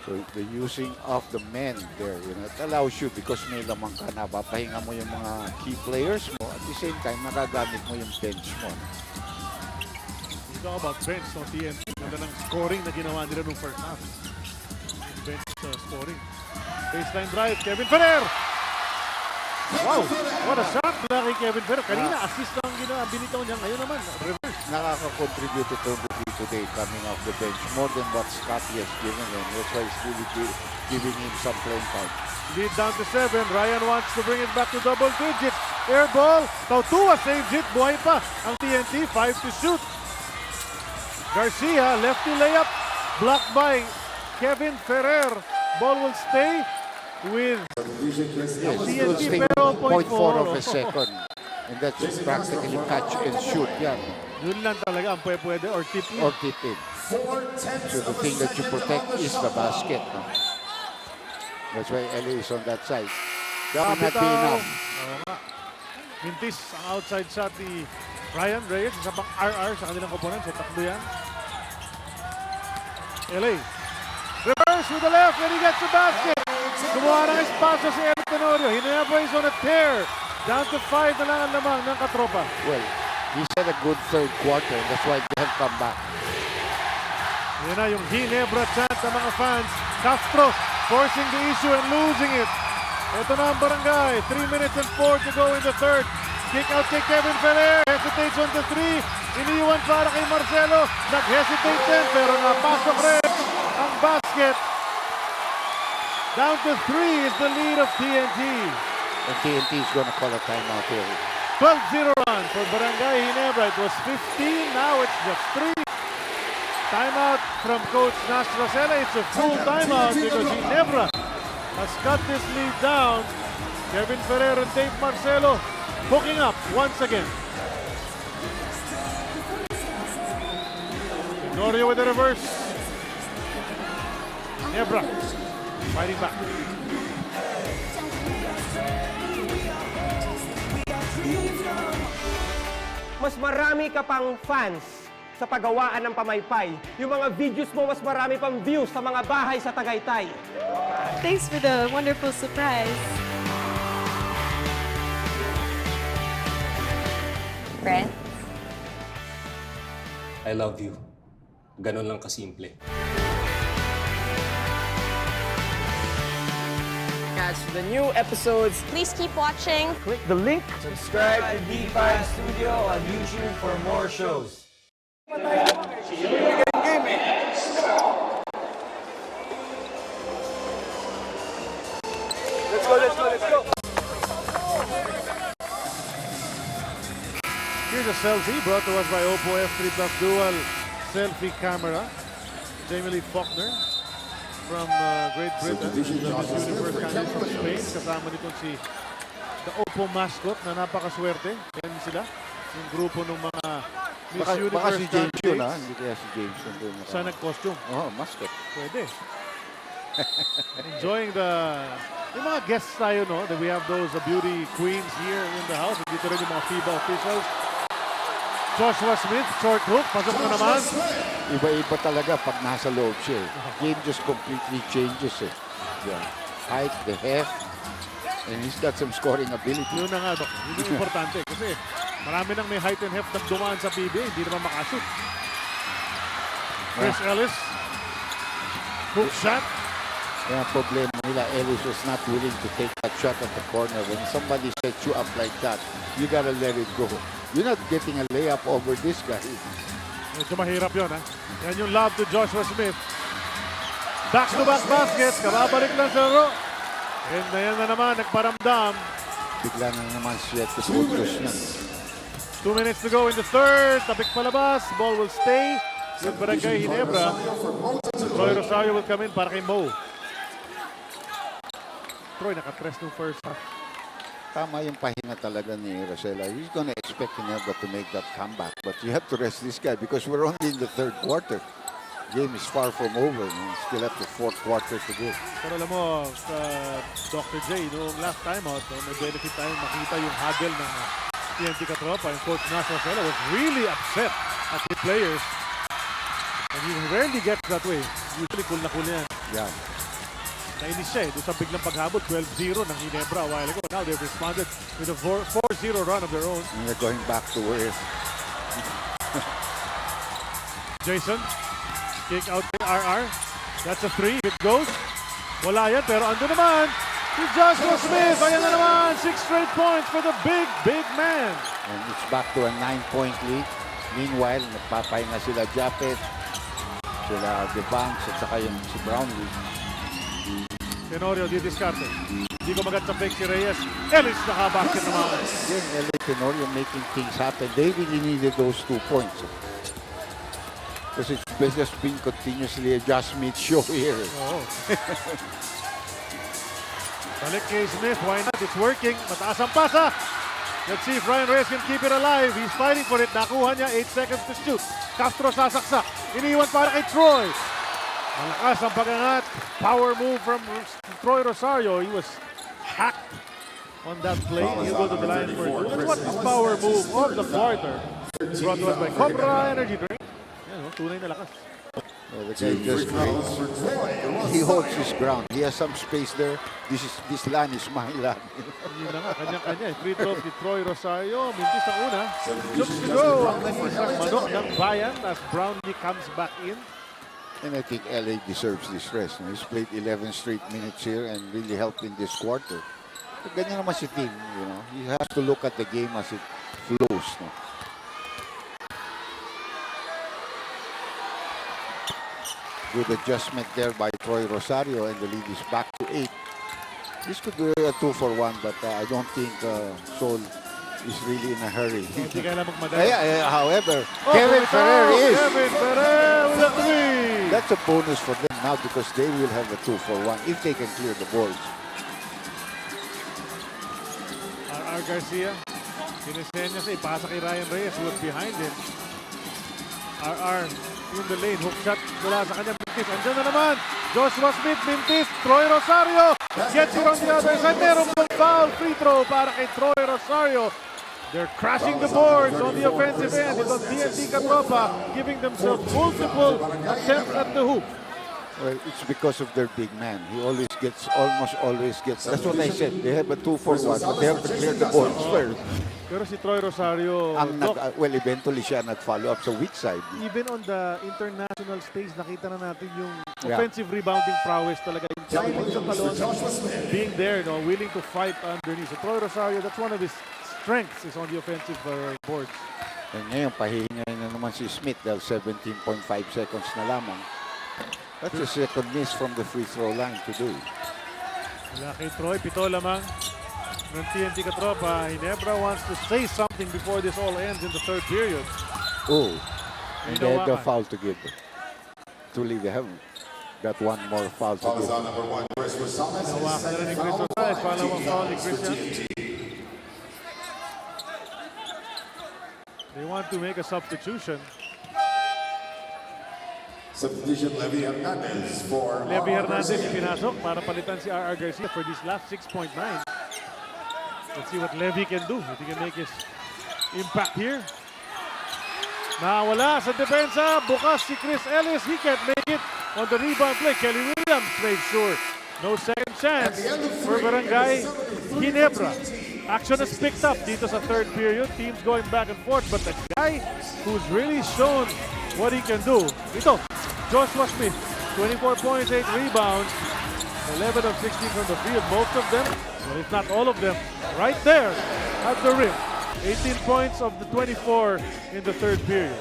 So the using of the men there, you know, it allows you because may lamang ka na, papahinga mo yung mga key players mo. At the same time, nagagamit mo yung bench mo. You talk about bench no TNT. Ganda ng scoring na ginawa nila nung first half. Bench scoring. Baseline drive, Kevin Ferrer! Wow! What a shot mula kay Kevin Ferrer. Kanina, assist lang binitaw niya. Ngayon naman, reverse. Nakaka-contribute ito today coming off the bench more than what Scotty has given him. That's why he's really giving him some playing time. Lead down to 7. Ryan wants to bring it back to double digits. Air ball. Tautua saves it. Buhay pa ang TNT. 5 to shoot. Garcia, lefty layup. Blocked by Kevin Ferrer. Ball will stay with TNT, pero 0.4 of a second. And that's practically catch and shoot. Yan. Yun lang talaga ang pwede or tip in. Or tip in. So the thing that you protect is the basket. No? That's why LA is on that side. That will not be enough. Mintis ang outside shot ni Ryan Reyes. Isa pang RR sa kanilang opponent. Sa takbo yan. LA. Reverse with the left and he gets the basket. Gumawa ng espasyo si Eric Tenorio. Ginebra is on a tear. Down to 5 na lang ang lamang ng katropa. Well, he's had a good third quarter. That's why they have come back. Yan na yung Ginebra chant ng mga fans. Castro forcing the issue and losing it. Ito na ang barangay. 3 minutes and 4 to go in the third. Kick out kay Kevin Ferrer. Hesitates on the 3. Iniwan para kay Marcelo. Nag-hesitate din pero napasok rin ang basket. Down to 3 is the lead of TNT. And TNT is going to call a timeout here. 12-0 run for Barangay Ginebra. It was 15, now it's just 3. Timeout from Coach Nash Rosella. It's a full timeout because Ginebra has cut this lead down. Kevin Ferrer and Dave Marcelo hooking up once again. Tenorio with the reverse. Ginebra fighting back. Mas marami ka pang fans sa paggawaan ng pamaypay. Yung mga videos mo, mas marami pang views sa mga bahay sa Tagaytay. Thanks for the wonderful surprise. I love you. Ganun lang kasimple. catch the new episodes. Please keep watching. Click the link. Subscribe to D5 Studio on YouTube for more shows. Let's go. Here's a selfie brought to us by Oppo F3 Plus Dual Selfie Camera. Jamie Lee Faulkner from Great Britain. The Miss Universe candidate from Spain. Kasama nito si the Oppo mascot na napakaswerte. Yan sila. Yung grupo ng mga Miss Universe baka si James yun, candidates. ha? Hindi kaya si James yun. Sa nag-costume. Oo, mascot. Pwede. Enjoying yung mga guests tayo, no? That we have those beauty queens here in the house. Dito rin yung mga FIBA officials. Joshua Smith, short hook. Pasok na naman. Iba-iba talaga pag nasa loob siya. Game just completely changes eh. Yeah. Height, the heft, and he's got some scoring ability. Yun na nga, Dok. Yun yung importante. Kasi marami nang may height and heft na dumaan sa PBA. Hindi naman makashoot. Chris Ellis. Hook shot. Kaya ang problema nila, Ellis was not willing to take that shot at the corner. When somebody sets you up like that, you gotta let it go. You're not getting a layup over this guy. Medyo mahirap yun, ha? Yan yung lob to Joshua Smith. Back-to-back baskets. Kababalik lang sa laro. And yan na naman, nagparamdam. Bigla na naman siya at puntos niya. 2 minutes to go in the third. Tapik palabas. Ball will stay with Barangay Ginebra. Troy Rosario will come in para kay Mo. Troy nakapress nung first half. Tama yung pahinga talaga ni Rosella. He's gonna expect Ginebra to make that comeback. But you have to rest this guy because we're only in the third quarter. Game is far from over. We still have the fourth quarter to go. Pero alam mo, Dr. J, noong last time out, may benefit tayong makita yung hagel ng TNT Katropa. Yung coach Nas Rosella was really upset at the players. And he rarely gets that way. Usually cool na yan. Yeah. Nainis siya doon sa biglang paghabot, 12-0 ng Ginebra a while ago. Now they've responded with a 4-0 run of their own. And they're going back to where? Jason, kick out to RR. That's a 3. It goes. Wala yan, pero ando naman. Si Joshua Smith. Ayan na naman. 6 straight points for the big man. And it's back to a 9-point lead. Meanwhile, nagpapahinga sila Japet, sila DeBanks, at saka yung si Brownlee. Tenorio di diskarte. Hindi ko magat sa fake si Reyes. Ellis nakabasket naman. Again, LA Tenorio making things happen. They really needed those 2 points. Because it's just been continuously a Josh Smith show here. Oo. Balik kay Smith. Why not? It's working. Mataas ang pasa. Let's see if Ryan Reyes can keep it alive. He's fighting for it. Nakuha niya. 8 seconds to shoot. Castro sasaksak. Iniwan para kay Troy. Malakas ang pag-angat. Power move from Troy Rosario. He was hacked on that play. He'll go to the line for it. Let's watch this power move of the quarter. Brought to us by Cobra Energy Drink. Yan, tunay na lakas. Yeah, the guy just he holds his ground. He has some space there. This land is my land. Yun na nga, kanya-kanya. Free throw si Troy Rosario. Mintis ang una. Looks to go ang isang manok ng bayan as Brownlee comes back in. And I think LA deserves this rest. He's played 11 straight minutes here and really helped in this quarter. But ganyan naman si team, you know. He has to look at the game as it flows. No? Good adjustment there by Troy Rosario, and the lead is back to 8. This could be a 2-for-1, but I don't think Sol is really in a hurry. Hindi kailangan magmadali. However, Kevin Ferrer is. Kevin Ferrer with a 3. That's a bonus for them now because they will have a 2-for-1 if they can clear the balls. R.R. Garcia, sinisenya sa ipasa kay Ryan Reyes who was behind him. R.R. in the lane, hook shot mula sa kanya, Mintis. Andiyan na naman, Joshua Smith, Mintis, Troy Rosario gets it on the other side. Meron pong foul, free throw para kay Troy Rosario. They're crashing the boards on the offensive end. It's on TNT Katropa, giving themselves multiple attempts at the hoop. Well, it's because of their big man. He always gets, almost always gets. That's what I said. They have a 2-for-1, but they have to clear the balls first. Pero si Troy Rosario, well, eventually siya nag-follow up sa weak side. Even on the international stage, nakita na natin yung offensive rebounding prowess talaga yung challenge sa talon. Being there, no, willing to fight underneath. So Troy Rosario, that's one of his strengths is on the offensive boards. And ngayon, pahihingayin na naman si Smith dahil 17.5 seconds na lamang. That's a second miss from the free throw line today. Wala kay Troy, 7 lamang ng TNT katropa. Ginebra wants to say something before this all ends in the third period. Oh, and they had a foul to give. Truly, they haven't got one more foul to give. Nawakan na rin ni Chris Rosales. Pangalawang foul ni Christian. They want to make a substitution. Substitution Levy Hernandez for Levy Hernandez pinasok para palitan si R.R. Garcia for these last 6.9. Let's see what Levy can do. If he can make his impact here. Nawala sa depensa. Bukas si Chris Ellis. He can't make it on the rebound play. Kelly Williams made sure. No second chance for Barangay Ginebra. Action has picked up dito sa third period. Teams going back and forth. But the guy who's really shown what he can do, ito, Joshua Smith, 24 points, 8 rebounds, 11 of 16 from the field. Most of them, well, if not all of them, right there at the rim. 18 points of the 24 in the third period.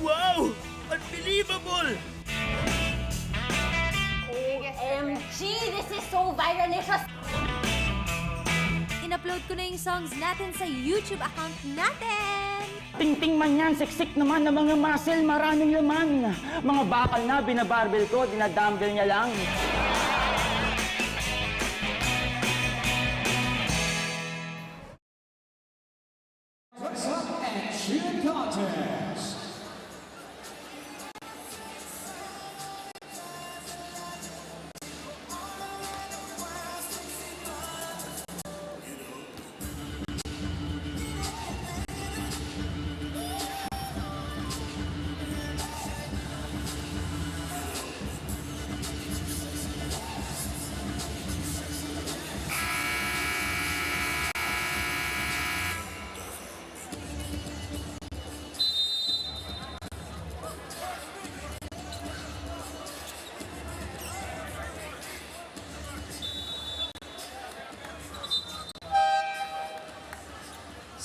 Wow! Unbelievable! OMG! This is so viralicious! In-upload ko na yung songs natin sa YouTube account natin! Tingting man yan, siksik naman ng mga muscle, maraming laman. Mga bakal na binabarbell ko, dinadumbbell niya lang.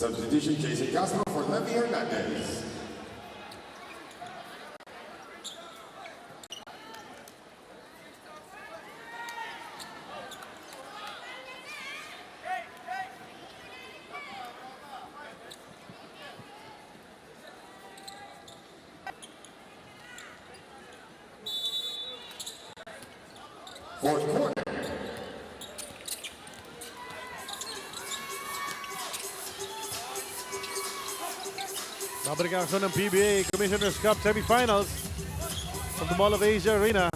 Substitution Jason Castro for Levy Hernandez. Fourth quarter. Babalik ang aksyon ng PBA Commissioner's Cup Semifinals from the Mall of Asia Arena.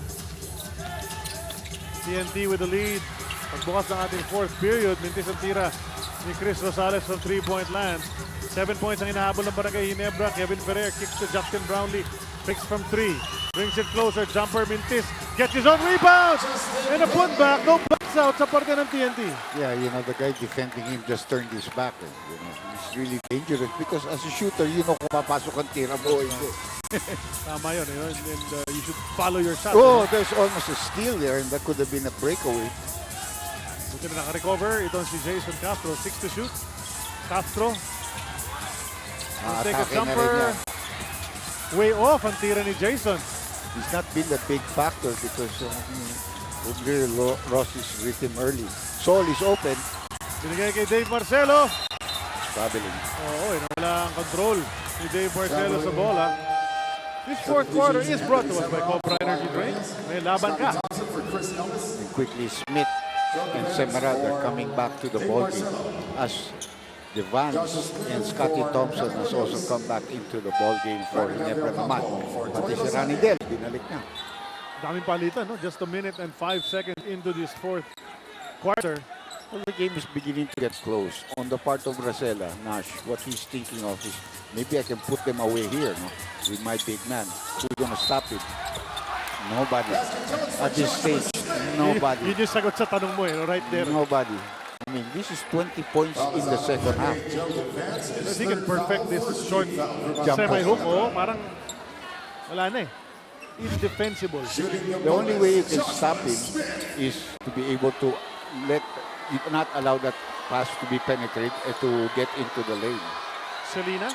TNT with the lead. Pagbukas ng ating fourth period, mintis ang tira ni Chris Rosales from 3-point land. 7 points ang inahabol ng Barangay Ginebra. Kevin Ferrer kicks to Justin Brownlee. Picks from 3. Brings it closer. Jumper, mintis. Gets his own rebound! And a putback. No backs out sa parte ng TNT. Yeah, you know, the guy defending him just turned his back. You know, he's really dangerous because as a shooter, you know kung papasok ang tira mo o hindi. Tama yun. You know, and you should follow your shot. Oh, there's almost a steal there and that could have been a breakaway. Buti na naka-recover. Ito si Jason Castro. 6 to shoot. Castro. Take a jumper. Way off ang tira ni Jason. He's not been a big factor because really lost his rhythm early. Sol is open. Binigay kay Dave Marcelo. Traveling. Oo, wala ang control ni Dave Marcelo sa bola. This fourth quarter is brought to us by Cobra Energy Drink. May laban ka. And quickly Smith and Semerad are coming back to the ball game as Devans and Scotty Thompson has also come back into the ball game for Ginebra naman. Pati si Rani Del, binalik na. Daming palitan, no? Just a minute and 5 seconds into this fourth quarter. Well, the game is beginning to get close. On the part of Rosella, Nash, what he's thinking of is maybe I can put them away here, no? With my big man. Who's gonna stop it? Nobody. At this stage, nobody. Yun yung sagot sa tanong mo, right there. Nobody. I mean, this is 20 points in the second half. If he can perfect this short Jump semi-hook, parang wala na eh. Indefensible. The only way you can stop him is to be able to you cannot allow that pass to be penetrated and to get into the lane. Selena?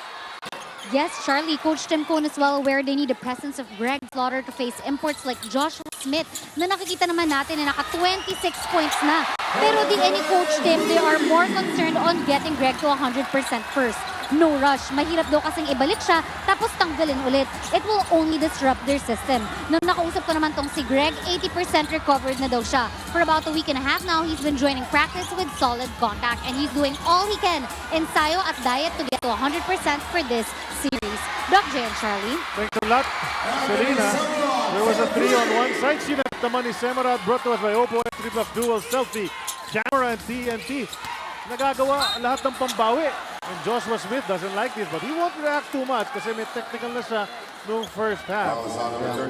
Yes, Charlie, Coach Tim Cone is well aware they need the presence of Greg Slaughter to face imports like Joshua Smith na nakikita naman natin na naka 26 points na. Pero di any Coach Tim, they are more concerned on getting Greg to 100% first. No rush. Mahirap daw kasing ibalik siya tapos tanggalin ulit. It will only disrupt their system. Nung nakausap ko naman tong si Greg, 80% recovered na daw siya. For about a week and a half now, he's been joining practice with solid contact and he's doing all he can ensayo at diet to get to 100% for this series. Doc J and Charlie. Thanks a lot, Selena. There was a 3 on one side. She left the money Semerad brought to us by Oppo S3 Plus Dual Selfie Camera and TNT. Nagagawa lahat ng pambawi. And Joshua Smith doesn't like this, but he won't react too much kasi may technical na siya noong first half.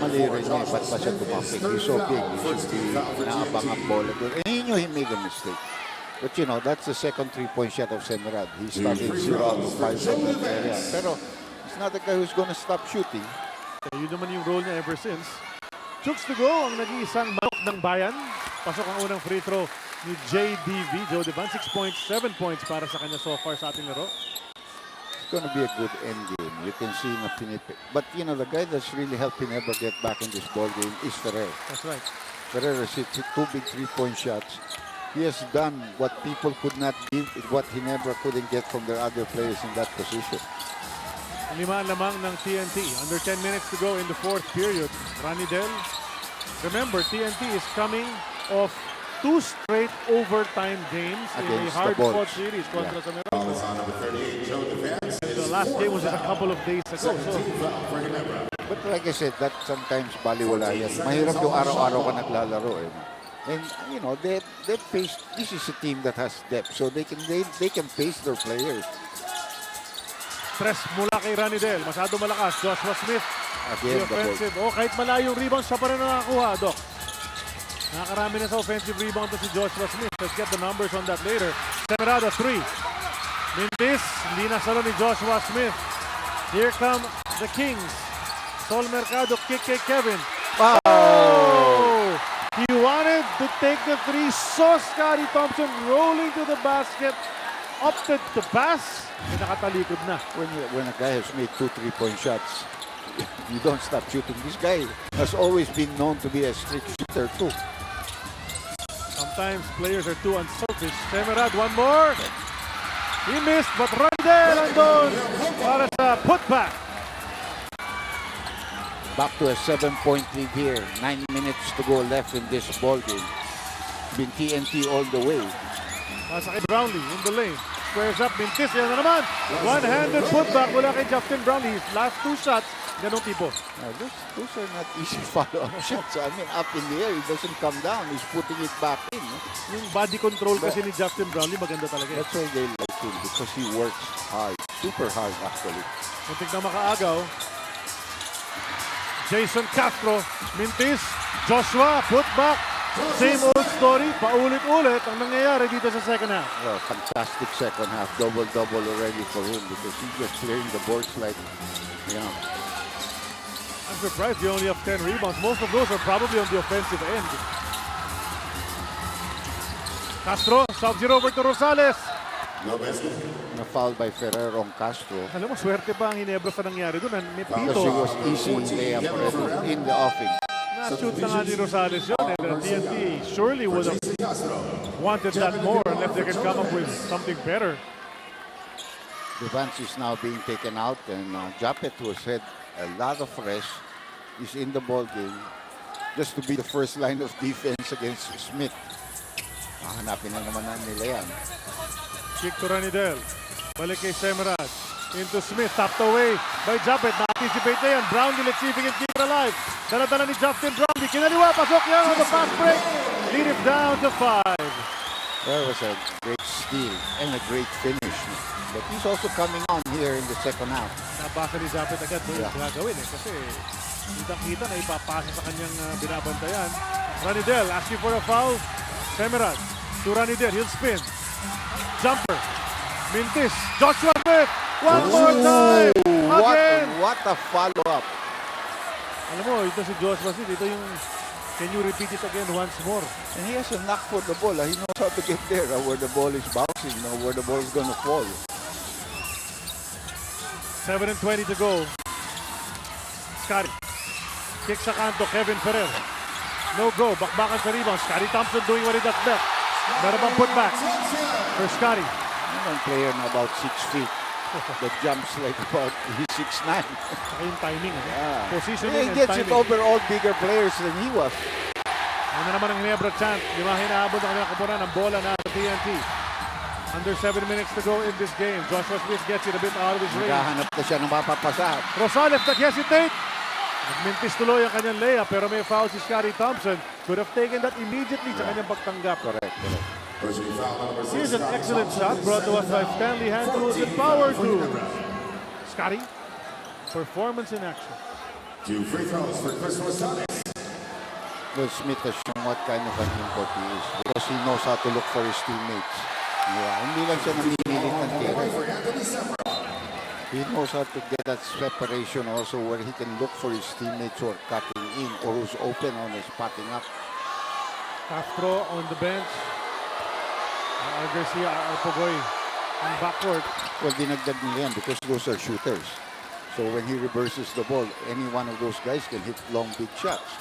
Mali rin niya, ba't pa siya tumapik? He's so big, he should be naabang ang bola doon. And he knew he made a mistake. But you know, that's the second 3-point shot of Semerad. He started 0 to 5 from that area. Pero he's not the guy who's gonna stop shooting. Yun naman yung role niya ever since. Chooks to go ang nag-iisang manok ng bayan. Pasok ang unang free throw ni JDV, Joe Devan. 6 points, 7 points para sa kanya so far sa ating laro. It's gonna be a good end game. You can see na but you know, the guy that's really helped Ginebra get back in this ball game is Ferrer. That's right. Ferrer has hit 2 big 3-point shots. He has done what people could not give, what Ginebra couldn't get from their other players in that position. 5 lamang ng TNT. Under 10 minutes to go in the fourth period. Ranidel. Remember, TNT is coming off 2 straight overtime games in a hard-fought series contra sa Meron. The last game was just a couple of days ago. But like I said, that sometimes baliwala yan. Mahirap yung araw-araw ka naglalaro. And you know, they face. This is a team that has depth, so they can face their players. Stress mula kay Ranidel. Masyado malakas. Joshua Smith. Again, the offensive. Kahit malayo yung rebound, siya pa rin nakakuha, Doc. Nakakarami na sa offensive rebound to si Joshua Smith. Let's get the numbers on that later. Semerada 3. Mintis. Hindi nasalo ni Joshua Smith. Here come the Kings. Sol Mercado kick kay Kevin. Oh! He wanted to take the 3. Saw Scotty Thompson rolling to the basket. Opted to pass. Nakatalikod na. When a guy has made 2 3-point shots, you don't stop shooting. This guy has always been known to be a strict shooter too. Sometimes players are too unselfish. Semerad, one more. He missed, but Randel andon para sa putback. Back to a 7-point lead here. 9 minutes to go left in this ball game. Been TNT all the way. Nasa kay Brownlee in the lane. Squares up, Mintis. Yan na naman. One-handed putback mula kay Justin Brownlee. His last 2 shots, ganong tipo. Those are not easy follow-up shots. I mean, up in the air, he doesn't come down. He's putting it back in. Yung body control kasi ni Justin Brownlee, maganda talaga. That's why they like him, because he works hard. Super hard, actually. Muntik na makaagaw. Jason Castro, Mintis, Joshua, putback. Same old story, paulit-ulit ang nangyayari dito sa second half. Well, fantastic second half. Double-double already for him because he's just clearing the boards like, you know. I'm surprised he only have 10 rebounds. Most of those are probably on the offensive end. Castro, subs it over to Rosales. Na-foul by Ferrer on Castro. Alam mo, swerte pa ang Ginebra sa nangyari doon. May pito. Because it was easy layup already in the offing. Na-shoot na nga ni Rosales yun. And TNT surely would have wanted that more unless they can come up with something better. Devance is now being taken out and Japet, who has had a lot of rest, is in the ball game just to be the first line of defense against Smith. Hanapin na naman nila yan. Kick to Ranidel. Balik kay Semerad. Into Smith. Tapped away by Japet. Na-anticipate na yan. Brownlee, let's see if he can keep it alive. Dala-dala ni Justin Brownlee. Kinaliwa. Pasok yan on the fast break. Lead it down to 5. There was a great steal and a great finish. But he's also coming on here in the second half. Nabasa ni Japet agad doon yung gagawin kasi kitang-kita na ipapasa sa kanyang binabantayan. Ranidel asking for a foul. Semerad to Ranidel. He'll spin. jumper. Mintis, Joshua Smith, one more time, again. What a follow-up. Alam mo, ito si Joshua Smith, ito yung, can you repeat it again once more? And he has a knack for the ball. He knows how to get there, where the ball is bouncing, where the ball is going to fall. 7:20 to go. Scotty. Kick sa kanto, Kevin Ferrer. No go, bakbakan sa rebound. Scotty Thompson doing what he does best. Meron bang putback for Scotty. One player na about 6 feet. That jumps like about 6'9". Saka yung timing. Positioning He gets and it timing. over all bigger players than he was. Ano naman ang Ginebra chant. Lima hinahabol ang kanyang kapunan ng bola na TNT. Under 7 minutes to go in this game. Joshua Smith gets it a bit out of his range. Naghahanap na siya ng mapapasa. Rosales nag-hesitate. Nagmintis tuloy ang kanyang layup pero may foul si Scotty Thompson. Could have taken that immediately sa kanyang pagtanggap. Correct. Here's an excellent shot brought to us by Stanley Hand Tools and Power Tools. Scotty, performance in action. 2 free throws for Chris Rosales. Well, Smith has shown what kind of an import he is because he knows how to look for his teammates. Hindi lang siya namimilit ng tira. He knows how to get that separation also where he can look for his teammates who are cutting in or who's open or spotting up. Castro on the bench. Garcia, Pogoy in backcourt. Well, dinagdag nila yan because those are shooters. So when he reverses the ball, any one of those guys can hit long, big shots.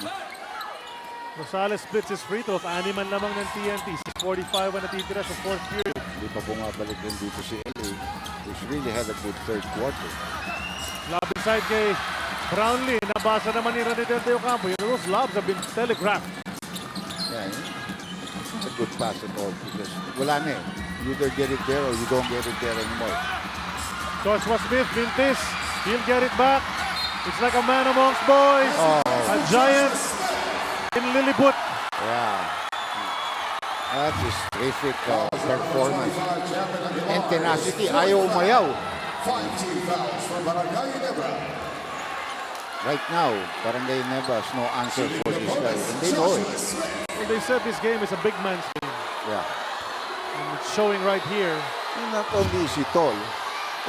Rosales splits his free throws. 6 man lamang ng TNT. 6:45 ang natitira sa fourth period. Hindi pa bumabalik rin dito si LA, who's really had a good third quarter. Lob inside kay Brownlee. Nabasa naman ni Ranidel de Ocampo. Those lobs have been telegraphed. Yeah, it's not a good pass at all because wala na eh. You either get it there or you don't get it there anymore. Joshua Smith, Mintis. He'll get it back. It's like a man amongst boys. A giant in Lilliput. Yeah. That's his terrific performance. And tenacity. Ayaw umayaw. 5 team fouls for Barangay Ginebra. Right now, Barangay Ginebra has no answer for this guy. And they know it. Well, they said this game is a big man's game. Yeah. And it's showing right here. And not only is he tall,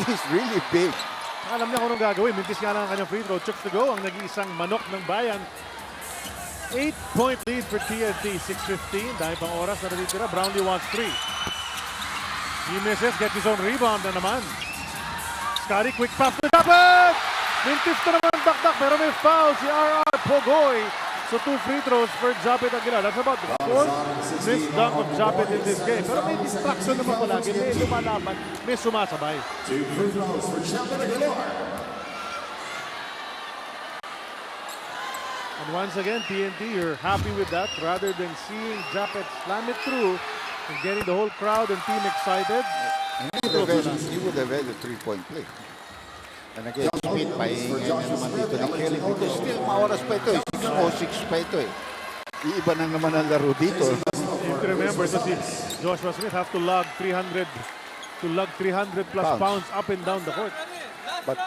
he's really big. Alam niya kung anong gagawin. Mintis nga lang ang kanyang free throw. Chooks to go. Ang nag-iisang manok ng bayan. 8-point lead for TNT. 6:15. Dahil pang oras na natitira. Brownlee wants 3. He misses. Gets his own rebound na naman. Scotty, quick pass to Japet! Mintis na naman dakdak. Pero may foul si R.R. Pogoy. So 2 free throws for Japet Aguilar. That's about the 4th missed dunk of Japet in this game. Pero may distraction naman palagi. May lumalaban. May sumasabay. 2 free throws for Japet Aguilar. And once again, TNT, you're happy with that rather than seeing Japet slam it through and getting the whole crowd and team excited. He would have had a 3-point play. And again, Smith, pahinga na naman dito ni Kelly because still maoras pa ito. 6:06 pa ito eh. Iiba na naman ang laro dito. You have to remember, so si Joshua Smith have to lug 300 plus pounds up and down the court. But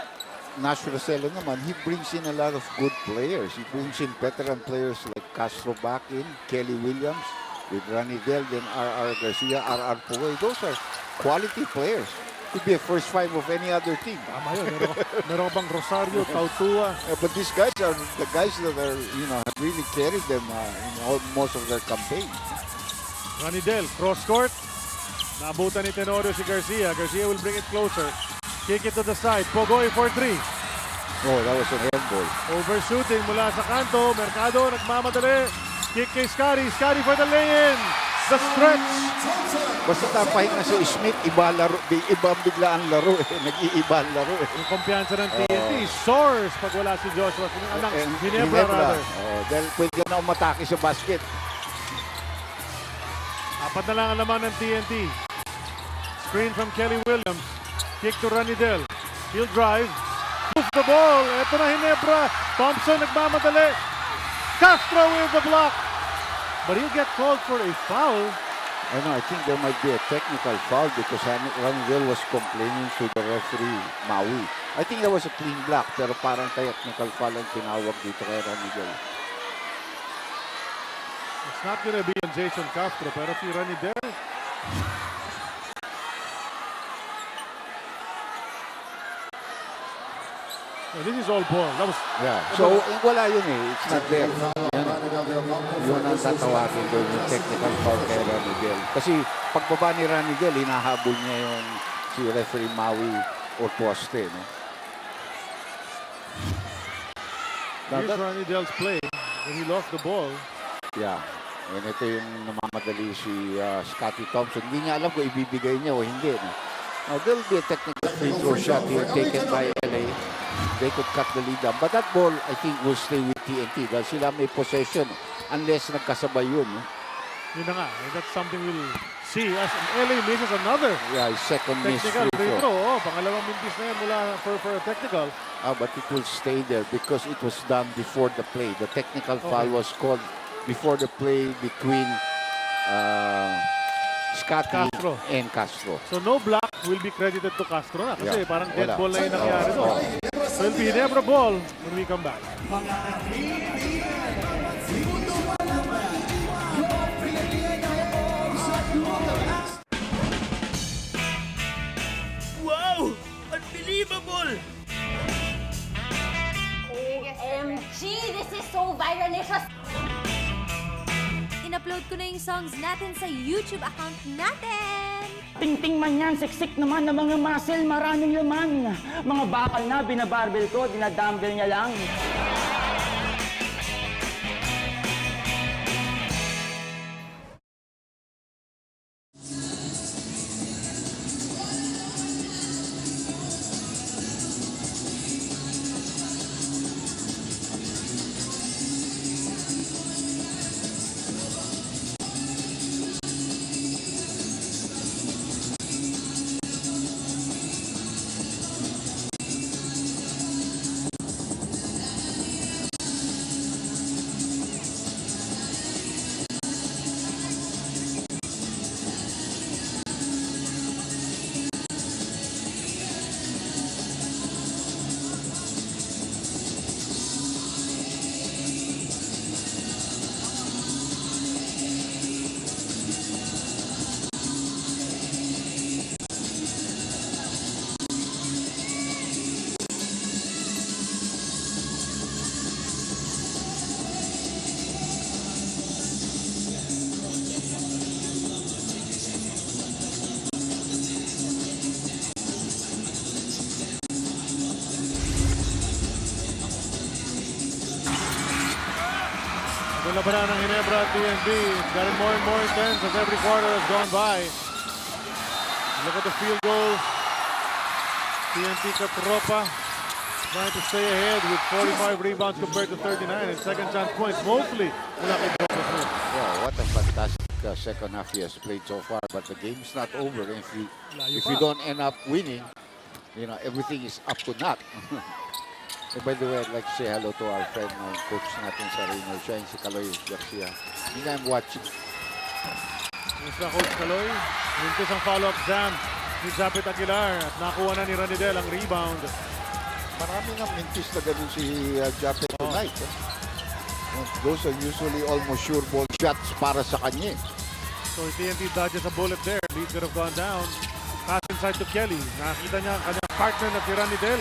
Nash Rosella naman, he brings in a lot of good players. He brings in veteran players like Castro back in, Kelly Williams, with Ranidel, then R.R. Garcia, R.R. Pogoy. Those are quality players. Could be a first 5 of any other team. Tama yun. Meron bang Rosario, Tautua. But these guys are the guys that are, have really carried them in most of their campaign. Ranidel, cross court. Naabutan ni Tenorio si Garcia. Garcia will bring it closer. Kick it to the side. Pogoy for 3. Oh, that was an handball. Overshooting mula sa kanto. Mercado nagmamadali. Kick kay Scotty. Scotty for the lay-in. The stretch. Basta tapahinga si Smith, iba bigla ang laro eh. Nag-iiba ang laro eh. Yung kumpiyansa ng TNT soars pag wala si Joshua. Ginebra rather. Dahil pwede na umatake sa basket. Apat na lang ang laman ng TNT. Screen from Kelly Williams. Kick to Ranidel. He'll drive. Move the ball. Ito na Ginebra. Thompson nagmamadali. Castro with the block. But he'll get called for a foul. I think there might be a technical foul because Ranidel was complaining to the referee, Maui. I think that was a clean block pero parang technical foul ang tinawag dito kay Ranidel. It's not gonna be on Jason Castro pero si Ranidel This is all ball. That was... Yeah. So, wala yun eh. It's not there. Yun ang tatawagin doon yung technical foul kay Ranidel. Kasi pagbaba ni Ranidel, hinahabol niya yung si referee Maui or poste. No? Here's Ranidel's play when he lost the ball. Yeah. And ito yung namamadali si Scottie Thompson. Hindi niya alam kung ibibigay niya o hindi. No? Now, there'll be a technical free throw shot here taken by LA. They could cut the lead down. But that ball, I think, will stay with TNT. Dahil sila may possession unless nagkasabay yun. No? Yun na nga. That's something we'll see as LA misses another. Yeah, second miss technical free throw. throw. Oh, pangalawang mintis na yan mula for a technical. But it will stay there because it was done before the play. The technical foul was called before the play between Scottie and Castro. So no block will be credited to Castro na kasi parang dead Wala. ball na yung nangyari doon. So it'll be Ginebra ball when we come back. Wow! Unbelievable! OMG! This is so viralicious! In-upload ko na yung songs natin sa YouTube account natin! Tingting man yan, siksik naman ng mga muscle, maraming laman. Mga bakal na, binabarbell ko, dinadumbbell niya lang. Yung labanan ng Ginebra at TNT, it's gotten more and more intense as every quarter has gone by. Look at the field goals. TNT katropa trying to stay ahead with 45 rebounds compared to 39 and second chance points mostly mula kay Joseph Smith. Yeah, what a fantastic second half he has played so far, but the game's not over. If you don't end up winning, you know, everything is up to naught. And by the way, I'd like to say hello to our friend, coach natin sa Reno. Siya yung si Kaloy Garcia. I think I'm watching. Yes na Coach Kaloy. Mintis ang follow-up jam ni Japet Aguilar at nakuha na ni Ranidel ang rebound. Marami nga mintis na ganun si Japet tonight. Those are usually almost sure ball shots para sa kanya. So TNT dodges a bullet there. Lead could have gone down. Pass inside to Kelly. Nakita niya ang kanyang partner na si Ranidel.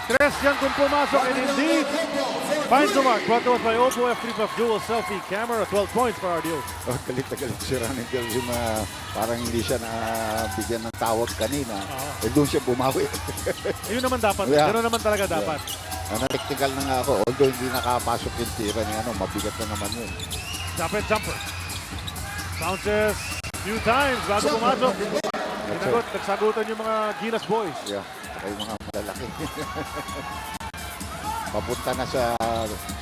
Tres yan kung pumasok, and indeed finds the mark. Brought to us by Oppo F3 Puff Dual Selfie Camera. 12 points for our duo. Galit na galit si Ranidel. Parang hindi siya bigyan ng tawag kanina. Doon siya bumawi. Yun naman dapat. Ganoon naman talaga dapat. Technical na nga ako. Although hindi nakapasok yung tira niya, mabigat na naman yun. Japet jumper. Bounces few times bago pumasok. Nagsagutan yung mga Ginas boys. Yeah. Saka yung mga malalaki. Papunta na sa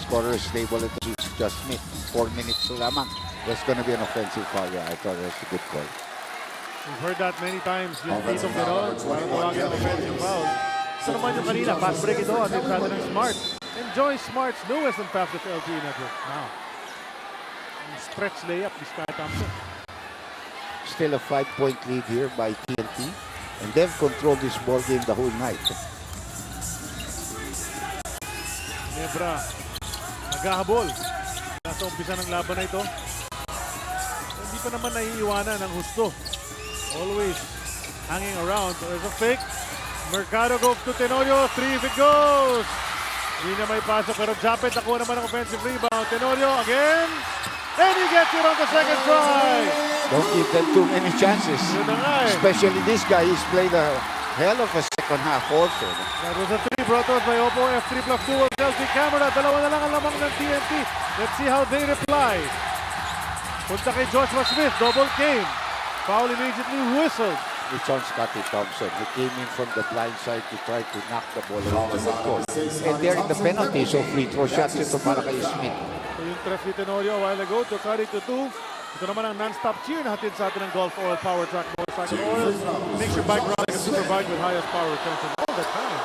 scorer's table ito si Just Smith. 4 minutes lamang. That's gonna be an offensive foul. Yeah, I thought that's a good call. We've heard that many times. Yung pitong gano'n, parang tawagin ang offensive foul. Ito naman yung kanina, fast break ito at it's rather ng Smart. Enjoy Smart's newest and fastest LTE network. Now, stretch layup, this guy Thompson. Still a 5-point lead here by TNT. And they've controlled this ball game the whole night. Ginebra, naghahabol. Nasa umpisa ng laban na ito. Hindi pa naman naiiwanan ng husto. Always hanging around. There's a fake. Mercado goes to Tenorio. 3 if it goes. Hindi na may pasok, pero Japet nakuha naman ang offensive rebound. Tenorio again. And he gets it on the second try. Don't give them too many chances. Especially this guy, he's played a hell of a second half also. That was a three brought to us by Oppo F3 plus 2 of Chelsea Camera. Dalawa na lang ang lamang ng TNT. Let's see how they reply. Punta kay Joshua Smith, double came. Foul immediately whistled. It's on Scotty Thompson. He came in from the blind side to try to knock the ball around the midcourt. And they're in the penalty, so free throw shots ito para kay Smith. So yung tref ni Tenorio a while ago to carry to 2. Ito naman ang non-stop cheer na hatid sa atin ng Gulf Oil Power Track Motorcycle Oil. Makes your bike run like a super bike with highest power retention all the time.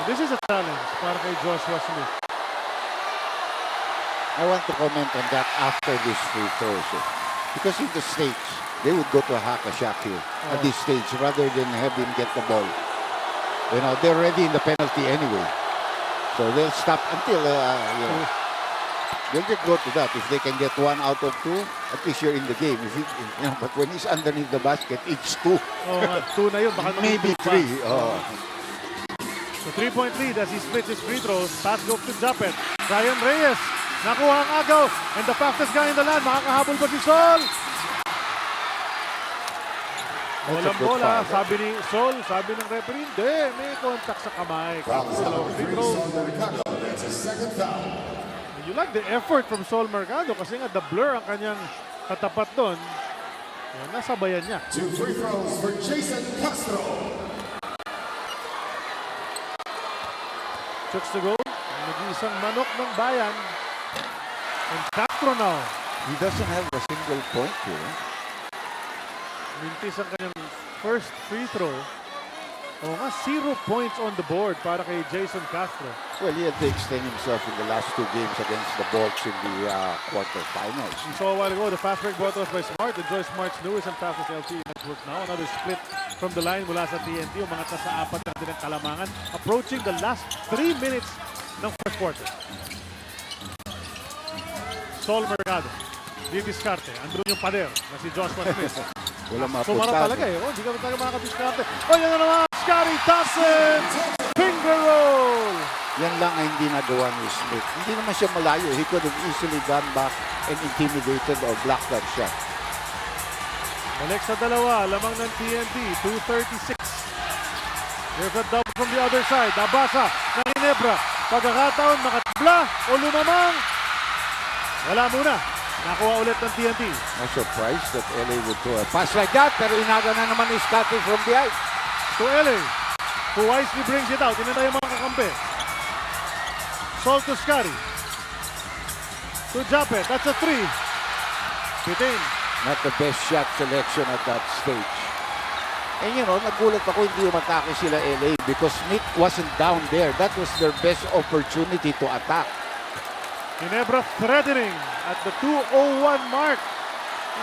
And this is a challenge para kay Joshua Smith. I want to comment on that after this free throws. Because in the States, they would go to a hack a shot here at this stage rather than have him get the ball. You know, they're already in the penalty anyway. So they'll stop until, they'll just go to that. If they can get 1 out of 2, at least you're in the game. If it, but when he's underneath the basket, it's 2. Oh, 2 na yun. Baka maybe 3. Oh. So 3-point lead as he splits his free throws. Pass goes to Japet. Ryan Reyes. Nakuha ang agaw. And the fastest guy in the land. Makakahabol ba si Sol? Walang bola. Sabi ni Sol, sabi ng referee, hindi. May contact sa kamay. Dalawang free throws. You like the effort from Sol Mercado kasi nga the blur ang kanyang katapat doon. Nasabayan niya. 2 free throws for Jason Castro. Chooks to go. Nag-iisang manok ng bayan. And Castro now. He doesn't have a single point here. Mintis ang kanyang first free throw. O nga, 0 points on the board para kay Jason Castro. Well, he had to extend himself in the last 2 games against the Bucks in the quarterfinals. We saw a while ago, the fast break brought to us by Smart. Enjoy Smart's newest and fastest LTE network now. Another split from the line mula sa TNT. Yung mga nasa 4 na din ang kalamangan. Approaching the last 3 minutes ng first quarter. Sol Mercado. Di diskarte. Andun yung pader na si Joshua Smith. Wala Sumara talaga eh. Hindi ka talaga makakadiskarte. O yan na naman. Scotty Thompson. Finger roll. Yan lang ang hindi nagawa ni Smith. Hindi naman siya malayo. He could have easily gone back and intimidated or blocked that shot. Balik sa dalawa. Lamang ng TNT. 2:36. There's a double from the other side. Nabasa ng Ginebra. Pagkakataon, makatbla o lumamang. Wala muna. Nakuha ulit ng TNT. I'm surprised that LA would throw a pass like that. Pero inaga na naman ni Scotty from the ice. To LA, who wisely brings it out. Inanda yung mga kakampi. Sol to Scotty. To Japet. That's a 3. Pitin. Not the best shot selection at that stage. And you know, nagulat ako hindi umatake sila LA because Smith wasn't down there. That was their best opportunity to attack. Ginebra threatening at the 2:01 mark.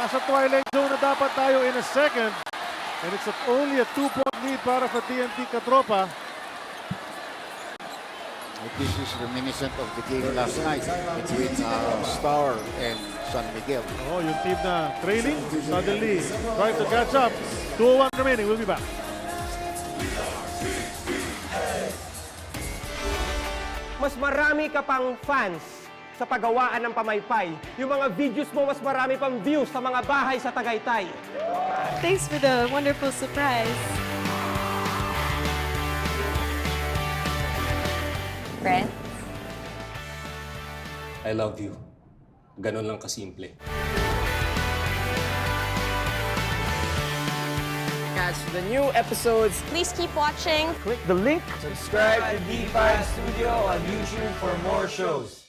Nasa twilight zone na dapat tayo in a second. And it's only a 2-point lead para sa TNT Katropa. This is reminiscent of the game last night between Star and San Miguel. Oh, yung team na trailing, suddenly trying to catch up. 2:01 remaining. We'll be back. Mas marami ka pang fans sa paggawaan ng pamaypay. Yung mga videos mo, mas marami pang views sa mga bahay sa Tagaytay. Thanks for the wonderful surprise. Friends? I love you. Ganon lang kasimple. Catch the new episodes. Please keep watching. Click the link. Subscribe to D5 Studio on YouTube for more shows.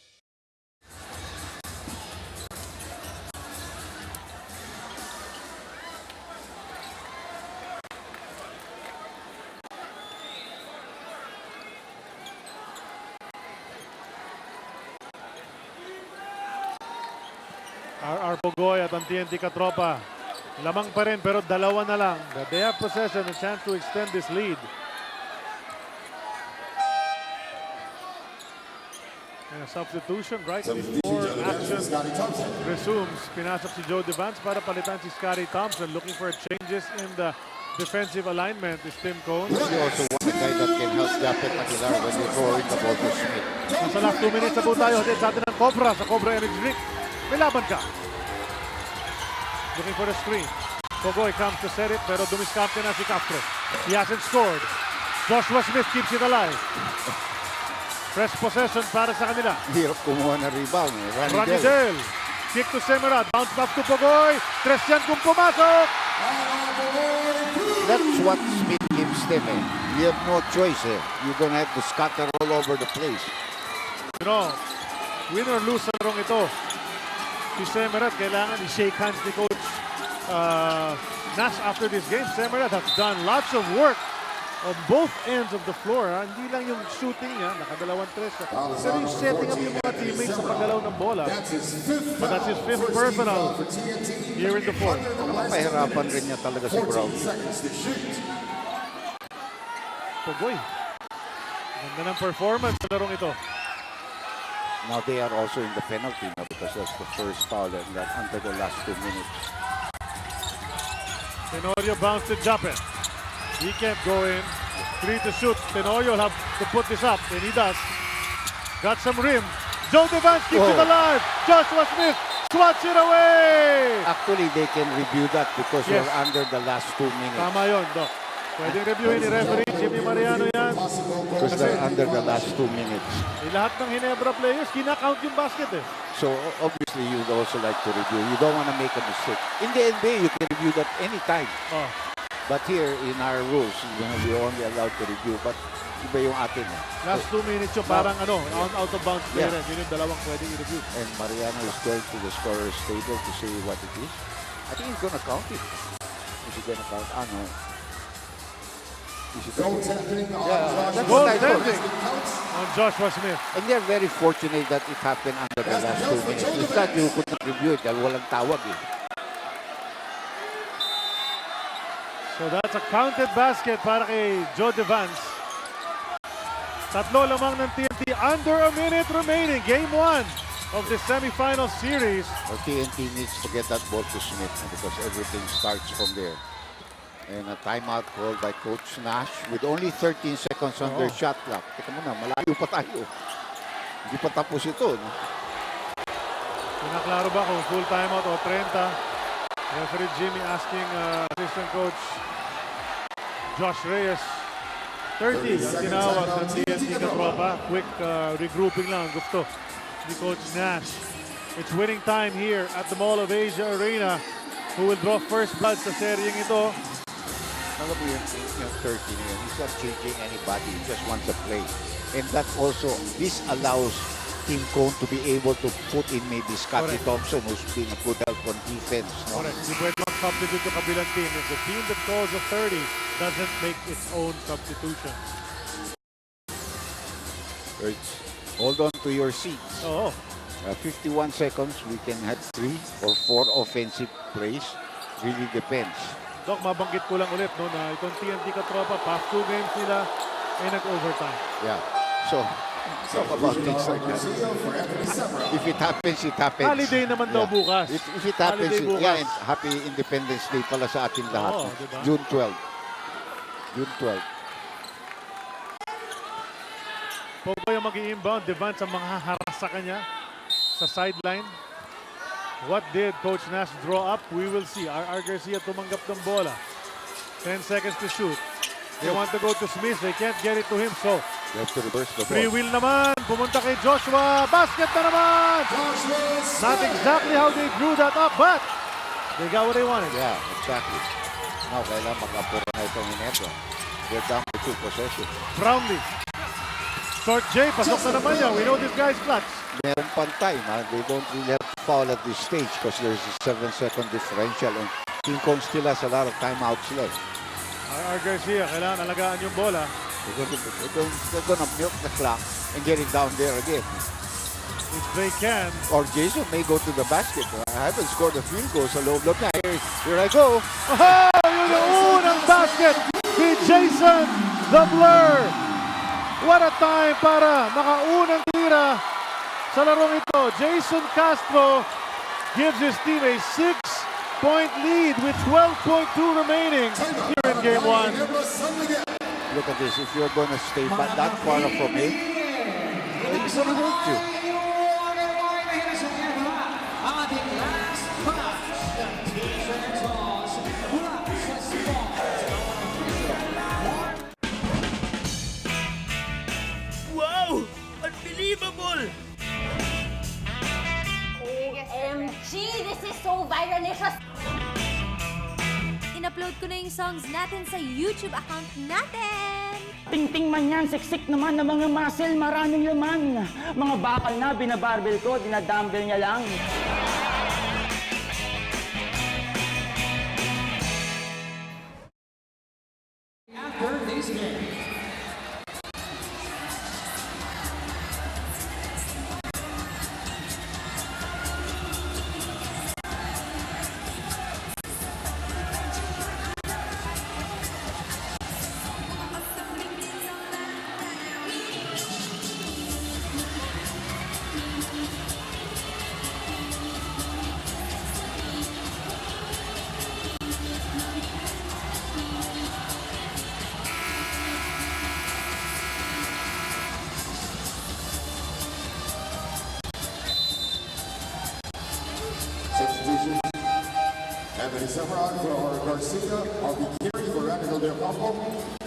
RR Pogoy at ang TNT Katropa. Lamang pa rin pero dalawa na lang. But they have possession and chance to extend this lead. And a substitution right before action resumes. Pinasok si Joe Devance para palitan si Scotty Thompson. Looking for changes in the defensive alignment is Tim Cone. He also want a guy that can help Japet Aguilar when they throw in the ball to Smith. Sa last 2 minutes na po tayo. Hatid sa atin ng Cobra sa Cobra Energy Drink. May laban ka. Looking for the screen. Pogoy comes to set it pero dumiskarte na si Castro. He hasn't scored. Joshua Smith keeps it alive. Fresh possession para sa kanila. Hirap kumuha na rebound. Ranidel. Kick to Semerad. Bounce back to Pogoy. Tresyan kung pumasok. That's what Smith gives them. You have no choice. You're gonna have to scatter all over the place. You know, win or lose sa larong ito, si Semerad kailangan i-shake hands ni Coach Nash after this game. Semerad has done lots of work on both ends of the floor. Hindi lang yung shooting niya, nakadalawang tres. Pero yung setting up yung mga teammates sa paggalaw ng bola. But that's his 5th personal here in the fourth. Napahirapan rin niya talaga si Brown. Pogoy. Ganda ng performance sa larong ito. Now they are also in the penalty now because that's the first foul and that under the last 2 minutes. Tenorio bounced to Japet. He can't go in. 3 to shoot. Tenorio will have to put this up, and he does. Got some rim. Joe Devance keeps it alive. Joshua Smith swats it away. Actually, they can review that because you're under the last 2 minutes. Tama yun, Doc. Pwedeng reviewin ni referee Jimmy Mariano yan. Because they're under the last 2 minutes. Lahat ng Ginebra players, kinakount yung basket eh. So obviously, you'd also like to review. You don't want to make a mistake. In the NBA, you can review that anytime. Oh. But here, in our rules, we're only allowed to review. But iba yung atin. Last 2 minutes yung parang out of bounds player. Yun yung dalawang pwedeng i-review. And Mariano is going to the scorer's table to see what it is. I think he's going to count it. Is he going to count? Ah, no. Goaltending on Joshua Smith. And they're very fortunate that it happened under the last 2 minutes. If that, you couldn't review it dahil walang tawag eh. So that's a counted basket para kay Joe Devance. Tatlo lamang ng TNT under a minute remaining. Game 1 of the semifinal series. Well, TNT needs to get that ball to Smith because everything starts from there. And a timeout called by Coach Nash with only 13 seconds on their shot clock. Teka muna, malayo pa tayo. Hindi pa tapos ito. No? Pinaklaro ba kung full timeout o 30? Referee Jimmy asking assistant coach Josh Reyes. 30 ang tinawag ng TNT katropa. Quick regrouping lang gusto ni Coach Nash. It's winning time here at the Mall of Asia Arena. Who will draw first blood sa seryeng ito? Alam mo yung 30 na yun, he's not changing anybody, he just wants to play. And that also, this allows Tim Cone to be able to put in maybe Scottie Thompson, who's been a good help on defense. No? Correct. Hindi pwede mag-substitute yung kabilang team. If the team that calls a 30 doesn't make its own substitution. Hold on to your seats. 51 seconds, we can have 3 or 4 offensive plays. Really depends. Doc, mabanggit ko lang ulit no, na itong TNT katropa, past 2 games nila ay nag-overtime. Yeah. So, talk about things like that. If it happens, it happens. Holiday naman daw bukas. If it happens, yeah, and happy Independence Day pala sa ating lahat. Diba? June 12. June 12. Pogoy ang mag-i-inbound. Devance ang mga haras sa kanya sa sideline. What did Coach Nash draw up? We will see. R.R. Garcia tumanggap ng bola. 10 seconds to shoot. They want to go to Smith. They can't get it to him. So, they have to reverse the ball. Free will naman. Pumunta kay Joshua. Basket na naman. Not exactly how they drew that up, but they got what they wanted. Yeah, exactly. Now, kailangan mag-apura na itong Ginebra. They're down by 2 possessions. Brownlee. Short J. Pasok na naman niya. We know this guy's clutch. Meron pantay. They don't really have to foul at this stage because there's a 7-second differential and King Kong still has a lot of timeouts left. R.R. Garcia, kailangan alagaan yung bola. They're gonna milk the clock and get it down there again. If they can. Or Jason may go to the basket. I haven't scored a field goal sa loob na. Here I go. Oh, yun yung unang basket ni Jason the Blur. What a time para makaunang tira sa larong ito. Jason Castro gives his team a 8-point lead with 12.2 remaining here in game 1. Look at this. If you're going to stay that far from it, it's going to hurt you. Wow! Unbelievable! OMG! This is so viralicious! In-upload ko na yung songs natin sa YouTube account natin! Tingting man yan, siksik naman ng mga muscle, maraming laman. Mga bakal na, binabarbell ko, dinadumbbell niya lang. After this game. Substitutions. Anthony Severard for Garcia, Harvey Carey for Radical Del Campo,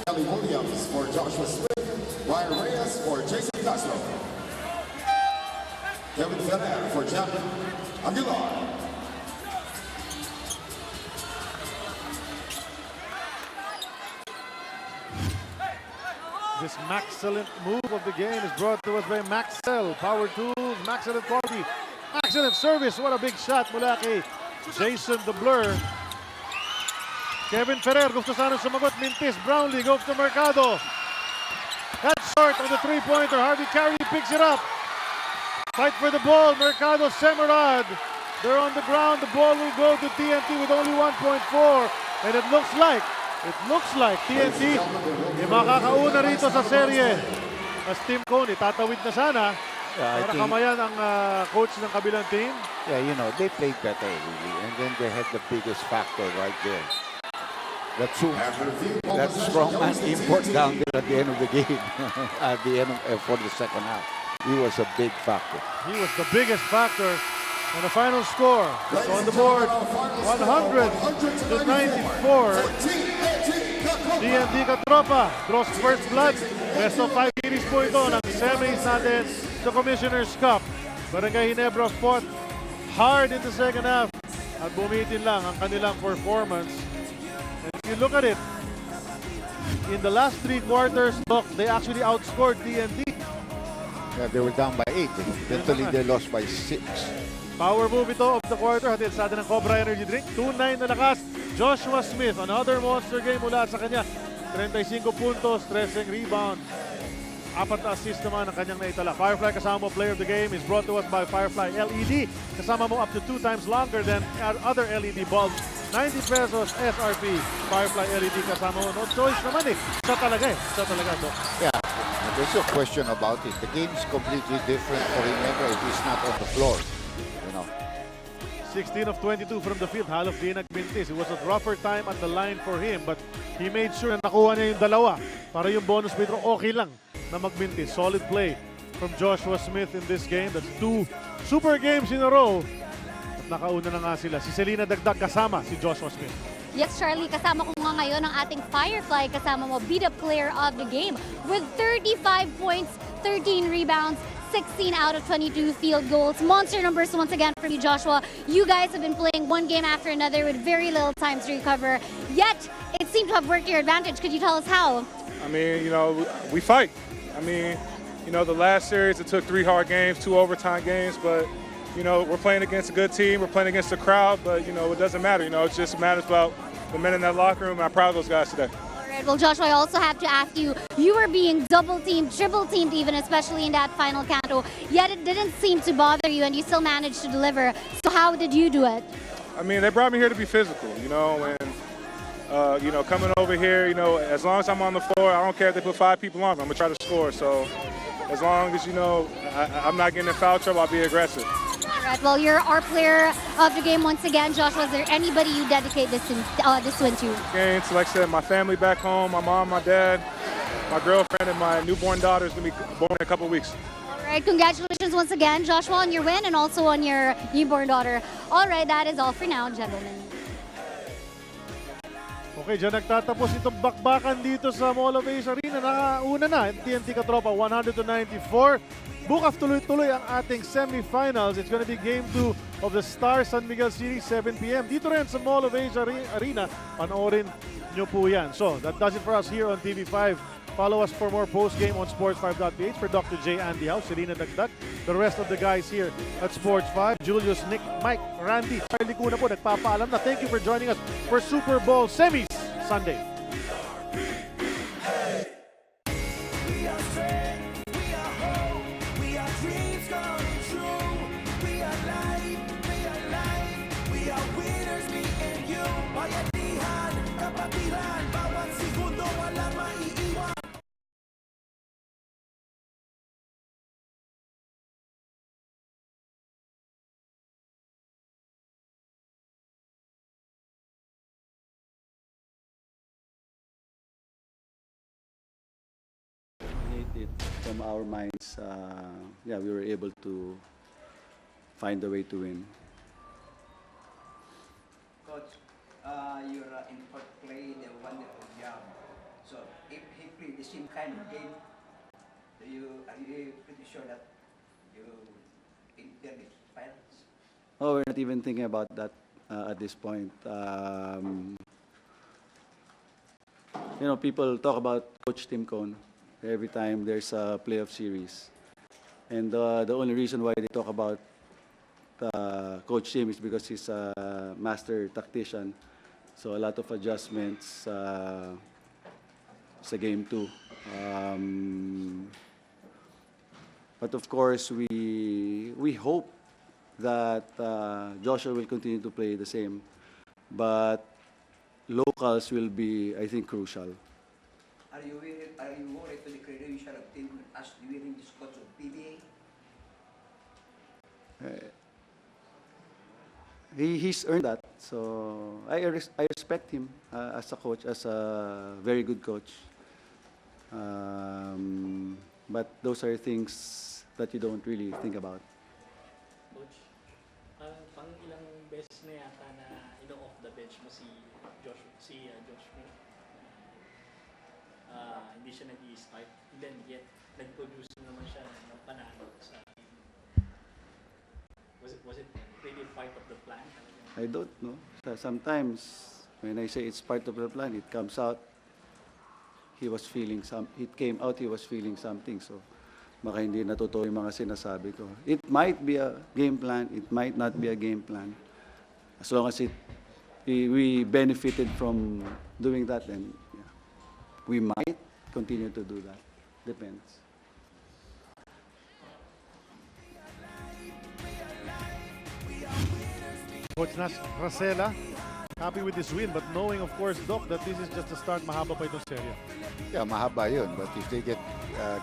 Kelly Williams for Joshua Smith, Ryan Reyes for Jason Castro, Kevin Ferrer for Jack Aguilar. This Maxcellent move of the game is brought to us by Maxcell. Power tools, Maxcellent quality. Excellent service. What a big shot mula kay Jason the Blur. Kevin Ferrer gusto sana sumagot. Mintis. Brownlee goes to Mercado. That's short on the three-pointer. Harvey Carey picks it up. Fight for the ball. Mercado, Semerad. They're on the ground. The ball will go to TNT with only 1.4. And it looks like TNT yung makakauna rito sa serye. As Team Cone, tatawid na sana. Para kamayan ang coach ng kabilang team. Yeah, you know, they played better really. And then they had the biggest factor right there. That strongman import down there at the end of the game. At the end of, for the second half. He was a big factor. He was the biggest factor. And the final score is on the board, 100-94. TNT Katropa draws first blood. Best of 5 series po ito ng semis natin sa Commissioner's Cup. Barangay Ginebra fought hard in the second half at bumitin lang ang kanilang performance. And if you look at it, in the last 3 quarters, look, they actually outscored TNT. Yeah, they were down by 8. Eventually, they lost by 6. Power move ito of the quarter. Hatid sa atin ng Cobra Energy Drink. 2-9 na lakas. Joshua Smith, another monster game mula sa kanya. 35 puntos, 13 rebound. 4 na assist naman ang kanyang naitala. Firefly kasama mo, player of the game is brought to us by Firefly LED. Kasama mo up to 2 times longer than other LED bulbs. 90 pesos SRP. Firefly LED kasama mo. No choice naman eh. Siya talaga eh. Siya talaga. So. Yeah, there's no question about it. The game is completely different for Ginebra if he's not on the floor. 16 of 22 from the field. Half din nagbintis. It was a rougher time at the line for him, but he made sure na nakuha niya yung dalawa para yung bonus free throw okay lang na magbintis. Solid play from Joshua Smith in this game. That's 2 super games in a row. At nakauna na nga sila. Si Selena Dagdag kasama si Joshua Smith. Yes, Charlie, kasama ko nga ngayon ang ating Firefly. Kasama mo, beat-up player of the game with 35 points, 13 rebounds, 16 out of 22 field goals. Monster numbers once again from you, Joshua. You guys have been playing one game after another with very little time to recover. Yet, it seemed to have worked to your advantage. Could you tell us how? I mean, you know, we fight. I mean, you know, the last series, it took 3 hard games, 2 overtime games, but, you know, we're playing against a good team. We're playing against the crowd, but, you know, it doesn't matter. You know, it just matters about the men in that locker room, and I'm proud of those guys today. Well, Joshua, I also have to ask you, you were being double-teamed, triple-teamed even, especially in that final canto, yet it didn't seem to bother you and you still managed to deliver. So how did you do it? I mean, they brought me here to be physical, you know, and, you know, coming over here, you know, as long as I'm on the floor, I don't care if they put 5 people on me, I'm going to try to score. So as long as, you know, I'm not getting in foul trouble, I'll be aggressive. All Right, well, you're our player of the game once again. Josh, was there anybody you dedicate this win to? Games, like I said, my family back home, my mom, my dad, my girlfriend, and my newborn daughter is going to be born in a couple of weeks. All right, congratulations once again, Joshua, on your win and also on your newborn daughter. All right, that is all for now, gentlemen. Okay, dyan nagtatapos itong bakbakan dito sa Mall of Ace Arena. Nakauna na, TNT Katropa 100-94. Bukas tuloy-tuloy ang ating semifinals. It's gonna be Game 2 of the Star San Miguel Series, 7 p.m. Dito rin sa Mall of Ace Arena. Panoorin nyo po yan. So, that does it for us here on TV5. Follow us for more post-game on Sports5.ph. For Dr. J. Andy House, Serena Dagdag, the rest of the guys here at Sports5, Julius, Nick, Mike, Randy, Charlie Cuna po, nagpapaalam na. Thank you for joining us for Super Bowl Semis Sunday. It from our minds, yeah, we were able to find a way to win. Coach, your import played a wonderful job. So if he played the same kind of game, are you pretty sure that you enter the finals? Oh, we're not even thinking about that at this point. You know, people talk about Coach Tim Cone every time there's a playoff series. And the only reason why they talk about Coach Tim is because he's a master tactician. So a lot of adjustments sa Game 2. But of course, we hope that Joshua will continue to play the same. But locals will be, I think, crucial. Are you worried to the credential of Tim as winning this coach of PBA? He's earned that, so I respect him as a coach, as a very good coach. But those are things that you don't really think about. Coach, pang ilang beses na yata na ino-off the bench mo si Josh Smith. Hindi siya nag-i-start. Then yet, nag-produce naman siya ng panalo sa team. Was it really part of the plan? I don't know. Sometimes when I say it's part of the plan, it comes out. It came out he was feeling something. So baka hindi natutuwa yung mga sinasabi ko. It might be a game plan. It might not be a game plan. As long as we benefited from doing that, then yeah, we might continue to do that. Depends. Coach Racela, happy with this win, but knowing, of course, Doc, that this is just the start, mahaba pa itong serya. Yeah, mahaba yun. But if they get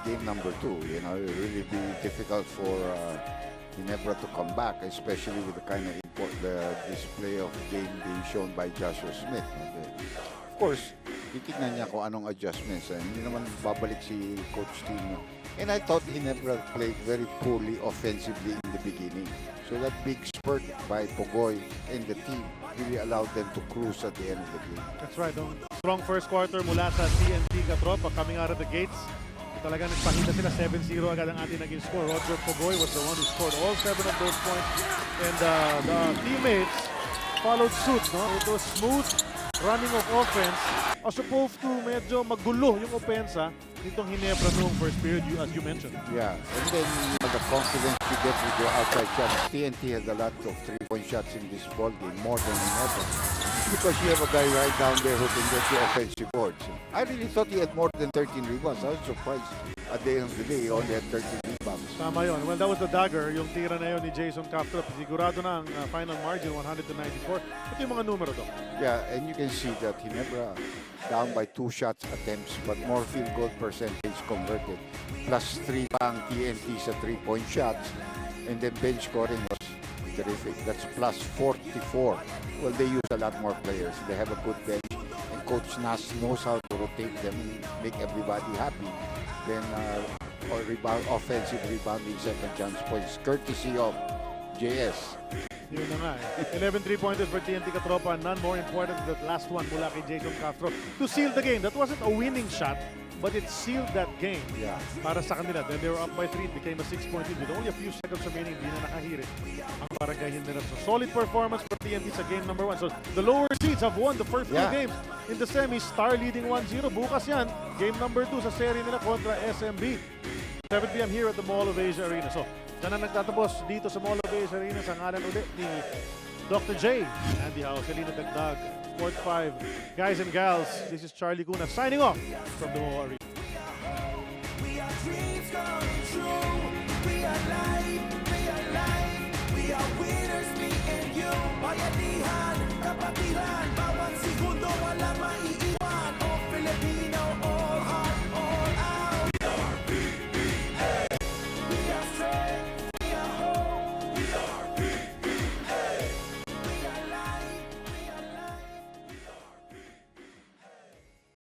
game number 2, you know, it will really be difficult for Ginebra to come back, especially with the kind of display of game being shown by Joshua Smith. Okay. Of course, titignan niya kung anong adjustments. Hindi naman babalik si Coach Tim. And I thought Ginebra played very poorly offensively in the beginning. So that big spurt by Pogoy and the team really allowed them to cruise at the end of the game. That's right. Strong first quarter mula sa TNT Katropa coming out of the gates. Talagang nagpakita sila 7-0 agad ang ating naging score. Roger Pogoy was the one who scored all 7 of those points. And the teammates followed suit. No? It was smooth running of offense as opposed to medyo magulo yung opensa nitong Ginebra noong first period, as you mentioned. Yeah, and then the confidence you get with your outside shots. TNT has a lot of three-point shots in this ball game, more than Ginebra. Because you have a guy right down there who can get you offensive boards. I really thought he had more than 13 rebounds. I was surprised at the end of the day he only had 13 rebounds. Tama yun. Well, that was the dagger, yung tira na yun ni Jason Castrop. Sigurado na ang final margin, 100-94. Ito yung mga numero doon. Yeah, and you can see that Ginebra down by 2 shots attempts, but more field goal percentage converted. Plus 3 pang TNT sa 3-point shots. And then bench scoring was terrific. That's plus 44. Well, they use a lot more players. They have a good bench. And Coach Nas knows how to rotate them and make everybody happy. Then offensive rebounding, second chance points, courtesy of JS. Yun na nga eh. 11 3-pointers for TNT Katropa. None more important than that last one mula kay Jason Castro to seal the game. That wasn't a winning shot, but it sealed that game para sa kanila. Then they were up by 3. It became a 6-point lead with only a few seconds remaining. Hindi na nakahirit ang Barangay Ginebra. So solid performance for TNT sa game number 1. So the lower seeds have won the first two games in the semis. Star leading 1-0. Bukas yan. Game number 2 sa serie nila kontra SMB. 7 p.m. here at the Mall of Asia Arena. So dyan na nagtatapos dito sa Mall of Asia Arena sa ngalan ulit ni Dr. J. Andy Howe, Selena Dagdag, Sport 5. Guys and gals, this is Charlie Cuna signing off from the Mall Arena. We are dreams coming true. We are life, we are life. We are winners, me and you. Bayanihan, kapatiran,